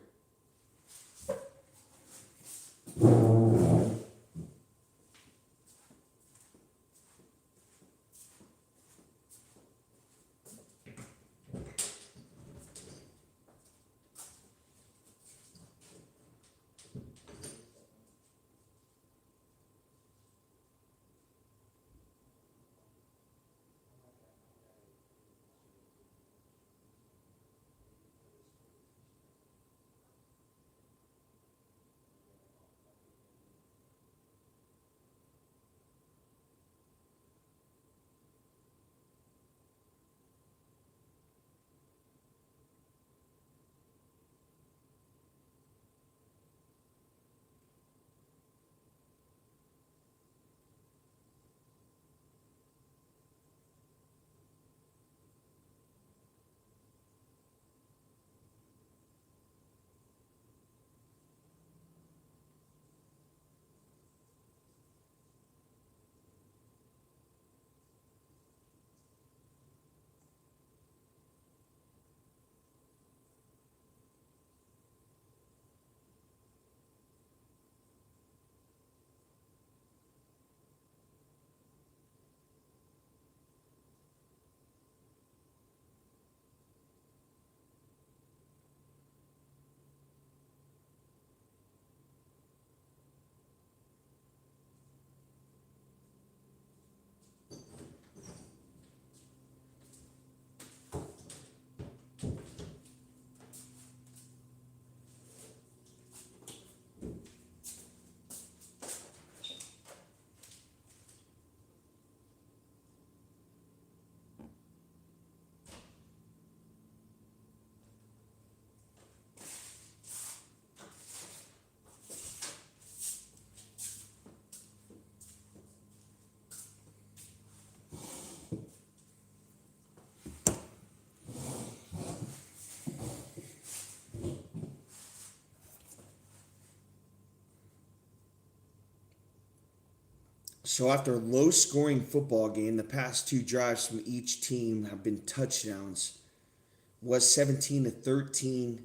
S1: So after a low-scoring football game, the past two drives from each team have been touchdowns. Was 17-13.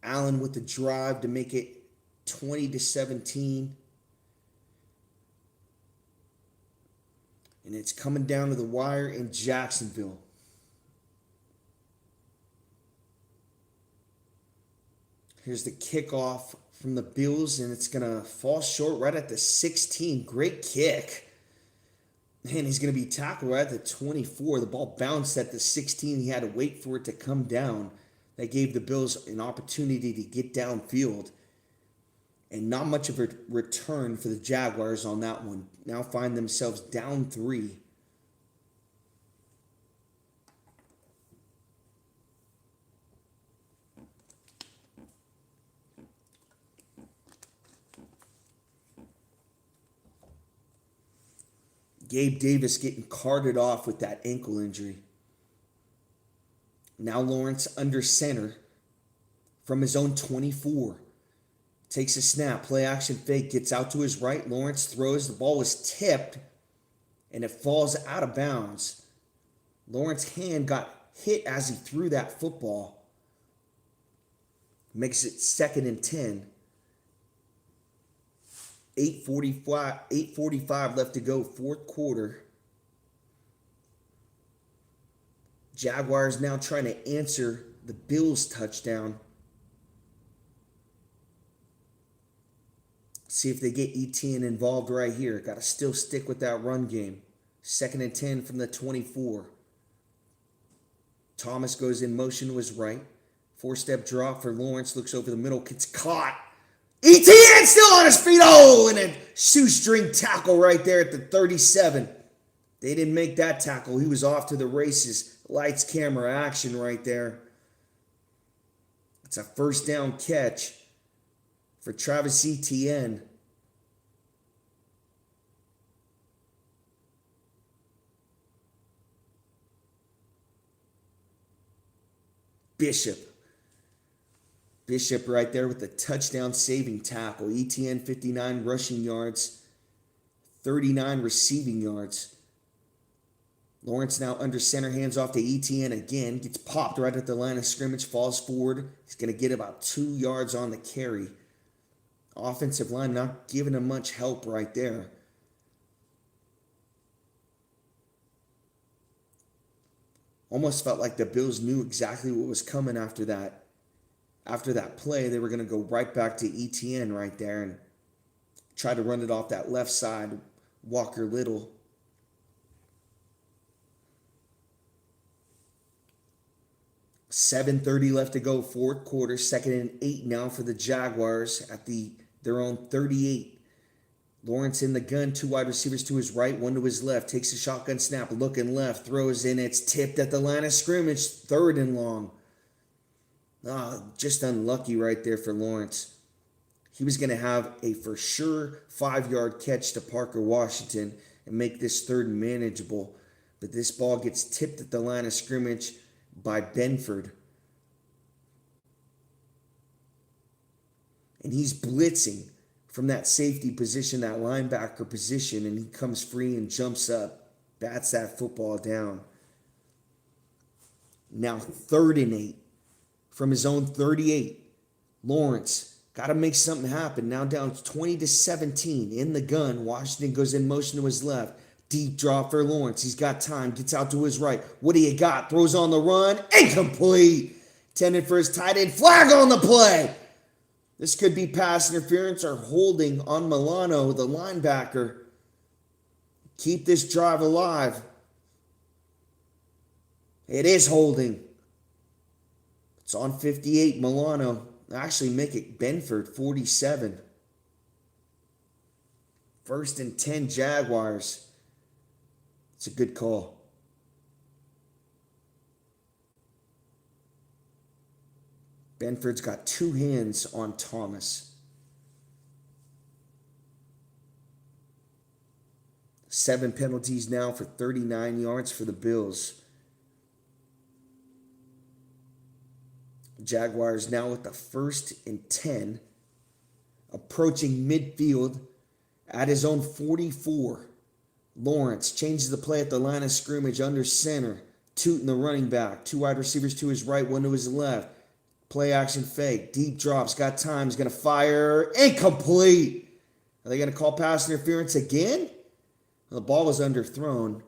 S1: Allen with the drive to make it 20-17. And it's coming down to the wire in Jacksonville. Here's the kickoff from the Bills, and it's going to fall short right at the 16. Great kick. Man, he's going to be tackled right at the 24. The ball bounced at the 16. He had to wait for it to come down. That gave the Bills an opportunity to get downfield. And not much of a return for the Jaguars on that one. Now find themselves down 3. Gabe Davis getting carted off with that ankle injury. Now Lawrence under center from his own 24. Takes a snap, play action fake, gets out to his right. Lawrence throws, the ball was tipped, and it falls out of bounds. Lawrence's hand got hit as he threw that football. Makes it 2nd and 10. 8:45 left to go, fourth quarter. Jaguars now trying to answer the Bills' touchdown. See if they get ETN involved right here. Got to still stick with that run game. 2nd and 10 from the 24. Thomas goes in motion to his right. 4-step drop for Lawrence. Looks over the middle. Gets caught. ETN still on his feet. Oh, and a shoestring tackle right there at the 37. They didn't make that tackle. He was off to the races. Lights, camera, action right there. It's a first down catch for Travis Etienne. Bishop right there with the touchdown saving tackle. ETN 59 rushing yards, 39 receiving yards. Lawrence now under center, hands off to ETN again. Gets popped right at the line of scrimmage, falls forward. He's going to get about 2 yards on the carry. Offensive line not giving him much help right there. Almost felt like the Bills knew exactly what was coming after that. After that play, they were going to go right back to ETN right there and try to run it off that left side. Walker Little. $7:30 left to go, fourth quarter. 2nd and 8 now for the Jaguars at their own 38. Lawrence in the gun, 2 wide receivers to his right, 1 to his left. Takes a shotgun snap, looking left, throws in. It's tipped at the line of scrimmage, 3rd and long. Just unlucky right there for Lawrence. He was going to have a for sure 5-yard catch to Parker Washington and make this 3rd manageable. But this ball gets tipped at the line of scrimmage by Benford. And he's blitzing from that safety position, that linebacker position, and he comes free and jumps up, bats that football down. Now 3rd and 8 from his own 38. Lawrence got to make something happen. Now down 20-17 in the gun. Washington goes in motion to his left. Deep drop for Lawrence. He's got time. Gets out to his right. What do you got? Throws on the run. Incomplete. Intended for his tight end. Flag on the play. This could be pass interference or holding on Milano, the linebacker. Keep this drive alive. It is holding. It's on 58, Milano. Actually, make it Benford, 47. 1st and 10, Jaguars. It's a good call. Benford's got 2 hands on Thomas. 7 penalties now for 39 yards for the Bills. Jaguars now with the 1st and 10. Approaching midfield at his own 44. Lawrence changes the play at the line of scrimmage under center. Tootin the running back. 2 wide receivers to his right, 1 to his left. Play action fake. Deep drops. Got time. He's going to fire. Incomplete. Are they going to call pass interference again? Well, the ball was underthrown.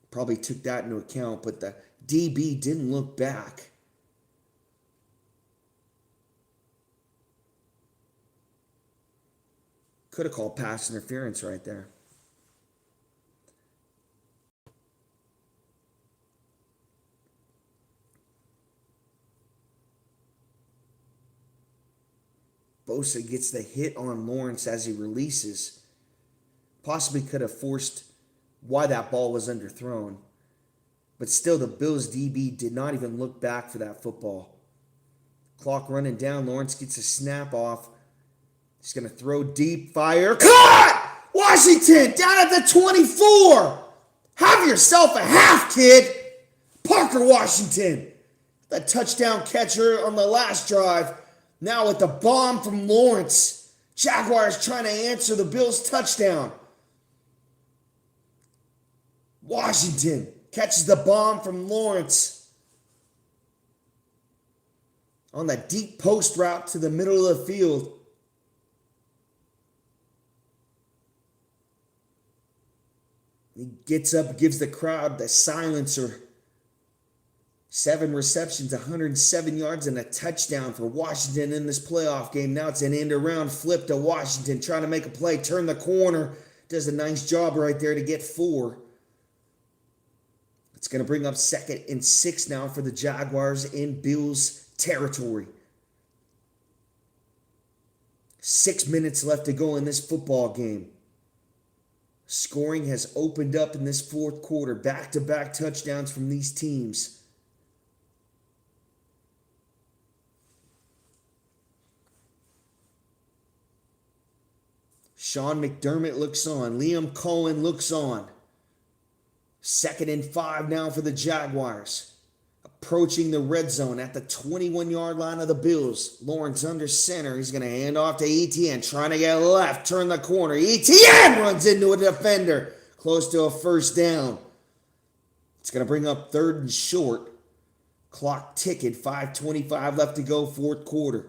S1: Probably took that into account, but the DB didn't look back. Could have called pass interference right there. Bosa gets the hit on Lawrence as he releases. Possibly could have forced why that ball was underthrown. But still, the Bills DB did not even look back for that football. Clock running down. Lawrence gets a snap off. He's going to throw deep, fire. Caught! Washington down at the 24. Have yourself a half, kid. Parker Washington, the touchdown catcher on the last drive. Now with the bomb from Lawrence. Jaguars trying to answer the Bills' touchdown. Washington catches the bomb from Lawrence on the deep post route to the middle of the field. He gets up, gives the crowd the silencer. 7 receptions, 107 yards, and a touchdown for Washington in this playoff game. Now it's an end around flip to Washington, trying to make a play, turn the corner. Does a nice job right there to get 4. It's going to bring up 2nd and 6 now for the Jaguars in Bills territory. 6 minutes left to go in this football game. Scoring has opened up in this 4th quarter. Back-to-back touchdowns from these teams. Sean McDermott looks on. Liam Cohen looks on. 2nd and 5 now for the Jaguars. Approaching the red zone at the 21-yard line of the Bills. Lawrence under center. He's going to hand off to ETN. Trying to get left. Turn the corner. ETN runs into a defender. Close to a 1st down. It's going to bring up 3rd and short. Clock ticking, 5:25 left to go, 4th quarter.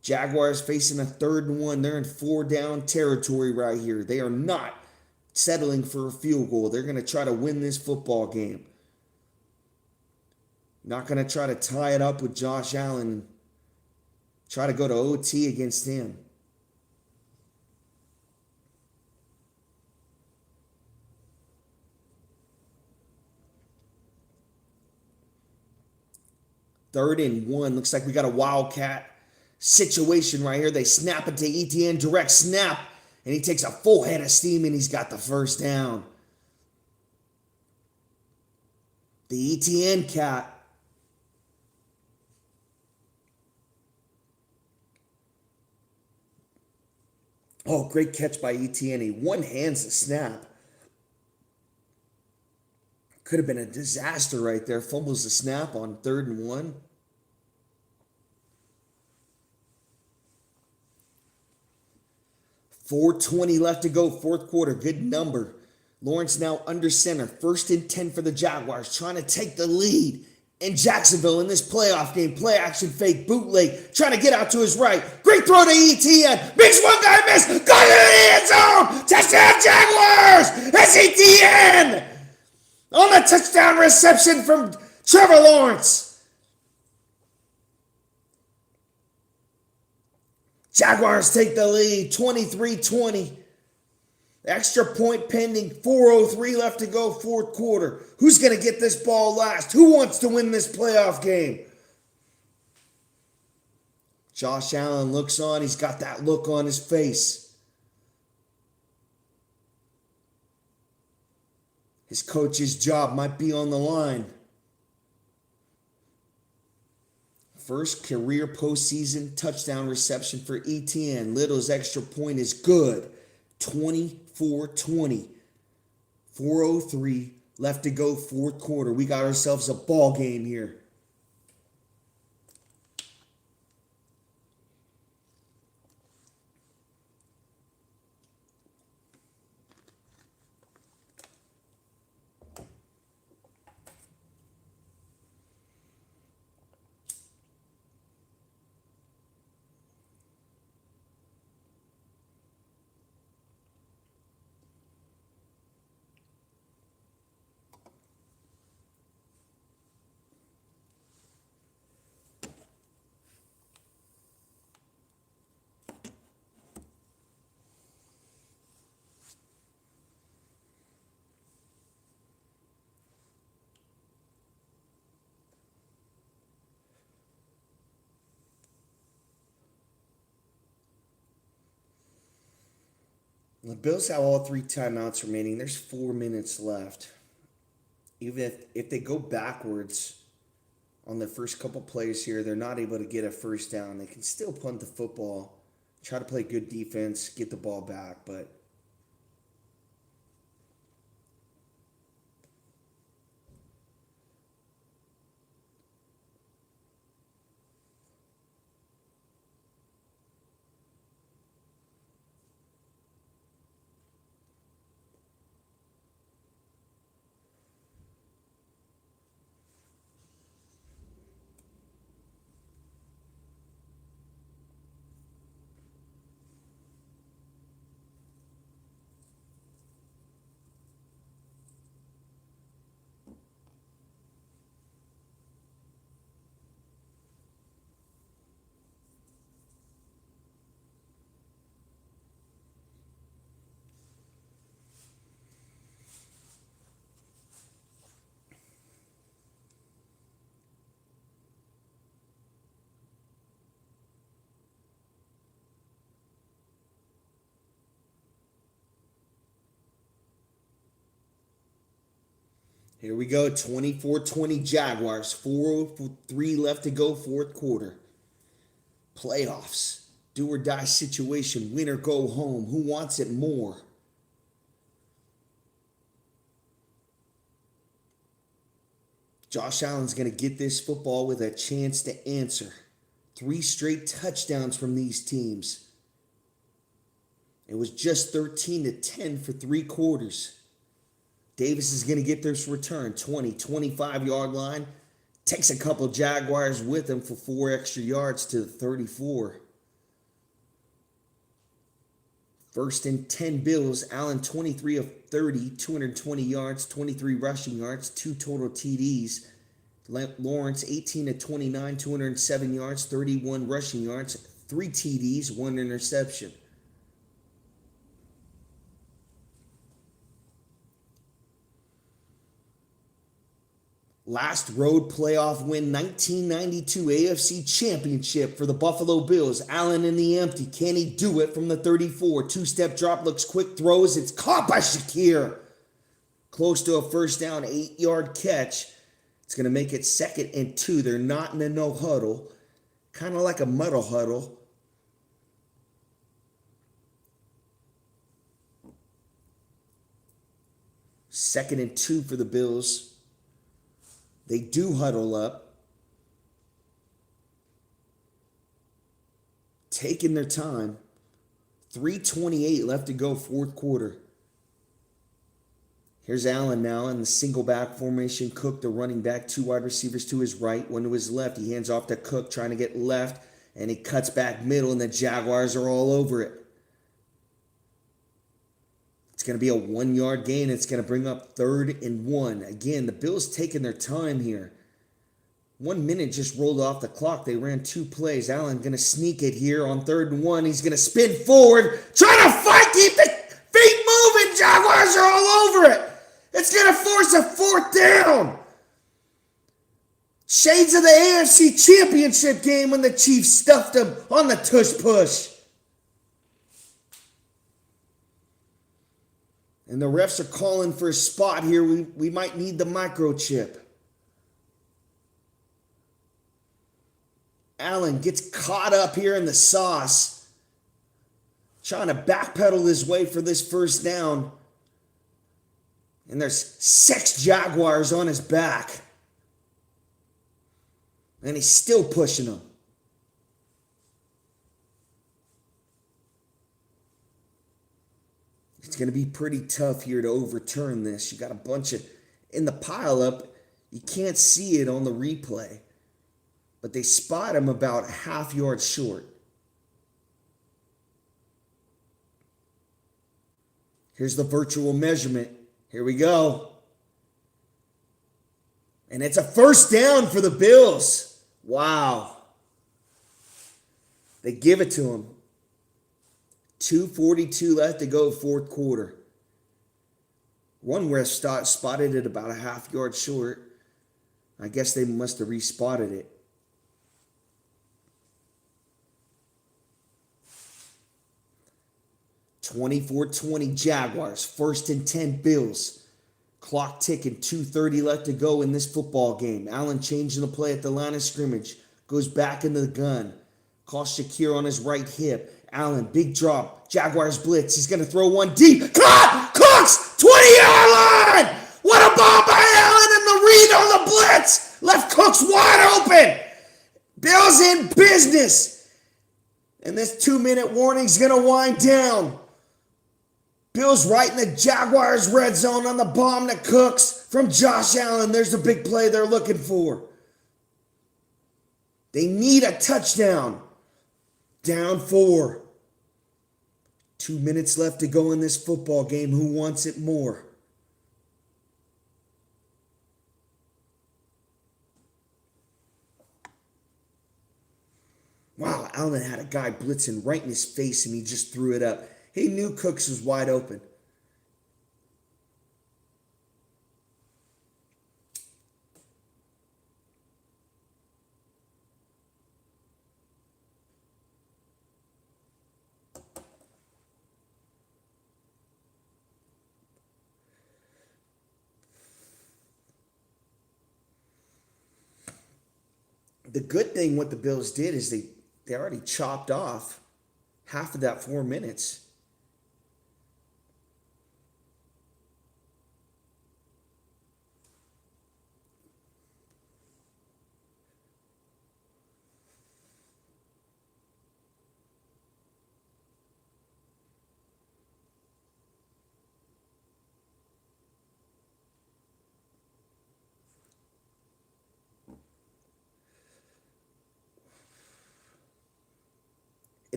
S1: Jaguars facing a 3rd and 1. They're in 4-down territory right here. They are not settling for a field goal. They're going to try to win this football game. Not going to try to tie it up with Josh Allen. Try to go to OT against him. Third and 1. Looks like we got a wildcat situation right here. They snap it to Etienne. Direct snap. And he takes a full head of steam and he's got the first down. The Etienne cat. Oh, great catch by Etienne. He one-hands the snap. Could have been a disaster right there. Fumbles the snap on 3rd and 1. .420 left to go, 4th quarter. Good number. Lawrence now under center. 1st and 10 for the Jaguars. Trying to take the lead in Jacksonville in this playoff game. Play action fake, bootleg. Trying to get out to his right. Great throw to Etienne. Makes one guy miss. Got it in the end zone. Touchdown Jaguars. It's Etienne on the touchdown reception from Trevor Lawrence. Jaguars take the lead, 23-20. Extra point pending, 4:03 left to go, 4th quarter. Who's going to get this ball last? Who wants to win this playoff game? Josh Allen looks on. He's got that look on his face. His coach's job might be on the line. First career postseason touchdown reception for Etienne. Little's extra point is good. 24-20. 4:03 left to go, 4th quarter. We got ourselves a ball game here. The Bills have all 3 timeouts remaining. There's 4 minutes left. Even if they go backwards on the first couple plays here, they're not able to get a first down. They can still punt the football, try to play good defense, get the ball back, but here we go, 24-20 Jaguars, 4:03 left to go, 4th quarter. Playoffs, do or die situation, win or go home. Who wants it more? Josh Allen's going to get this football with a chance to answer. 3 straight touchdowns from these teams. It was just 13-10 for 3 quarters. Davis is going to get this return. 20, 25-yard line. Takes a couple Jaguars with him for 4 extra yards to the 34. First and 10 Bills. Allen 23 of 30, 220 yards, 23 rushing yards, 2 total TDs. Lawrence 18 of 29, 207 yards, 31 rushing yards, 3 TDs, 1 interception. Last road playoff win, 1992 AFC Championship for the Buffalo Bills. Allen in the empty. Can he do it from the 34? Two-step drop, looks quick, throws. It's caught by Shakir. Close to a first down, 8-yard catch. It's going to make it 2nd and 2. They're not in a no huddle. Kind of like a muddle huddle. Second and 2 for the Bills. They do huddle up. Taking their time. 3:28 left to go, 4th quarter. Here's Allen now in the single back formation. Cook, the running back, 2 wide receivers to his right, 1 to his left. He hands off to Cook, trying to get left, and he cuts back middle, and the Jaguars are all over it. It's going to be a 1-yard gain. It's going to bring up 3rd and 1. Again, the Bills taking their time here. 1 minute just rolled off the clock. They ran 2 plays. Allen going to sneak it here on 3rd and 1. He's going to spin forward. Trying to fight. Keep the feet moving. Jaguars are all over it. It's going to force a 4th down. Shades of the AFC Championship game when the Chiefs stuffed them on the tush push. And the refs are calling for a spot here. We might need the microchip. Allen gets caught up here in the sauce. Trying to backpedal his way for this first down. And there's 6 Jaguars on his back. And he's still pushing them. It's going to be pretty tough here to overturn this. You got a bunch of, in the pileup, you can't see it on the replay. But they spot him about a half yard short. Here's the virtual measurement. Here we go. And it's a first down for the Bills. Wow. They give it to him. 2:42 left to go, 4th quarter. One ref spotted it about a half yard short. I guess they must have respotted it. (24-20) Jaguars. 1st and 10 Bills. Clock ticking. 2:30 left to go in this football game. Allen changing the play at the line of scrimmage. Goes back into the gun. Calls Shakir on his right hip. Allen, big drop. Jaguars blitz. He's going to throw one deep. Caught! Cooks! 20-yard line! What a ball by Allen and the read on the blitz! Left Cooks wide open! Bills in business! And this 2-minute warning is going to wind down. Bills right in the Jaguars red zone on the bomb to Cooks from Josh Allen. There's the big play they're looking for. They need a touchdown. Down 4. 2 minutes left to go in this football game. Who wants it more? Wow, Allen had a guy blitzing right in his face and he just threw it up. He knew Cooks was wide open. The good thing what the Bills did is they already chopped off half of that 4 minutes.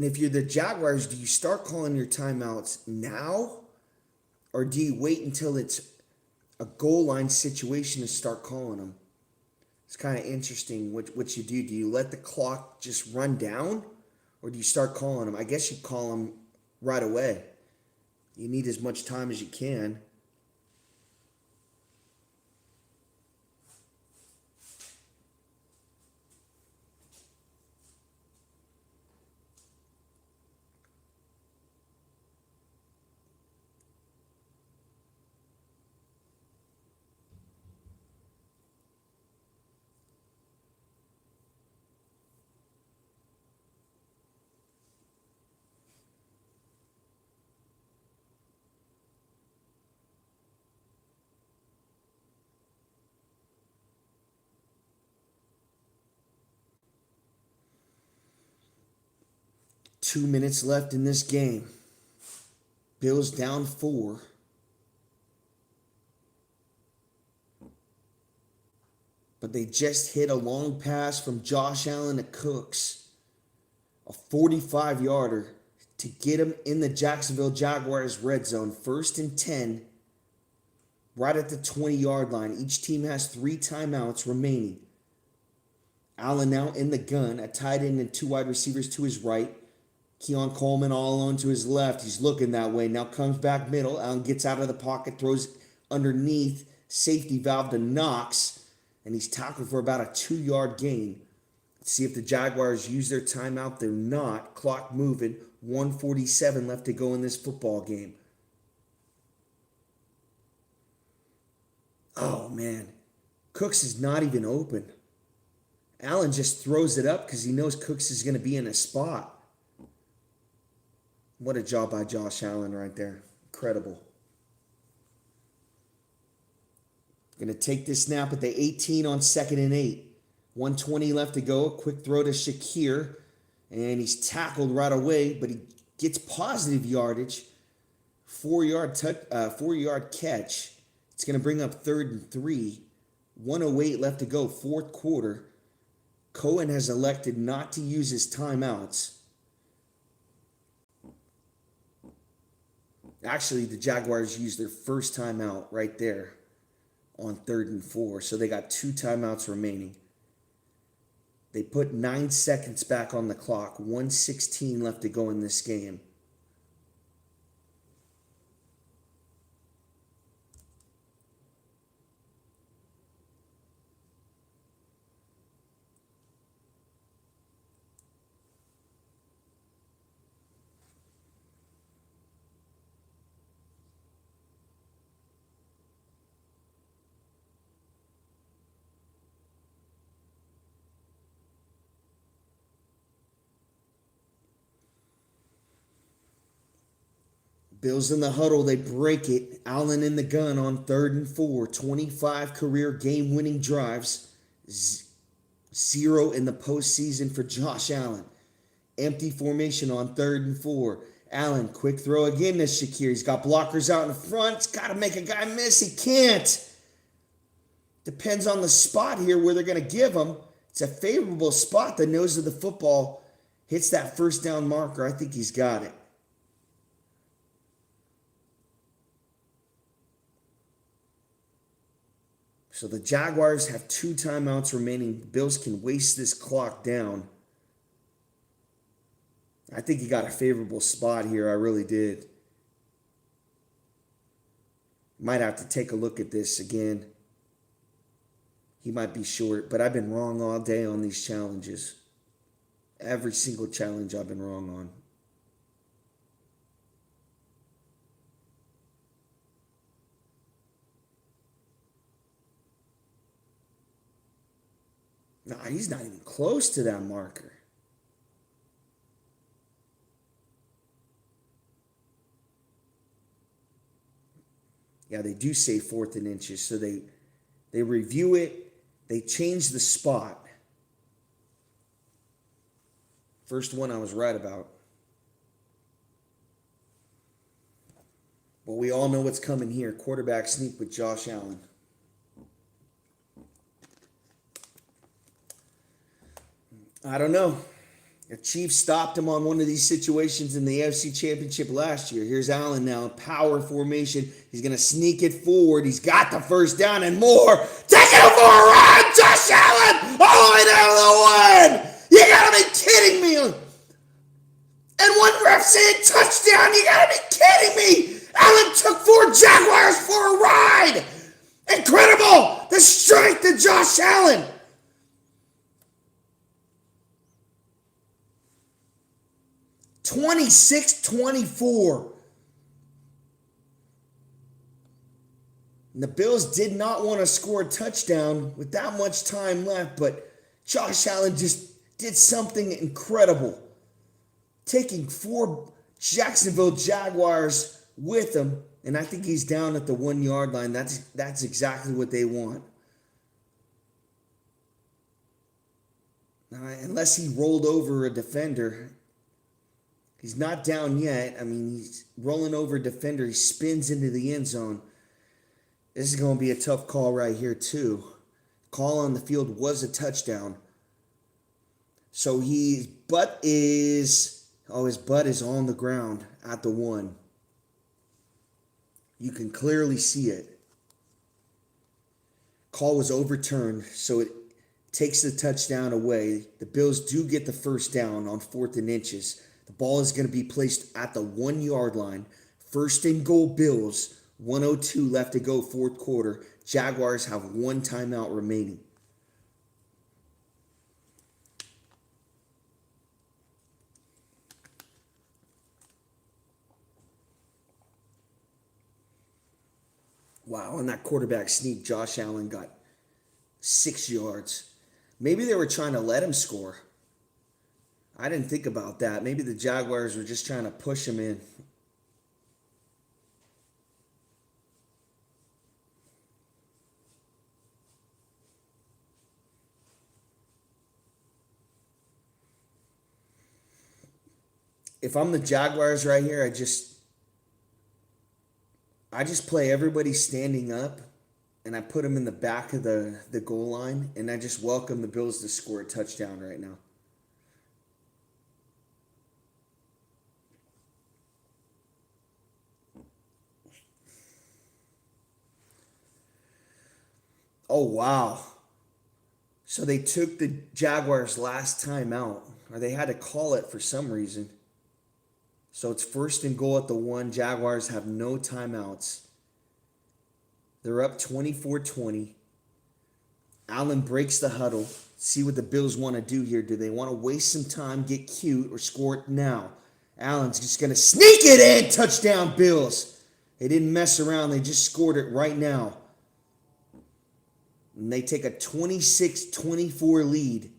S1: And if you're the Jaguars, do you start calling your timeouts now? Or do you wait until it's a goal line situation to start calling them? It's kind of interesting what you do. Do you let the clock just run down? Or do you start calling them? I guess you call them right away. You need as much time as you can. Two minutes left in this game. Bills down 4. But they just hit a long pass from Josh Allen to Cooks. A 45-yarder to get him in the Jacksonville Jaguars red zone. 1st and 10. Right at the 20-yard line. Each team has 3 timeouts remaining. Allen now in the gun. A tight end and 2 wide receivers to his right. Keon Coleman all alone to his left. He's looking that way. Now comes back middle. Allen gets out of the pocket, throws underneath. Safety valve to Knox. And he's tackled for about a 2-yard gain. Let's see if the Jaguars use their timeout. They're not. Clock moving. 1:47 left to go in this football game. Oh, man. Cooks is not even open. Allen just throws it up because he knows Cooks is going to be in a spot. What a job by Josh Allen right there. Incredible. Going to take this snap at the 18 on 2nd and 8. 1:20 left to go. A quick throw to Shakir. And he's tackled right away, but he gets positive yardage. 4-yard catch. It's going to bring up 3rd and 3. 1:08 left to go, 4th quarter. Cohen has elected not to use his timeouts. Actually, the Jaguars used their first timeout right there on 3rd and 4. So they got 2 timeouts remaining. They put 9 seconds back on the clock. 1:16 left to go in this game. Bills in the huddle, they break it. Allen in the gun on 3rd and 4. 25 career game-winning drives. 0 in the postseason for Josh Allen. Empty formation on 3rd and 4. Allen, quick throw again to Shakir. He's got blockers out in front. He's got to make a guy miss. He can't. Depends on the spot here where they're going to give him. It's a favorable spot. The nose of the football hits that first down marker. I think he's got it. So the Jaguars have 2 timeouts remaining. Bills can waste this clock down. I think he got a favorable spot here. I really did. Might have to take a look at this again. He might be short, but I've been wrong all day on these challenges. Every single challenge I've been wrong on. Nah, he's not even close to that marker. Yeah, they do say 4th and inches. So they review it. They change the spot. First one I was right about. But we all know what's coming here. Quarterback sneak with Josh Allen. I don't know. The Chiefs stopped him on one of these situations in the AFC Championship last year. Here's Allen now, power formation. He's going to sneak it forward. He's got the first down and more. Taking him for a run! Josh Allen all the way down to the one! You got to be kidding me! And one ref saying touchdown! You got to be kidding me! Allen took 4 Jaguars for a ride! Incredible! The strength of Josh Allen! (26-24). And the Bills did not want to score a touchdown with that much time left, but Josh Allen just did something incredible. Taking 4 Jacksonville Jaguars with him, and I think he's down at the 1 yard line. That's exactly what they want. Unless he rolled over a defender. He's not down yet. I mean, he's rolling over a defender. He spins into the end zone. This is going to be a tough call right here, too. Call on the field was a touchdown. So his butt is on the ground at the 1. You can clearly see it. Call was overturned, so it takes the touchdown away. The Bills do get the first down on 4th and inches. The ball is going to be placed at the 1 yard line. First and goal Bills. 1:02 left to go, 4th quarter. Jaguars have 1 timeout remaining. Wow, on that quarterback sneak, Josh Allen got 6 yards. Maybe they were trying to let him score. I didn't think about that. Maybe the Jaguars were just trying to push him in. If I'm the Jaguars right here, I just play everybody standing up, and I put them in the back of the goal line, and I just welcome the Bills to score a touchdown right now. Oh, wow. So they took the Jaguars' last time out, or they had to call it for some reason. So it's first and goal at the 1. Jaguars have no timeouts. They're up 24-20. Allen breaks the huddle. See what the Bills want to do here. Do they want to waste some time, get cute, or score it now? Allen's just going to sneak it in. Touchdown, Bills. They didn't mess around. They just scored it right now. And they take a 26-24 lead.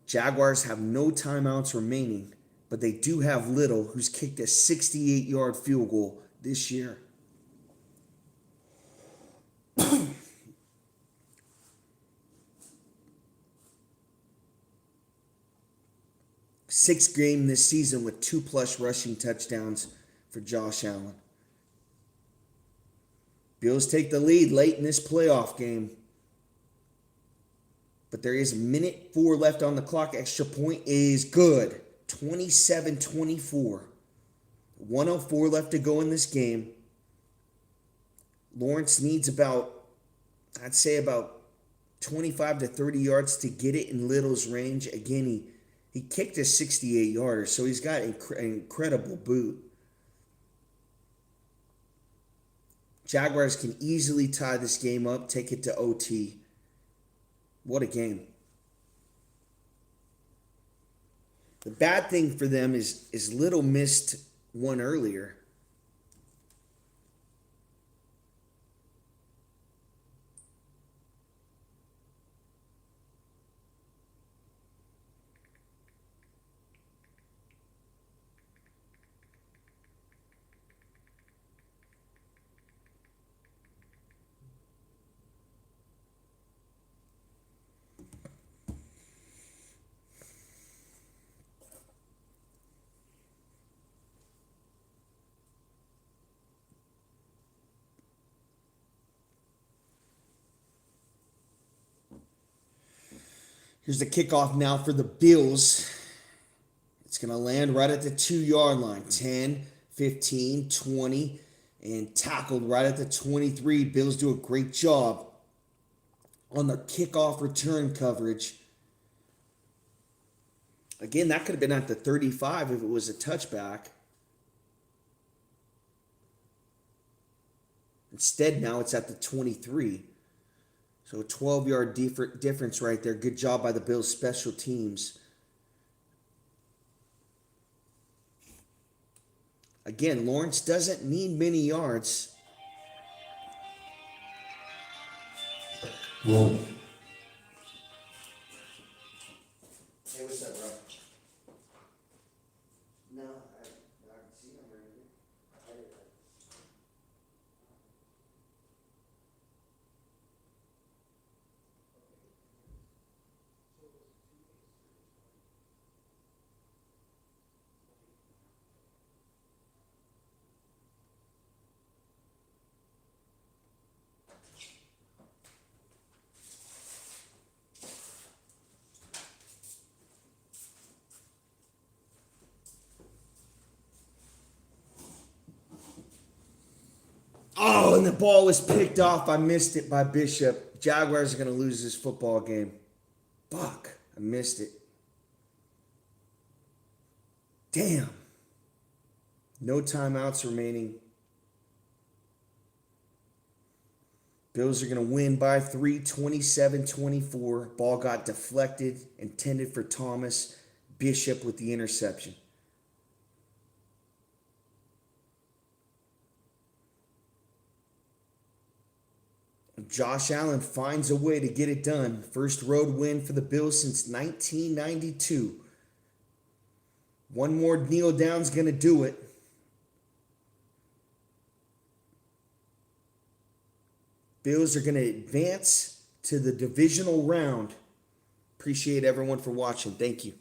S1: Jaguars have no timeouts remaining, but they do have Little, who's kicked a 68-yard field goal this year. Sixth game this season with 2+ rushing touchdowns for Josh Allen. Bills take the lead late in this playoff game. But there is 1:04 left on the clock. Extra point is good. 27-24. 1:04 left to go in this game. Lawrence needs about 25 to 30 yards to get it in Little's range. Again, he kicked a 68-yarder, so he's got an incredible boot. Jaguars can easily tie this game up, take it to OT. What a game. The bad thing for them is Little missed one earlier. Here's the kickoff now for the Bills. It's going to land right at the 2-yard line. 10, 15, 20, and tackled right at the 23. Bills do a great job on the kickoff return coverage. Again, that could have been at the 35 if it was a touchback. Instead, now it's at the 23. So a 12-yard difference right there. Good job by the Bills' special teams. Again, Lawrence doesn't need many yards. Whoa. Hey, what's up, bro? No, I can see him right here. Oh, and the ball was picked off. I missed it by Bishop. Jaguars are going to lose this football game. Fuck, I missed it. Damn. No timeouts remaining. Bills are going to win by 3, 27-24. Ball got deflected, intended for Thomas. Bishop with the interception. Josh Allen finds a way to get it done. First road win for the Bills since 1992. One more kneel down's going to do it. Bills are going to advance to the divisional round. Appreciate everyone for watching. Thank you.